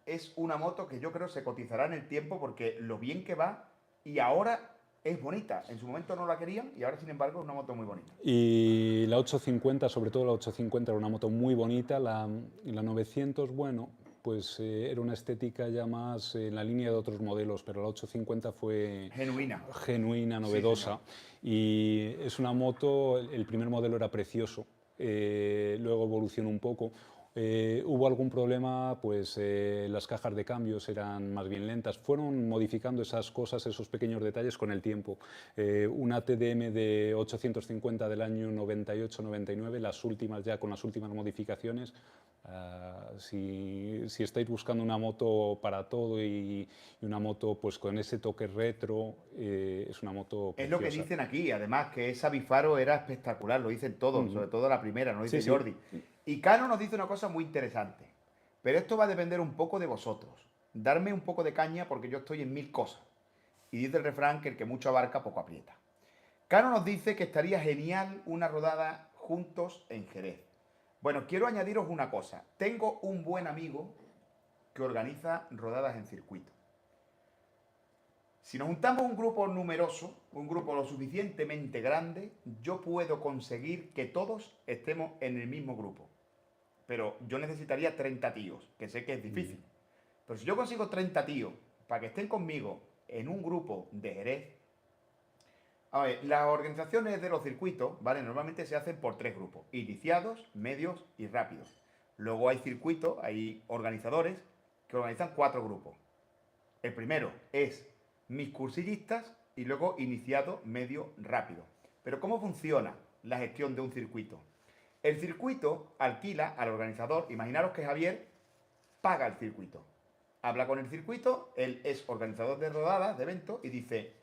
es una moto que yo creo se cotizará en el tiempo porque lo bien que va y ahora es bonita. En su momento no la querían y ahora, sin embargo, es una moto muy bonita. Y la 850, sobre todo la 850, era una moto muy bonita. La 900, bueno, pues era una estética ya más en la línea de otros modelos, pero la 850 fue Genuina. genuina, Sí, novedosa. señor. Y es una moto, el primer modelo era precioso, luego evolucionó un poco. Hubo algún problema, pues las cajas de cambios eran más bien lentas. Fueron modificando esas cosas, esos pequeños detalles con el tiempo. Una TDM de 850 del año 98-99, las últimas ya con las últimas modificaciones. Si estáis buscando una moto para todo y una moto pues con ese toque retro, es una moto Es lo que preciosa. dicen aquí, además, que esa bifaro era espectacular, lo dicen todos, sobre todo la primera, nos Sí, dice sí. Jordi. Y Cano nos dice una cosa muy interesante, pero esto va a depender un poco de vosotros. Darme un poco de caña porque yo estoy en mil cosas. Y dice el refrán que el que mucho abarca, poco aprieta. Cano nos dice que estaría genial una rodada juntos en Jerez. Bueno, quiero añadiros una cosa. Tengo un buen amigo que organiza rodadas en circuito. Si nos juntamos un grupo numeroso, un grupo lo suficientemente grande, yo puedo conseguir que todos estemos en el mismo grupo. Pero yo necesitaría 30 tíos, que sé que es difícil. Pero si yo consigo 30 tíos para que estén conmigo en un grupo de Jerez, a ver, las organizaciones de los circuitos, ¿vale? Normalmente se hacen por tres grupos: iniciados, medios y rápidos. Luego hay circuitos, hay organizadores que organizan cuatro grupos. El primero es mis cursillistas y luego iniciado, medio, rápido. Pero ¿cómo funciona la gestión de un circuito? El circuito alquila al organizador. Imaginaros que Javier paga el circuito. Habla con el circuito, él es organizador de rodadas, de eventos, y dice: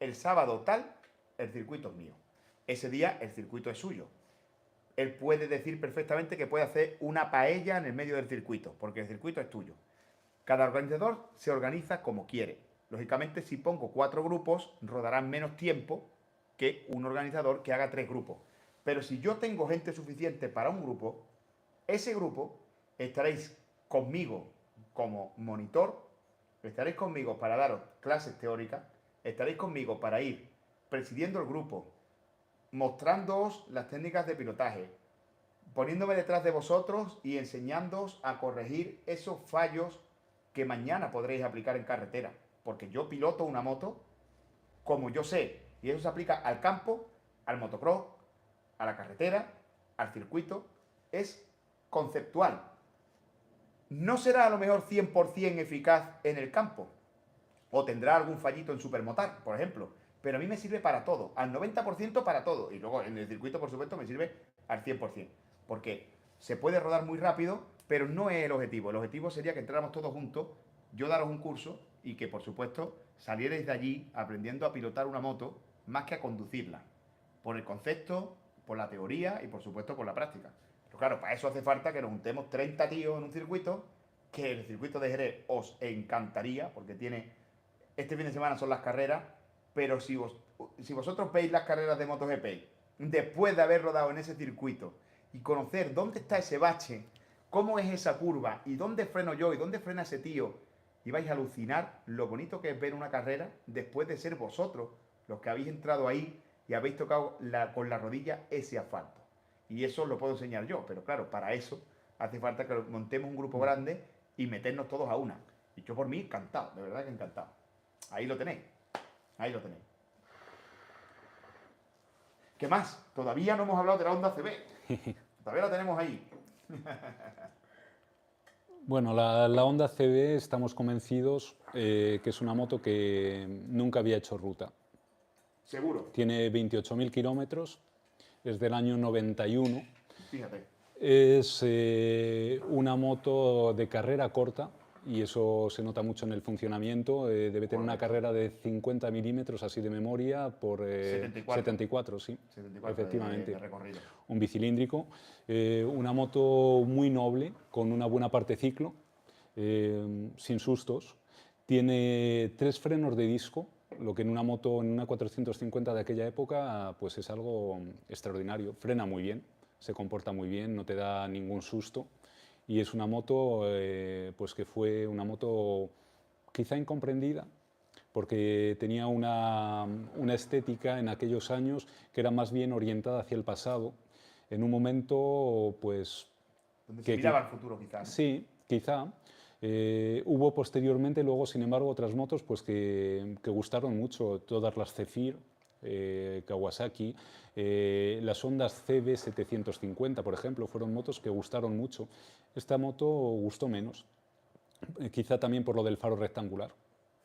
el sábado tal, el circuito es mío. Ese día el circuito es suyo. Él puede decir perfectamente que puede hacer una paella en el medio del circuito, porque el circuito es tuyo. Cada organizador se organiza como quiere. Lógicamente, si pongo cuatro grupos, rodarán menos tiempo que un organizador que haga tres grupos. Pero si yo tengo gente suficiente para un grupo, ese grupo estaréis conmigo como monitor, estaréis conmigo para daros clases teóricas, estaréis conmigo para ir presidiendo el grupo, mostrándoos las técnicas de pilotaje, poniéndome detrás de vosotros y enseñándoos a corregir esos fallos que mañana podréis aplicar en carretera. Porque yo piloto una moto como yo sé. Y eso se aplica al campo, al motocross, a la carretera, al circuito. Es conceptual. No será a lo mejor 100% eficaz en el campo. O tendrá algún fallito en Supermotar, por ejemplo. Pero a mí me sirve para todo. Al 90% para todo. Y luego en el circuito, por supuesto, me sirve al 100%. Porque se puede rodar muy rápido, pero no es el objetivo. El objetivo sería que entráramos todos juntos, yo daros un curso y que, por supuesto, salierais de allí aprendiendo a pilotar una moto más que a conducirla. Por el concepto, por la teoría y, por supuesto, por la práctica. Pero claro, para eso hace falta que nos juntemos 30 tíos en un circuito, que el circuito de Jerez os encantaría, porque tiene... Este fin de semana son las carreras, pero si vosotros veis las carreras de MotoGP, después de haber rodado en ese circuito y conocer dónde está ese bache, cómo es esa curva y dónde freno yo y dónde frena ese tío, y vais a alucinar lo bonito que es ver una carrera después de ser vosotros los que habéis entrado ahí y habéis tocado con la rodilla ese asfalto. Y eso lo puedo enseñar yo, pero claro, para eso hace falta que montemos un grupo grande y meternos todos a una. Y yo por mí, encantado, de verdad que encantado. Ahí lo tenéis, ahí lo tenéis. ¿Qué más? Todavía no hemos hablado de la Honda CB. Todavía la tenemos ahí. Bueno, la Honda CB estamos convencidos que es una moto que nunca había hecho ruta. Seguro. Tiene 28.000 kilómetros, es del año 91. Fíjate. Es una moto de carrera corta y eso se nota mucho en el funcionamiento. Debe tener una Correcto. carrera de 50 milímetros, así de memoria, por 74. 74, sí, 74 efectivamente. de recorrido. Un bicilíndrico. Una moto muy noble, con una buena parte ciclo, sin sustos. Tiene 3 frenos de disco, lo que en una moto, en una 450 de aquella época, pues es algo extraordinario. Frena muy bien, se comporta muy bien, no te da ningún susto. Y es una moto, pues que fue una moto quizá incomprendida, porque tenía una estética en aquellos años que era más bien orientada hacia el pasado, en un momento, pues... Donde se que, miraba al futuro, quizás, ¿no? sí, quizá. Hubo posteriormente, luego, sin embargo, otras motos pues, que gustaron mucho, todas las Zephyr, Kawasaki, las Hondas CB750, por ejemplo, fueron motos que gustaron mucho. Esta moto gustó menos, quizá también por lo del faro rectangular.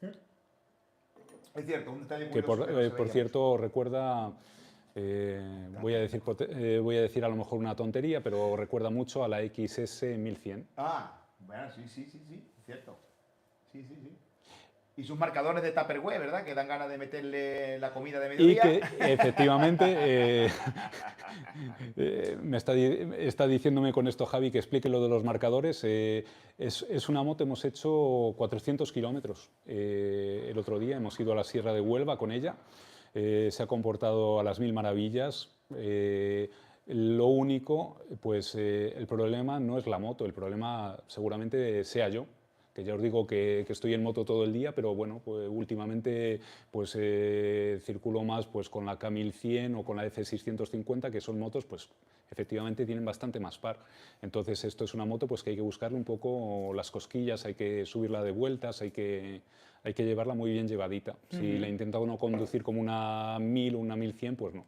Es cierto, un detalle Que curioso que no se por veía cierto recuerda, voy a decir a lo mejor una tontería, pero recuerda mucho a la XS 1100. mucho. Ah, bueno, sí, es cierto. Sí, sí, sí. Y sus marcadores de Tupperware, ¿verdad? Que dan ganas de meterle la comida de Y mediodía. que efectivamente está diciéndome con esto Javi que explique lo de los marcadores. Es una moto, hemos hecho 400 kilómetros el otro día, hemos ido a la Sierra de Huelva con ella. Se ha comportado a las mil maravillas. Lo único, pues el problema no es la moto, el problema seguramente sea yo, que ya os digo que estoy en moto todo el día, pero bueno, pues últimamente pues circulo más pues con la K1100 o con la F650, que son motos pues efectivamente tienen bastante más par. Entonces esto es una moto pues que hay que buscarle un poco las cosquillas, hay que subirla de vueltas, hay que llevarla muy bien llevadita. Si la intenta uno conducir como una 1000 o una 1100, pues no.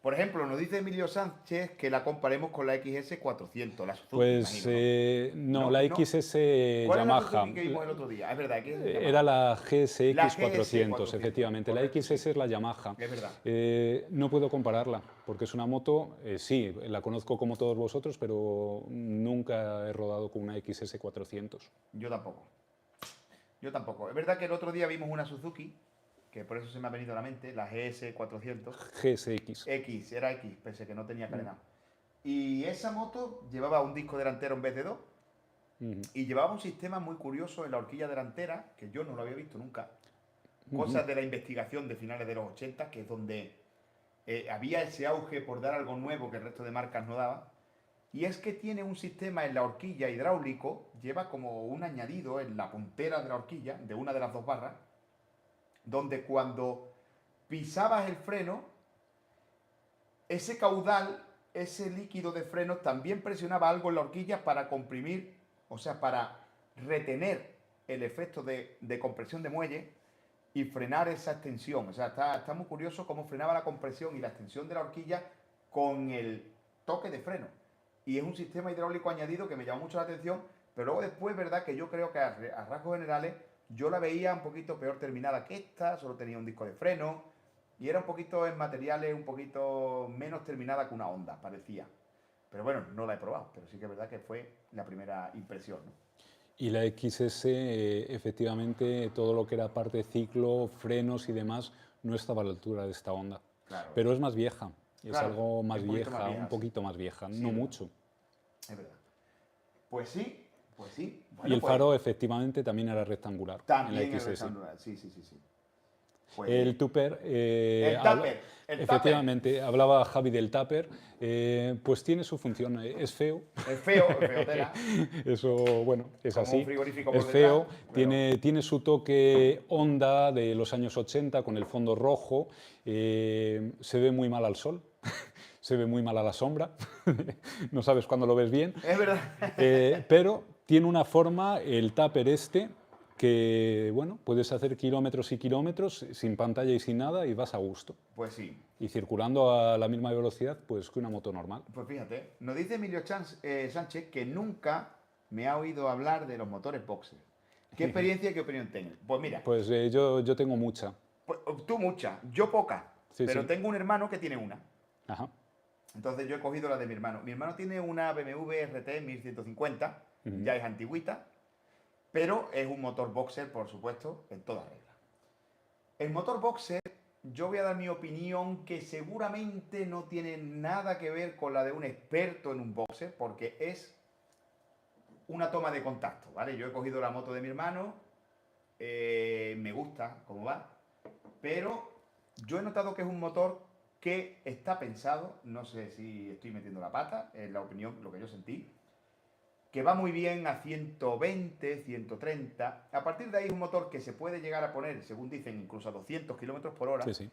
Por ejemplo, nos dice Emilio Sánchez que la comparemos con la XS400, la Suzuki, Pues imagino, ¿no? no, No, la no. XS ¿Cuál es la Yamaha. Suzuki que vimos el otro día? Es verdad, XS Era Yamaha. la La GSX 400, GS400, efectivamente. La correcto, XS sí. es la Yamaha. Es verdad. No puedo compararla, porque es una moto, sí, la conozco como todos vosotros, pero nunca he rodado con una XS 400. Yo tampoco. Yo tampoco. Es verdad que el otro día vimos una Suzuki, que por eso se me ha venido a la mente, la GS400. GSX. Era X, pese que no tenía carenado. Y esa moto llevaba un disco delantero en vez de dos. Y llevaba un sistema muy curioso en la horquilla delantera, que yo no lo había visto nunca. Cosas de la investigación de finales de los 80, que es donde había ese auge por dar algo nuevo que el resto de marcas no daban. Y es que tiene un sistema en la horquilla hidráulico, lleva como un añadido en la puntera de la horquilla, de una de las dos barras, donde cuando pisabas el freno, ese caudal, ese líquido de freno también presionaba algo en la horquilla para comprimir, o sea, para retener el efecto de compresión de muelle y frenar esa extensión. O sea, está muy curioso cómo frenaba la compresión y la extensión de la horquilla con el toque de freno. Y es un sistema hidráulico añadido que me llamó mucho la atención, pero luego después, verdad, que yo creo que a rasgos generales yo la veía un poquito peor terminada que esta, solo tenía un disco de freno y era un poquito en materiales, un poquito menos terminada que una Honda, parecía. Pero bueno, no la he probado, pero sí que es verdad que fue la primera impresión, ¿no? Y la XS, efectivamente, todo lo que era parte de ciclo, frenos y demás, no estaba a la altura de esta Honda. Claro. Pero es más vieja, es Claro, algo más un poquito vieja, más vieja, un poquito más vieja, Sí, no es verdad. mucho. Es verdad. Pues sí, pues sí. Y Bueno, el pues faro efectivamente también era rectangular en también la es XS. rectangular, sí. Pues, El tupper, el tupper, efectivamente, hablaba Javi del tupper, pues tiene su función, es feo. es feo tela, Eso, bueno, es como un así. frigorífico Es por feo, detrás, pero tiene su toque Honda de los años 80 con el fondo rojo, se ve muy mal al sol. Se ve muy mal a la sombra, no sabes cuándo lo ves bien, es verdad. pero tiene una forma, el tupper este, que bueno, puedes hacer kilómetros y kilómetros sin pantalla y sin nada y vas a gusto. Pues sí. Y circulando a la misma velocidad pues, que una moto normal. Pues fíjate, nos dice Emilio Sánchez que nunca me ha oído hablar de los motores boxer. ¿Qué experiencia y qué opinión tienes? Pues mira, Pues yo tengo mucha. pues, tú mucha, yo poca, Sí, pero sí. tengo un hermano que tiene una. Ajá. Entonces yo he cogido la de mi hermano. Mi hermano tiene una BMW RT 1150, ya es antigüita, pero es un motor boxer, por supuesto, en toda regla. El motor boxer, yo voy a dar mi opinión que seguramente no tiene nada que ver con la de un experto en un boxer, porque es una toma de contacto, ¿vale? Yo he cogido la moto de mi hermano me gusta cómo va, pero yo he notado que es un motor que está pensado, no sé si estoy metiendo la pata, es la opinión, lo que yo sentí, que va muy bien a 120, 130. A partir de ahí es un motor que se puede llegar a poner, según dicen, incluso a 200 kilómetros por hora, Sí, sí.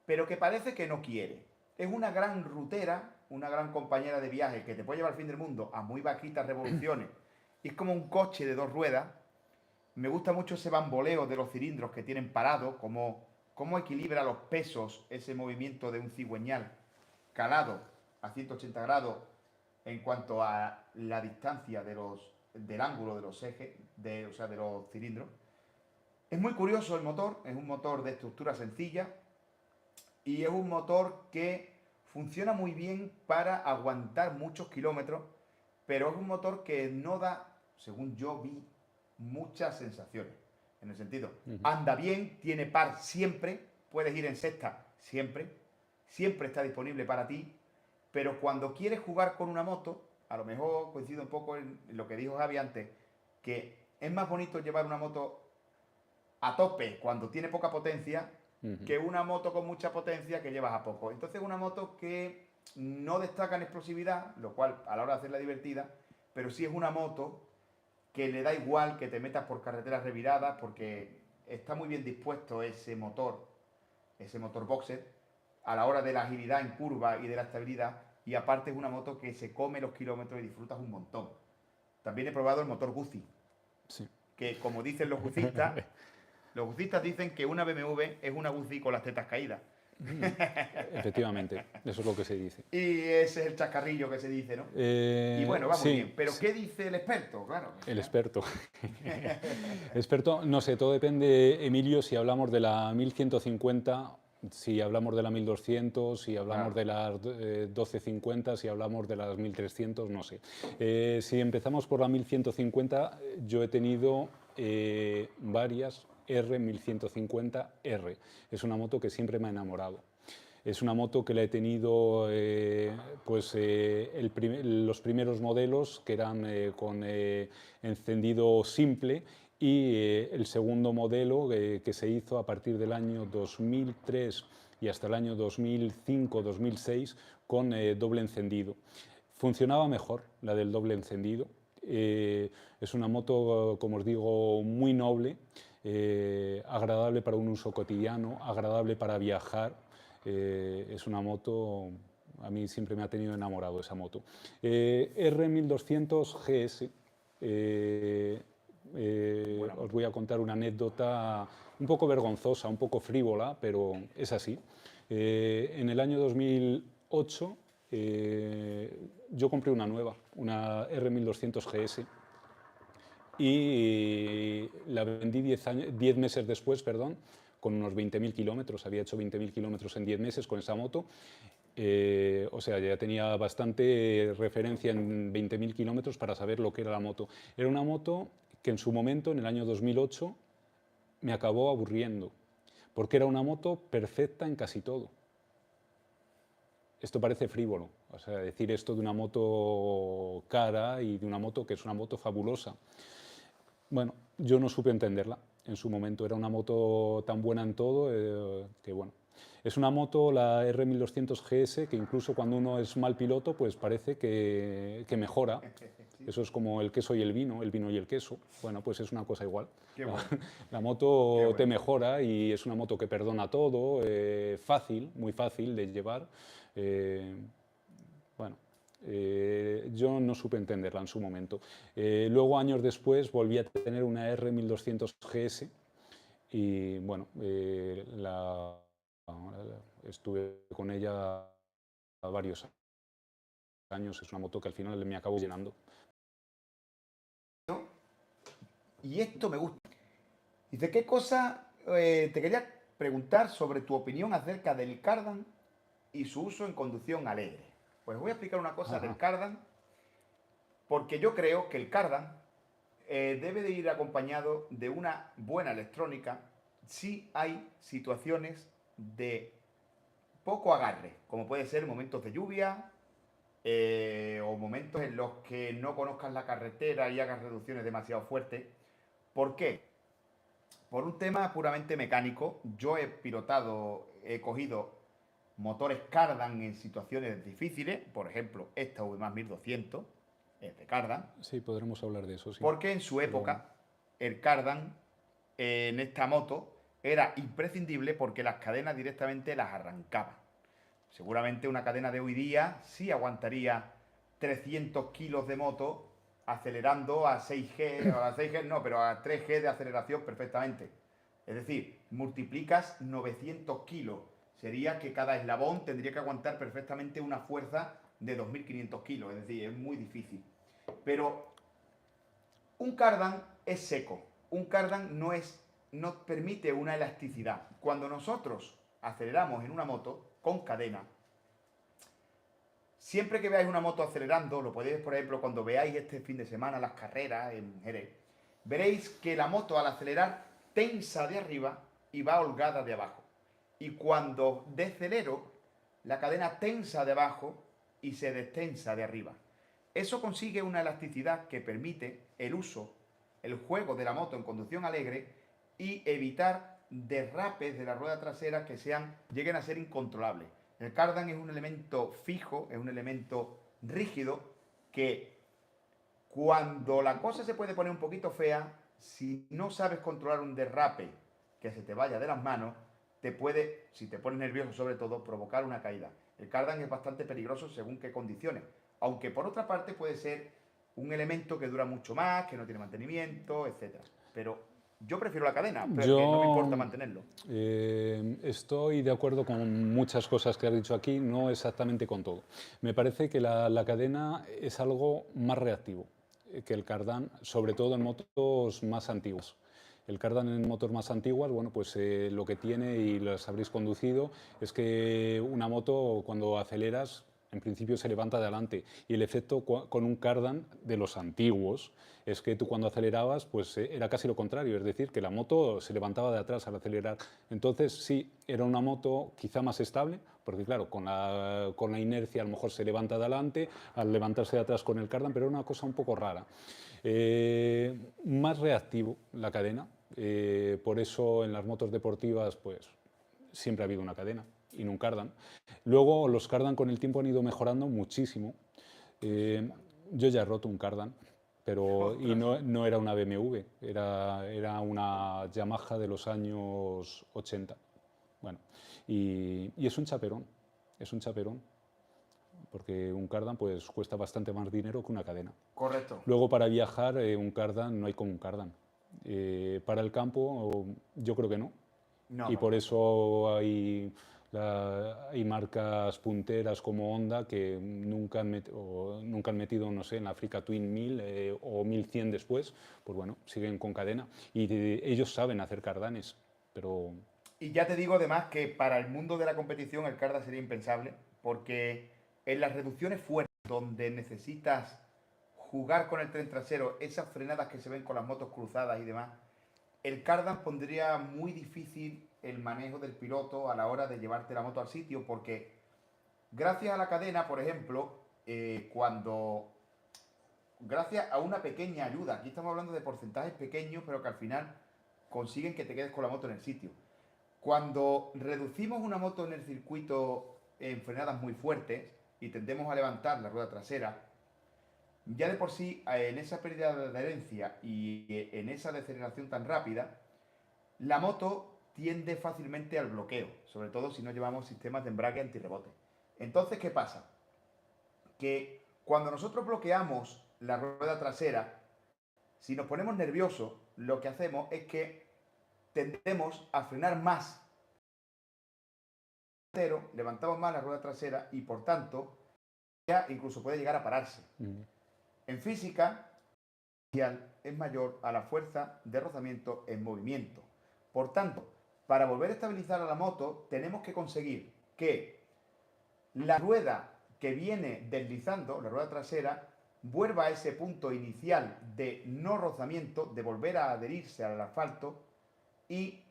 pero que parece que no quiere. Es una gran rutera, una gran compañera de viaje que te puede llevar al fin del mundo a muy bajitas revoluciones. Y es como un coche de dos ruedas. Me gusta mucho ese bamboleo de los cilindros que tienen parado, cómo equilibra los pesos ese movimiento de un cigüeñal calado a 180 grados en cuanto a la distancia del ángulo de los ejes, o sea, de los cilindros. Es muy curioso el motor, es un motor de estructura sencilla y es un motor que funciona muy bien para aguantar muchos kilómetros, pero es un motor que no da, según yo vi, muchas sensaciones. En el sentido, anda bien, tiene par siempre, puedes ir en sexta siempre, siempre está disponible para ti, pero cuando quieres jugar con una moto, a lo mejor coincido un poco en lo que dijo Javi antes, que es más bonito llevar una moto a tope cuando tiene poca potencia que una moto con mucha potencia que llevas a poco. Entonces una moto que no destaca en explosividad, lo cual a la hora de hacerla divertida, pero sí es una moto que le da igual que te metas por carreteras reviradas porque está muy bien dispuesto ese motor boxer, a la hora de la agilidad en curva y de la estabilidad, y aparte es una moto que se come los kilómetros y disfrutas un montón. También he probado el motor Guzzi, Sí. que como dicen los guzistas dicen que una BMW es una Guzzi con las tetas caídas. Efectivamente, eso es lo que se dice. Y ese es el chascarrillo que se dice, ¿no? Y bueno, va muy Sí, bien. Pero sí, ¿qué dice el experto? Claro, al el final. experto. Experto, no sé, todo depende, Emilio, si hablamos de la 1150, si hablamos de la 1200, si hablamos Claro. de las 1250, si hablamos de las 1300, no sé. Si empezamos por la 1150, yo he tenido varias R1150R. Es una moto que siempre me ha enamorado. Es una moto que la he tenido los primeros modelos que eran con encendido simple y el segundo modelo que se hizo a partir del año 2003 y hasta el año 2005-2006 con doble encendido. Funcionaba mejor la del doble encendido. Es una moto, como os digo, muy noble, agradable para un uso cotidiano, agradable para viajar. Es una moto, a mí siempre me ha tenido enamorado esa moto. R1200 GS. Os voy a contar una anécdota un poco vergonzosa, un poco frívola, pero es así. En el año 2008 yo compré una nueva, una R1200 GS, y la vendí 10 meses después, perdón, con unos 20.000 kilómetros. Había hecho 20.000 kilómetros en 10 meses con esa moto. O sea, ya tenía bastante referencia en 20.000 kilómetros para saber lo que era la moto. Era una moto que en su momento, en el año 2008, me acabó aburriendo, porque era una moto perfecta en casi todo. Esto parece frívolo, o sea, decir esto de una moto cara y de una moto que es una moto fabulosa. Bueno, yo no supe entenderla en su momento. Era una moto tan buena en todo que, bueno. Es una moto, la R1200 GS, que incluso cuando uno es mal piloto, pues parece que mejora. Eso es como el queso y el vino y el queso. Bueno, pues es una cosa igual. Qué bueno. La Qué moto te bueno. mejora y es una moto que perdona todo, fácil, muy fácil de llevar. Eh, bueno, yo no supe entenderla en su momento. Luego, años después, volví a tener una R1200 GS y, bueno, estuve con ella varios años. Es una moto que al final me acabo llenando. Y esto me gusta. Dice, ¿qué cosa te quería preguntar sobre tu opinión acerca del cardan y su uso en conducción alegre? Pues voy a explicar una cosa del Ajá. cardan, porque yo creo que el cardan debe de ir acompañado de una buena electrónica si hay situaciones de poco agarre, como puede ser momentos de lluvia o momentos en los que no conozcas la carretera y hagas reducciones demasiado fuertes. ¿Por qué? por un tema puramente mecánico, yo he cogido motores Cardan en situaciones difíciles, por ejemplo, esta VMAX 1200 es de Cardan, Sí, podremos hablar de eso, sí. porque en su Pero época el Cardan en esta moto era imprescindible porque las cadenas directamente las arrancaba. Seguramente una cadena de hoy día sí aguantaría 300 kilos de moto acelerando a 6G, o a 6G no, pero a 3G de aceleración perfectamente. Es decir, multiplicas 900 kilos. Sería que cada eslabón tendría que aguantar perfectamente una fuerza de 2.500 kilos. Es decir, es muy difícil. Pero un cardan es seco. Un cardan no permite una elasticidad. Cuando nosotros aceleramos en una moto con cadena, siempre que veáis una moto acelerando, lo podéis, por ejemplo, cuando veáis este fin de semana las carreras en Jerez, veréis que la moto al acelerar tensa de arriba y va holgada de abajo. Y cuando decelero, la cadena tensa de abajo y se destensa de arriba. Eso consigue una elasticidad que permite el uso, el juego de la moto en conducción alegre y evitar derrapes de la rueda trasera que lleguen a ser incontrolables. El cardan es un elemento fijo, es un elemento rígido que cuando la cosa se puede poner un poquito fea, si no sabes controlar un derrape que se te vaya de las manos, te puede, si te pones nervioso sobre todo, provocar una caída. El cardan es bastante peligroso según qué condiciones, aunque por otra parte puede ser un elemento que dura mucho más, que no tiene mantenimiento, etc. Pero yo prefiero la cadena, porque no me yo importa mantenerlo. estoy de acuerdo con muchas cosas que has dicho aquí, no exactamente con todo. Me parece que la cadena es algo más reactivo que el cardán, sobre todo en motos más antiguas. El cardan en motos más antiguas, bueno, pues lo que tiene, y las habréis conducido, es que una moto cuando aceleras, en principio se levanta de adelante. Y el efecto con un cardan de los antiguos es que tú cuando acelerabas, pues era casi lo contrario, es decir, que la moto se levantaba de atrás al acelerar. Entonces sí, era una moto quizá más estable, porque claro, con la inercia a lo mejor se levanta de adelante, al levantarse de atrás con el cardan, pero era una cosa un poco rara. Más reactivo la cadena, por eso en las motos deportivas pues siempre ha habido una cadena y no un cardan. Luego los cardan con el tiempo han ido mejorando muchísimo. Yo ya he roto un cardan, pero y no era una BMW, era una Yamaha de los años 80. Bueno, y es un chaperón, porque un cardan pues cuesta bastante más dinero que una cadena. Correcto. Luego para viajar un cardan no hay como un cardan. Para el campo yo creo que no. No, Y para por el campo. eso hay marcas punteras como Honda que nunca han metido, no sé, en la Africa Twin 1000 o 1100 después, pues bueno, siguen con cadena. Y ellos saben hacer cardanes, pero Y ya te digo además que para el mundo de la competición el cardan sería impensable, porque en las reducciones fuertes, donde necesitas jugar con el tren trasero, esas frenadas que se ven con las motos cruzadas y demás, el cardan pondría muy difícil el manejo del piloto a la hora de llevarte la moto al sitio, porque gracias a la cadena, por ejemplo, gracias a una pequeña ayuda, aquí estamos hablando de porcentajes pequeños, pero que al final consiguen que te quedes con la moto en el sitio. Cuando reducimos una moto en el circuito en frenadas muy fuertes y tendemos a levantar la rueda trasera, ya de por sí en esa pérdida de adherencia y en esa deceleración tan rápida, la moto tiende fácilmente al bloqueo, sobre todo si no llevamos sistemas de embrague antirrebote. Entonces, ¿qué pasa? Que cuando nosotros bloqueamos la rueda trasera, si nos ponemos nerviosos, lo que hacemos es que tendemos a frenar más, levantamos más la rueda trasera y por tanto ya incluso puede llegar a pararse. En física, es mayor a la fuerza de rozamiento en movimiento. Por tanto, para volver a estabilizar a la moto, tenemos que conseguir que la rueda que viene deslizando, la rueda trasera, vuelva a ese punto inicial de no rozamiento, de volver a adherirse al asfalto y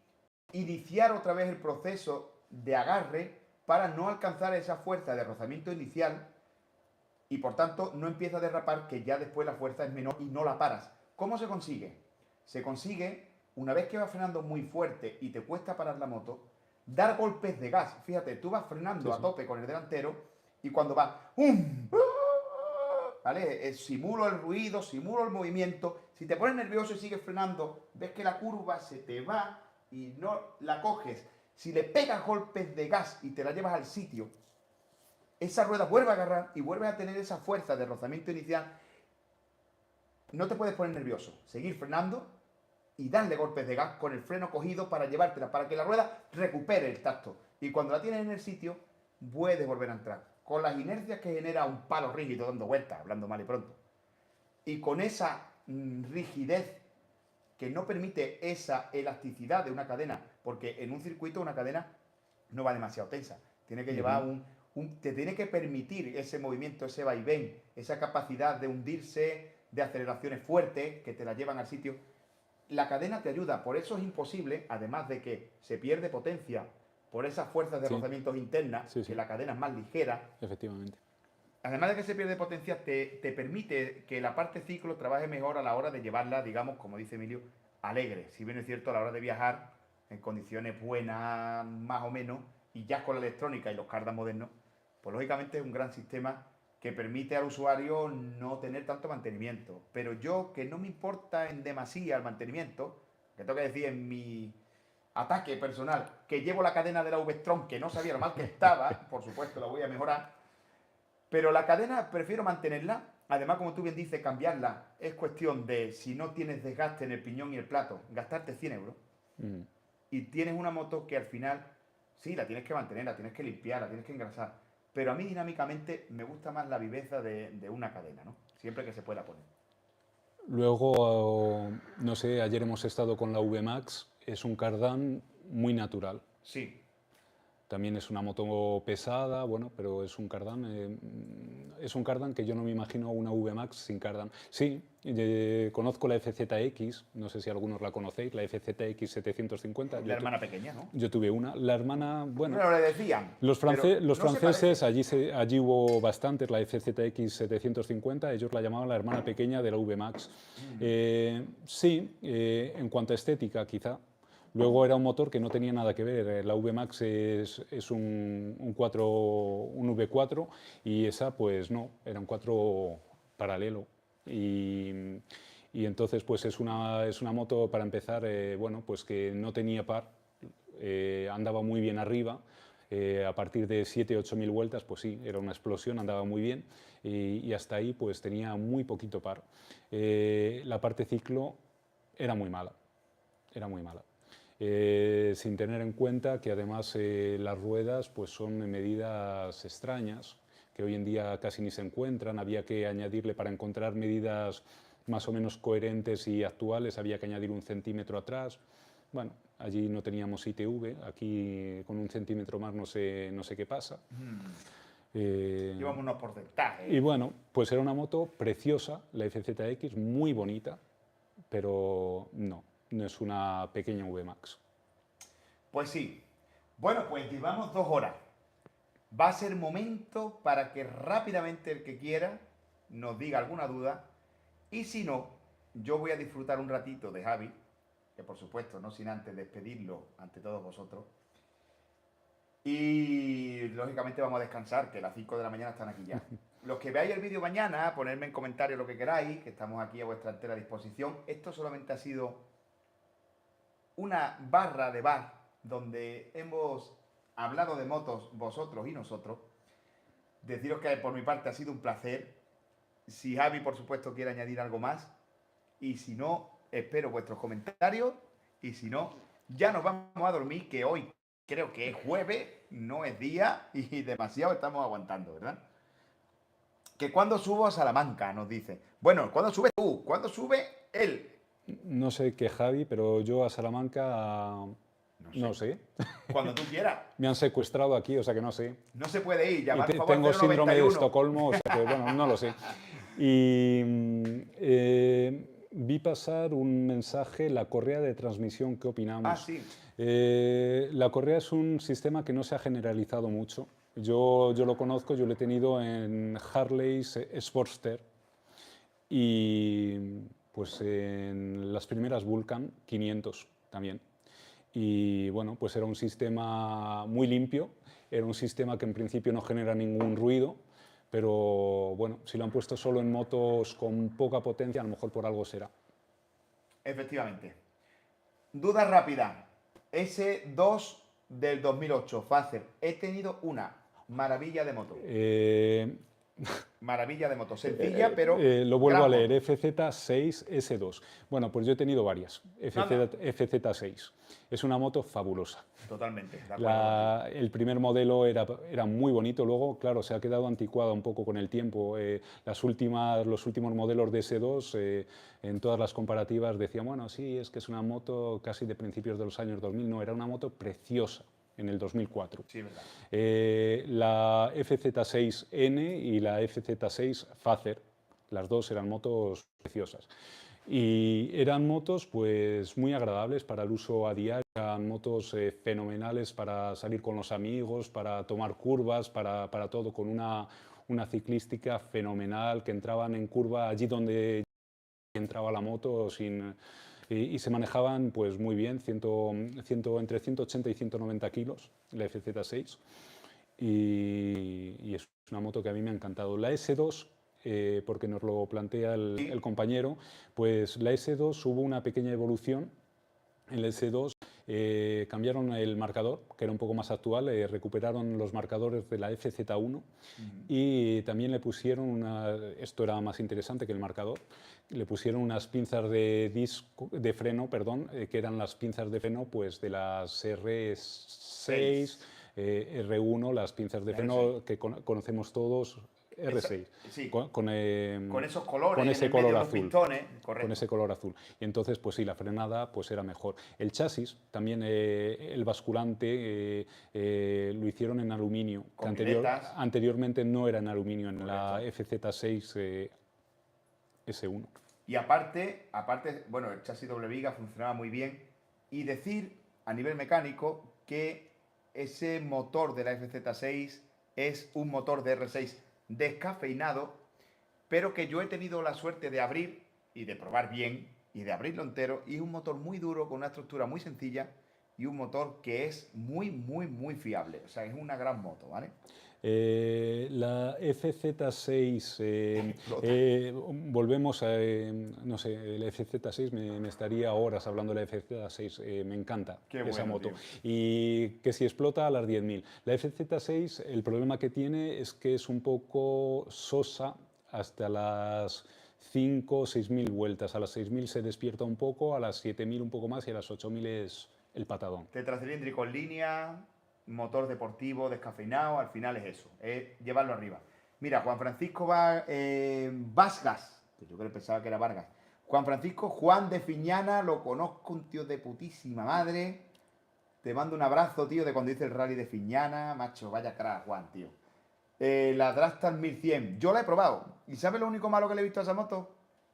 iniciar otra vez el proceso de agarre para no alcanzar esa fuerza de rozamiento inicial y por tanto no empieza a derrapar, que ya después la fuerza es menor y no la paras. ¿Cómo se consigue? Se consigue una vez que vas frenando muy fuerte y te cuesta parar la moto, dar golpes de gas. Fíjate, tú vas frenando Sí, a sí. tope con el delantero y cuando vas, ¡um! ¿Vale? Simulo el ruido, simulo el movimiento. Si te pones nervioso y sigues frenando, ves que la curva se te va y no la coges. Si le pegas golpes de gas y te la llevas al sitio, esa rueda vuelve a agarrar y vuelves a tener esa fuerza de rozamiento inicial. No te puedes poner nervioso. Seguir frenando y darle golpes de gas con el freno cogido para llevártela, para que la rueda recupere el tacto. Y cuando la tienes en el sitio, puedes volver a entrar. Con las inercias que genera un palo rígido dando vueltas, hablando mal y pronto. Y con esa rigidez que no permite esa elasticidad de una cadena, porque en un circuito una cadena no va demasiado tensa. Tiene que llevar te tiene que permitir ese movimiento, ese vaivén, esa capacidad de hundirse, de aceleraciones fuertes que te la llevan al sitio. La cadena te ayuda, por eso es imposible, además de que se pierde potencia por esas fuerzas de Sí, rozamientos internas, sí, que sí, la cadena es más ligera, efectivamente. además de que se pierde potencia, te permite que la parte ciclo trabaje mejor a la hora de llevarla, digamos, como dice Emilio, alegre. Si bien es cierto, a la hora de viajar, en condiciones buenas, más o menos, y ya con la electrónica y los cardan modernos, pues lógicamente es un gran sistema que permite al usuario no tener tanto mantenimiento. Pero yo, que no me importa en demasía el mantenimiento, que tengo que decir en mi ataque personal, que llevo la cadena de la V-Strom, que no sabía lo mal que estaba, por supuesto la voy a mejorar, pero la cadena prefiero mantenerla. Además, como tú bien dices, cambiarla es cuestión de, si no tienes desgaste en el piñón y el plato, gastarte 100 euros. Mm. Y tienes una moto que al final, sí, la tienes que mantener, la tienes que limpiar, la tienes que engrasar. Pero a mí dinámicamente me gusta más la viveza de una cadena, ¿no? Siempre que se pueda poner. Luego, no sé, ayer hemos estado con la VMAX, es un cardán muy natural. Sí, También es una moto pesada, bueno, pero es un cardán que yo no me imagino una VMAX sin cardán. Sí, conozco la FZX, no sé si algunos la conocéis, la FZX 750. la hermana pequeña, ¿no? Yo tuve una. La hermana, bueno, Bueno, le decían, los pero no se franceses, parece. allí hubo bastantes, la FZX 750, ellos la llamaban la hermana pequeña de la VMAX. Sí, en cuanto a estética, quizá. Luego era un motor que no tenía nada que ver. La VMAX es un V4 y esa, pues no, era un 4 paralelo. Y, y entonces, pues es una moto, para empezar, bueno, pues que no tenía par, andaba muy bien arriba. A partir de 7-8 mil vueltas, pues sí, era una explosión, andaba muy bien y hasta ahí pues tenía muy poquito par. La parte ciclo era muy mala, era muy mala. Sin tener en cuenta que además las ruedas pues son medidas extrañas, que hoy en día casi ni se encuentran, había que añadirle, para encontrar medidas más o menos coherentes y actuales, había que añadir 1 centímetro atrás. Bueno, allí no teníamos ITV, aquí con 1 centímetro más no sé qué pasa. Llevamos unos Y porcentajes. bueno, pues era una moto preciosa, la FZX, muy bonita, pero no es una pequeña VMAX. Pues sí. Bueno, pues llevamos 2 horas. Va a ser momento para que rápidamente el que quiera nos diga alguna duda. Y si no, yo voy a disfrutar un ratito de Javi, que por supuesto, no sin antes despedirlo ante todos vosotros. Y lógicamente vamos a descansar, que las 5 de la mañana están aquí ya. Los que veáis el vídeo mañana, ponedme en comentarios lo que queráis, que estamos aquí a vuestra entera disposición. Esto solamente ha sido una barra de bar donde hemos hablado de motos vosotros y nosotros. Deciros que por mi parte ha sido un placer. Si Javi, por supuesto, quiere añadir algo más. Y si no, espero vuestros comentarios. Y si no, ya nos vamos a dormir, que hoy creo que es jueves, no es día y demasiado estamos aguantando, ¿verdad? Que cuando subo a Salamanca, nos dice. Bueno, ¿cuándo subes tú? ¿Cuándo sube él? No sé qué Javi, pero yo a Salamanca no sé. Cuando tú quieras. Me han secuestrado aquí, o sea que no sé. No se puede ir, Y llamar por favor tengo síndrome de 091. Estocolmo, o sea que bueno, no lo sé. Y vi pasar un mensaje, la correa de transmisión, ¿qué opinamos? Ah, sí. La correa es un sistema que no se ha generalizado mucho. Yo lo conozco, yo lo he tenido en Harley Sportster. Y Pues en las primeras Vulcan 500 también. Y bueno, pues era un sistema muy limpio, era un sistema que en principio no genera ningún ruido, pero bueno, si lo han puesto solo en motos con poca potencia, a lo mejor por algo será. Efectivamente. Duda rápida. S2 del 2008, Fazer. He tenido una maravilla de moto. Maravilla de moto. Sencilla, pero Lo vuelvo a gran leer, moto. FZ6S2. Bueno, pues yo he tenido varias, Anda. FZ6. Es una moto fabulosa. Totalmente, de acuerdo contigo. El primer modelo era muy bonito, luego, claro, se ha quedado anticuado un poco con el tiempo. Los últimos modelos de S2, en todas las comparativas decían, bueno, sí, es que es una moto casi de principios de los años 2000. No, era una moto preciosa en el 2004. Sí, verdad. La FZ6N y la FZ6 Fazer, las dos eran motos preciosas. Y eran motos pues muy agradables para el uso a diario, eran motos fenomenales para salir con los amigos, para tomar curvas, para todo, con una ciclística fenomenal, que entraban en curva allí donde entraba la moto y se manejaban pues muy bien, entre 180 y 190 kilos, la FZ6, y es una moto que a mí me ha encantado. La S2, porque nos lo plantea el compañero, pues la S2 hubo una pequeña evolución. En la S2 cambiaron el marcador, que era un poco más actual, recuperaron los marcadores de la FZ1 y también le pusieron esto era más interesante que el marcador, le pusieron unas pinzas de freno, perdón, que eran las pinzas de freno pues de las R6, R1, las pinzas de freno que conocemos todos, R6, Sí. con, Con esos colores con en ese el medio color de los azul. pistones, Con correcto. ese color azul. Y entonces, pues sí, la frenada pues era mejor. El chasis, también el basculante, lo hicieron en aluminio, Con que veletas. anteriormente no era en aluminio, en la Correcto. FZ6 S1. Y aparte, bueno, el chasis doble viga funcionaba muy bien. Y decir, a nivel mecánico, que ese motor de la FZ6 es un motor de R6 descafeinado, pero que yo he tenido la suerte de abrir y de probar bien y de abrirlo entero. Y es un motor muy duro, con una estructura muy sencilla y un motor que es muy, muy, muy fiable. O sea, es una gran moto, ¿vale? La FZ6, volvemos a, no sé, la FZ6 me estaría horas hablando de la FZ6, me encanta esa bueno, moto. tío. Y que si explota a las 10.000. La FZ6, el problema que tiene es que es un poco sosa hasta las 5 o 6.000 vueltas. A las 6.000 se despierta un poco, a las 7.000 un poco más y a las 8.000 es el patadón. Tetracilíndrico en línea, motor deportivo, descafeinado, al final es eso, es llevarlo arriba. Mira, Juan Francisco Vasgas, que yo creo que pensaba que era Vargas. Juan Francisco Juan de Fiñana, lo conozco, un tío de putísima madre. Te mando un abrazo, tío, de cuando hice el rally de Fiñana. Macho, vaya crack, Juan, tío. La Drastar 1100, yo la he probado. ¿Y sabes lo único malo que le he visto a esa moto?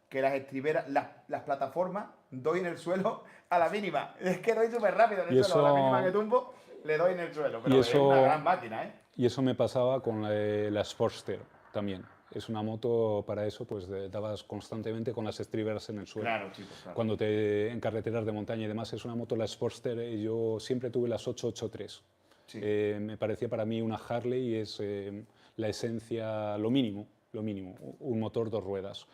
Que las estriberas, las plataformas, doy en el suelo a la mínima. Es que doy súper rápido en el suelo. A la mínima que tumbo, le doy en el suelo. Pero es una gran máquina, ¿eh? Y eso me pasaba con la Sportster también. Es una moto para eso, pues dabas constantemente con las estriberas en el suelo. Claro, chicos, claro. Cuando en carreteras de montaña y demás, es una moto, la Sportster, yo siempre tuve las 883. Sí. Me parecía para mí una Harley y es la esencia, lo mínimo, un motor, dos ruedas.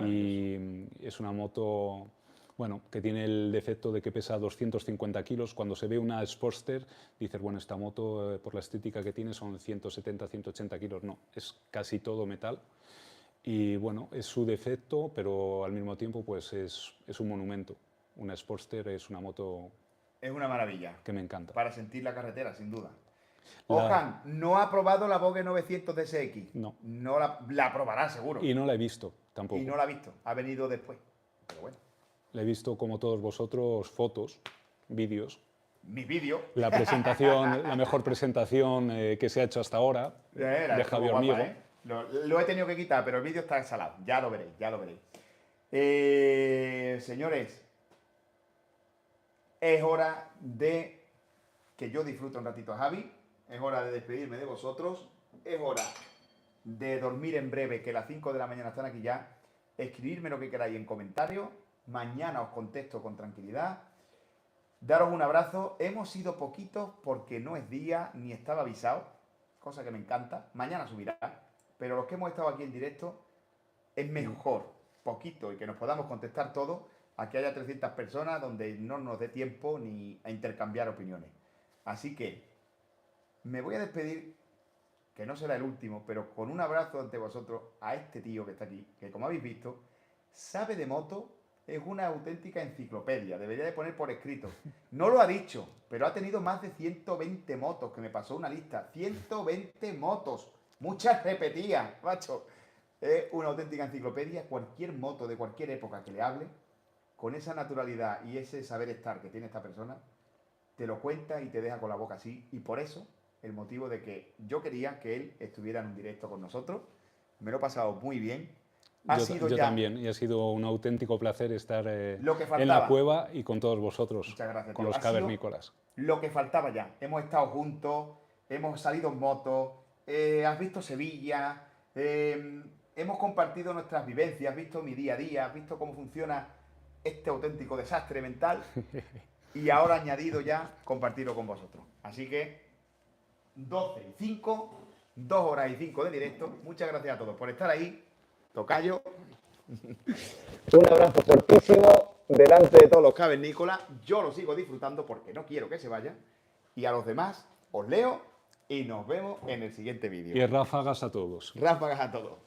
Y es una moto, bueno, que tiene el defecto de que pesa 250 kilos. Cuando se ve una Sportster, dices, bueno, esta moto, por la estética que tiene, son 170, 180 kilos. No, es casi todo metal. Y bueno, es su defecto, pero al mismo tiempo, pues es un monumento. Una Sportster es una moto... Es una maravilla. Que me encanta. Para sentir la carretera, sin duda. Ojan, no ha probado la Vogue 900 DSX. No. No la probará, seguro. Y no la he visto, tampoco. Y no la ha visto. Ha venido después. Pero bueno. La he visto, como todos vosotros, fotos, vídeos. Mis vídeos. La presentación, la mejor presentación que se ha hecho hasta ahora, de Javier Hormigo. ¿eh? Lo he tenido que quitar, pero el vídeo está salado. Ya lo veréis, ya lo veréis. Señores, es hora de que yo disfrute un ratito a Javi. Es hora de despedirme de vosotros. Es hora de dormir en breve, que las 5 de la mañana están aquí ya. escribirme lo que queráis en comentarios. Mañana os contesto con tranquilidad. Daros un abrazo. Hemos sido poquitos porque no es día ni estaba avisado, cosa que me encanta. Mañana subirá, pero los que hemos estado aquí en directo es mejor poquito y que nos podamos contestar todos a que haya 300 personas donde no nos dé tiempo ni a intercambiar opiniones. Así que me voy a despedir, que no será el último, pero con un abrazo ante vosotros a este tío que está aquí, que como habéis visto, sabe de moto, es una auténtica enciclopedia, debería de poner por escrito. No lo ha dicho, pero ha tenido más de 120 motos, que me pasó una lista. 120 motos, muchas repetidas, macho. Es una auténtica enciclopedia, cualquier moto de cualquier época que le hable, con esa naturalidad y ese saber estar que tiene esta persona, te lo cuenta y te deja con la boca así. Y por eso, el motivo de que yo quería que él estuviera en un directo con nosotros. Me lo he pasado muy bien. Yo también, y ha sido un auténtico placer estar lo que en la cueva y con todos vosotros, muchas gracias, con tío. los cavernícolas. Lo que faltaba ya. Hemos estado juntos, hemos salido en moto, has visto Sevilla, hemos compartido nuestras vivencias, has visto mi día a día, has visto cómo funciona este auténtico desastre mental y ahora añadido ya compartirlo con vosotros. Así que 12 y 5, 2 horas y 5 de directo. Muchas gracias a todos por estar ahí. Tocayo. Un abrazo fortísimo delante de todos los cavernícolas. Yo lo sigo disfrutando porque no quiero que se vaya. Y a los demás os leo y nos vemos en el siguiente vídeo. Y ráfagas a todos. Ráfagas a todos.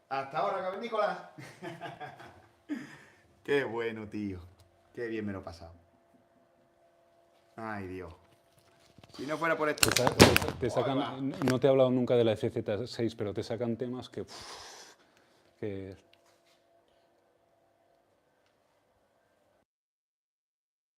Hasta ahora, cavernícolas. Qué bueno, tío. Qué bien me lo he pasado. Ay, Dios. Si no fuera por esto... Te sacan, no te he hablado nunca de la FZ6, pero te sacan temas que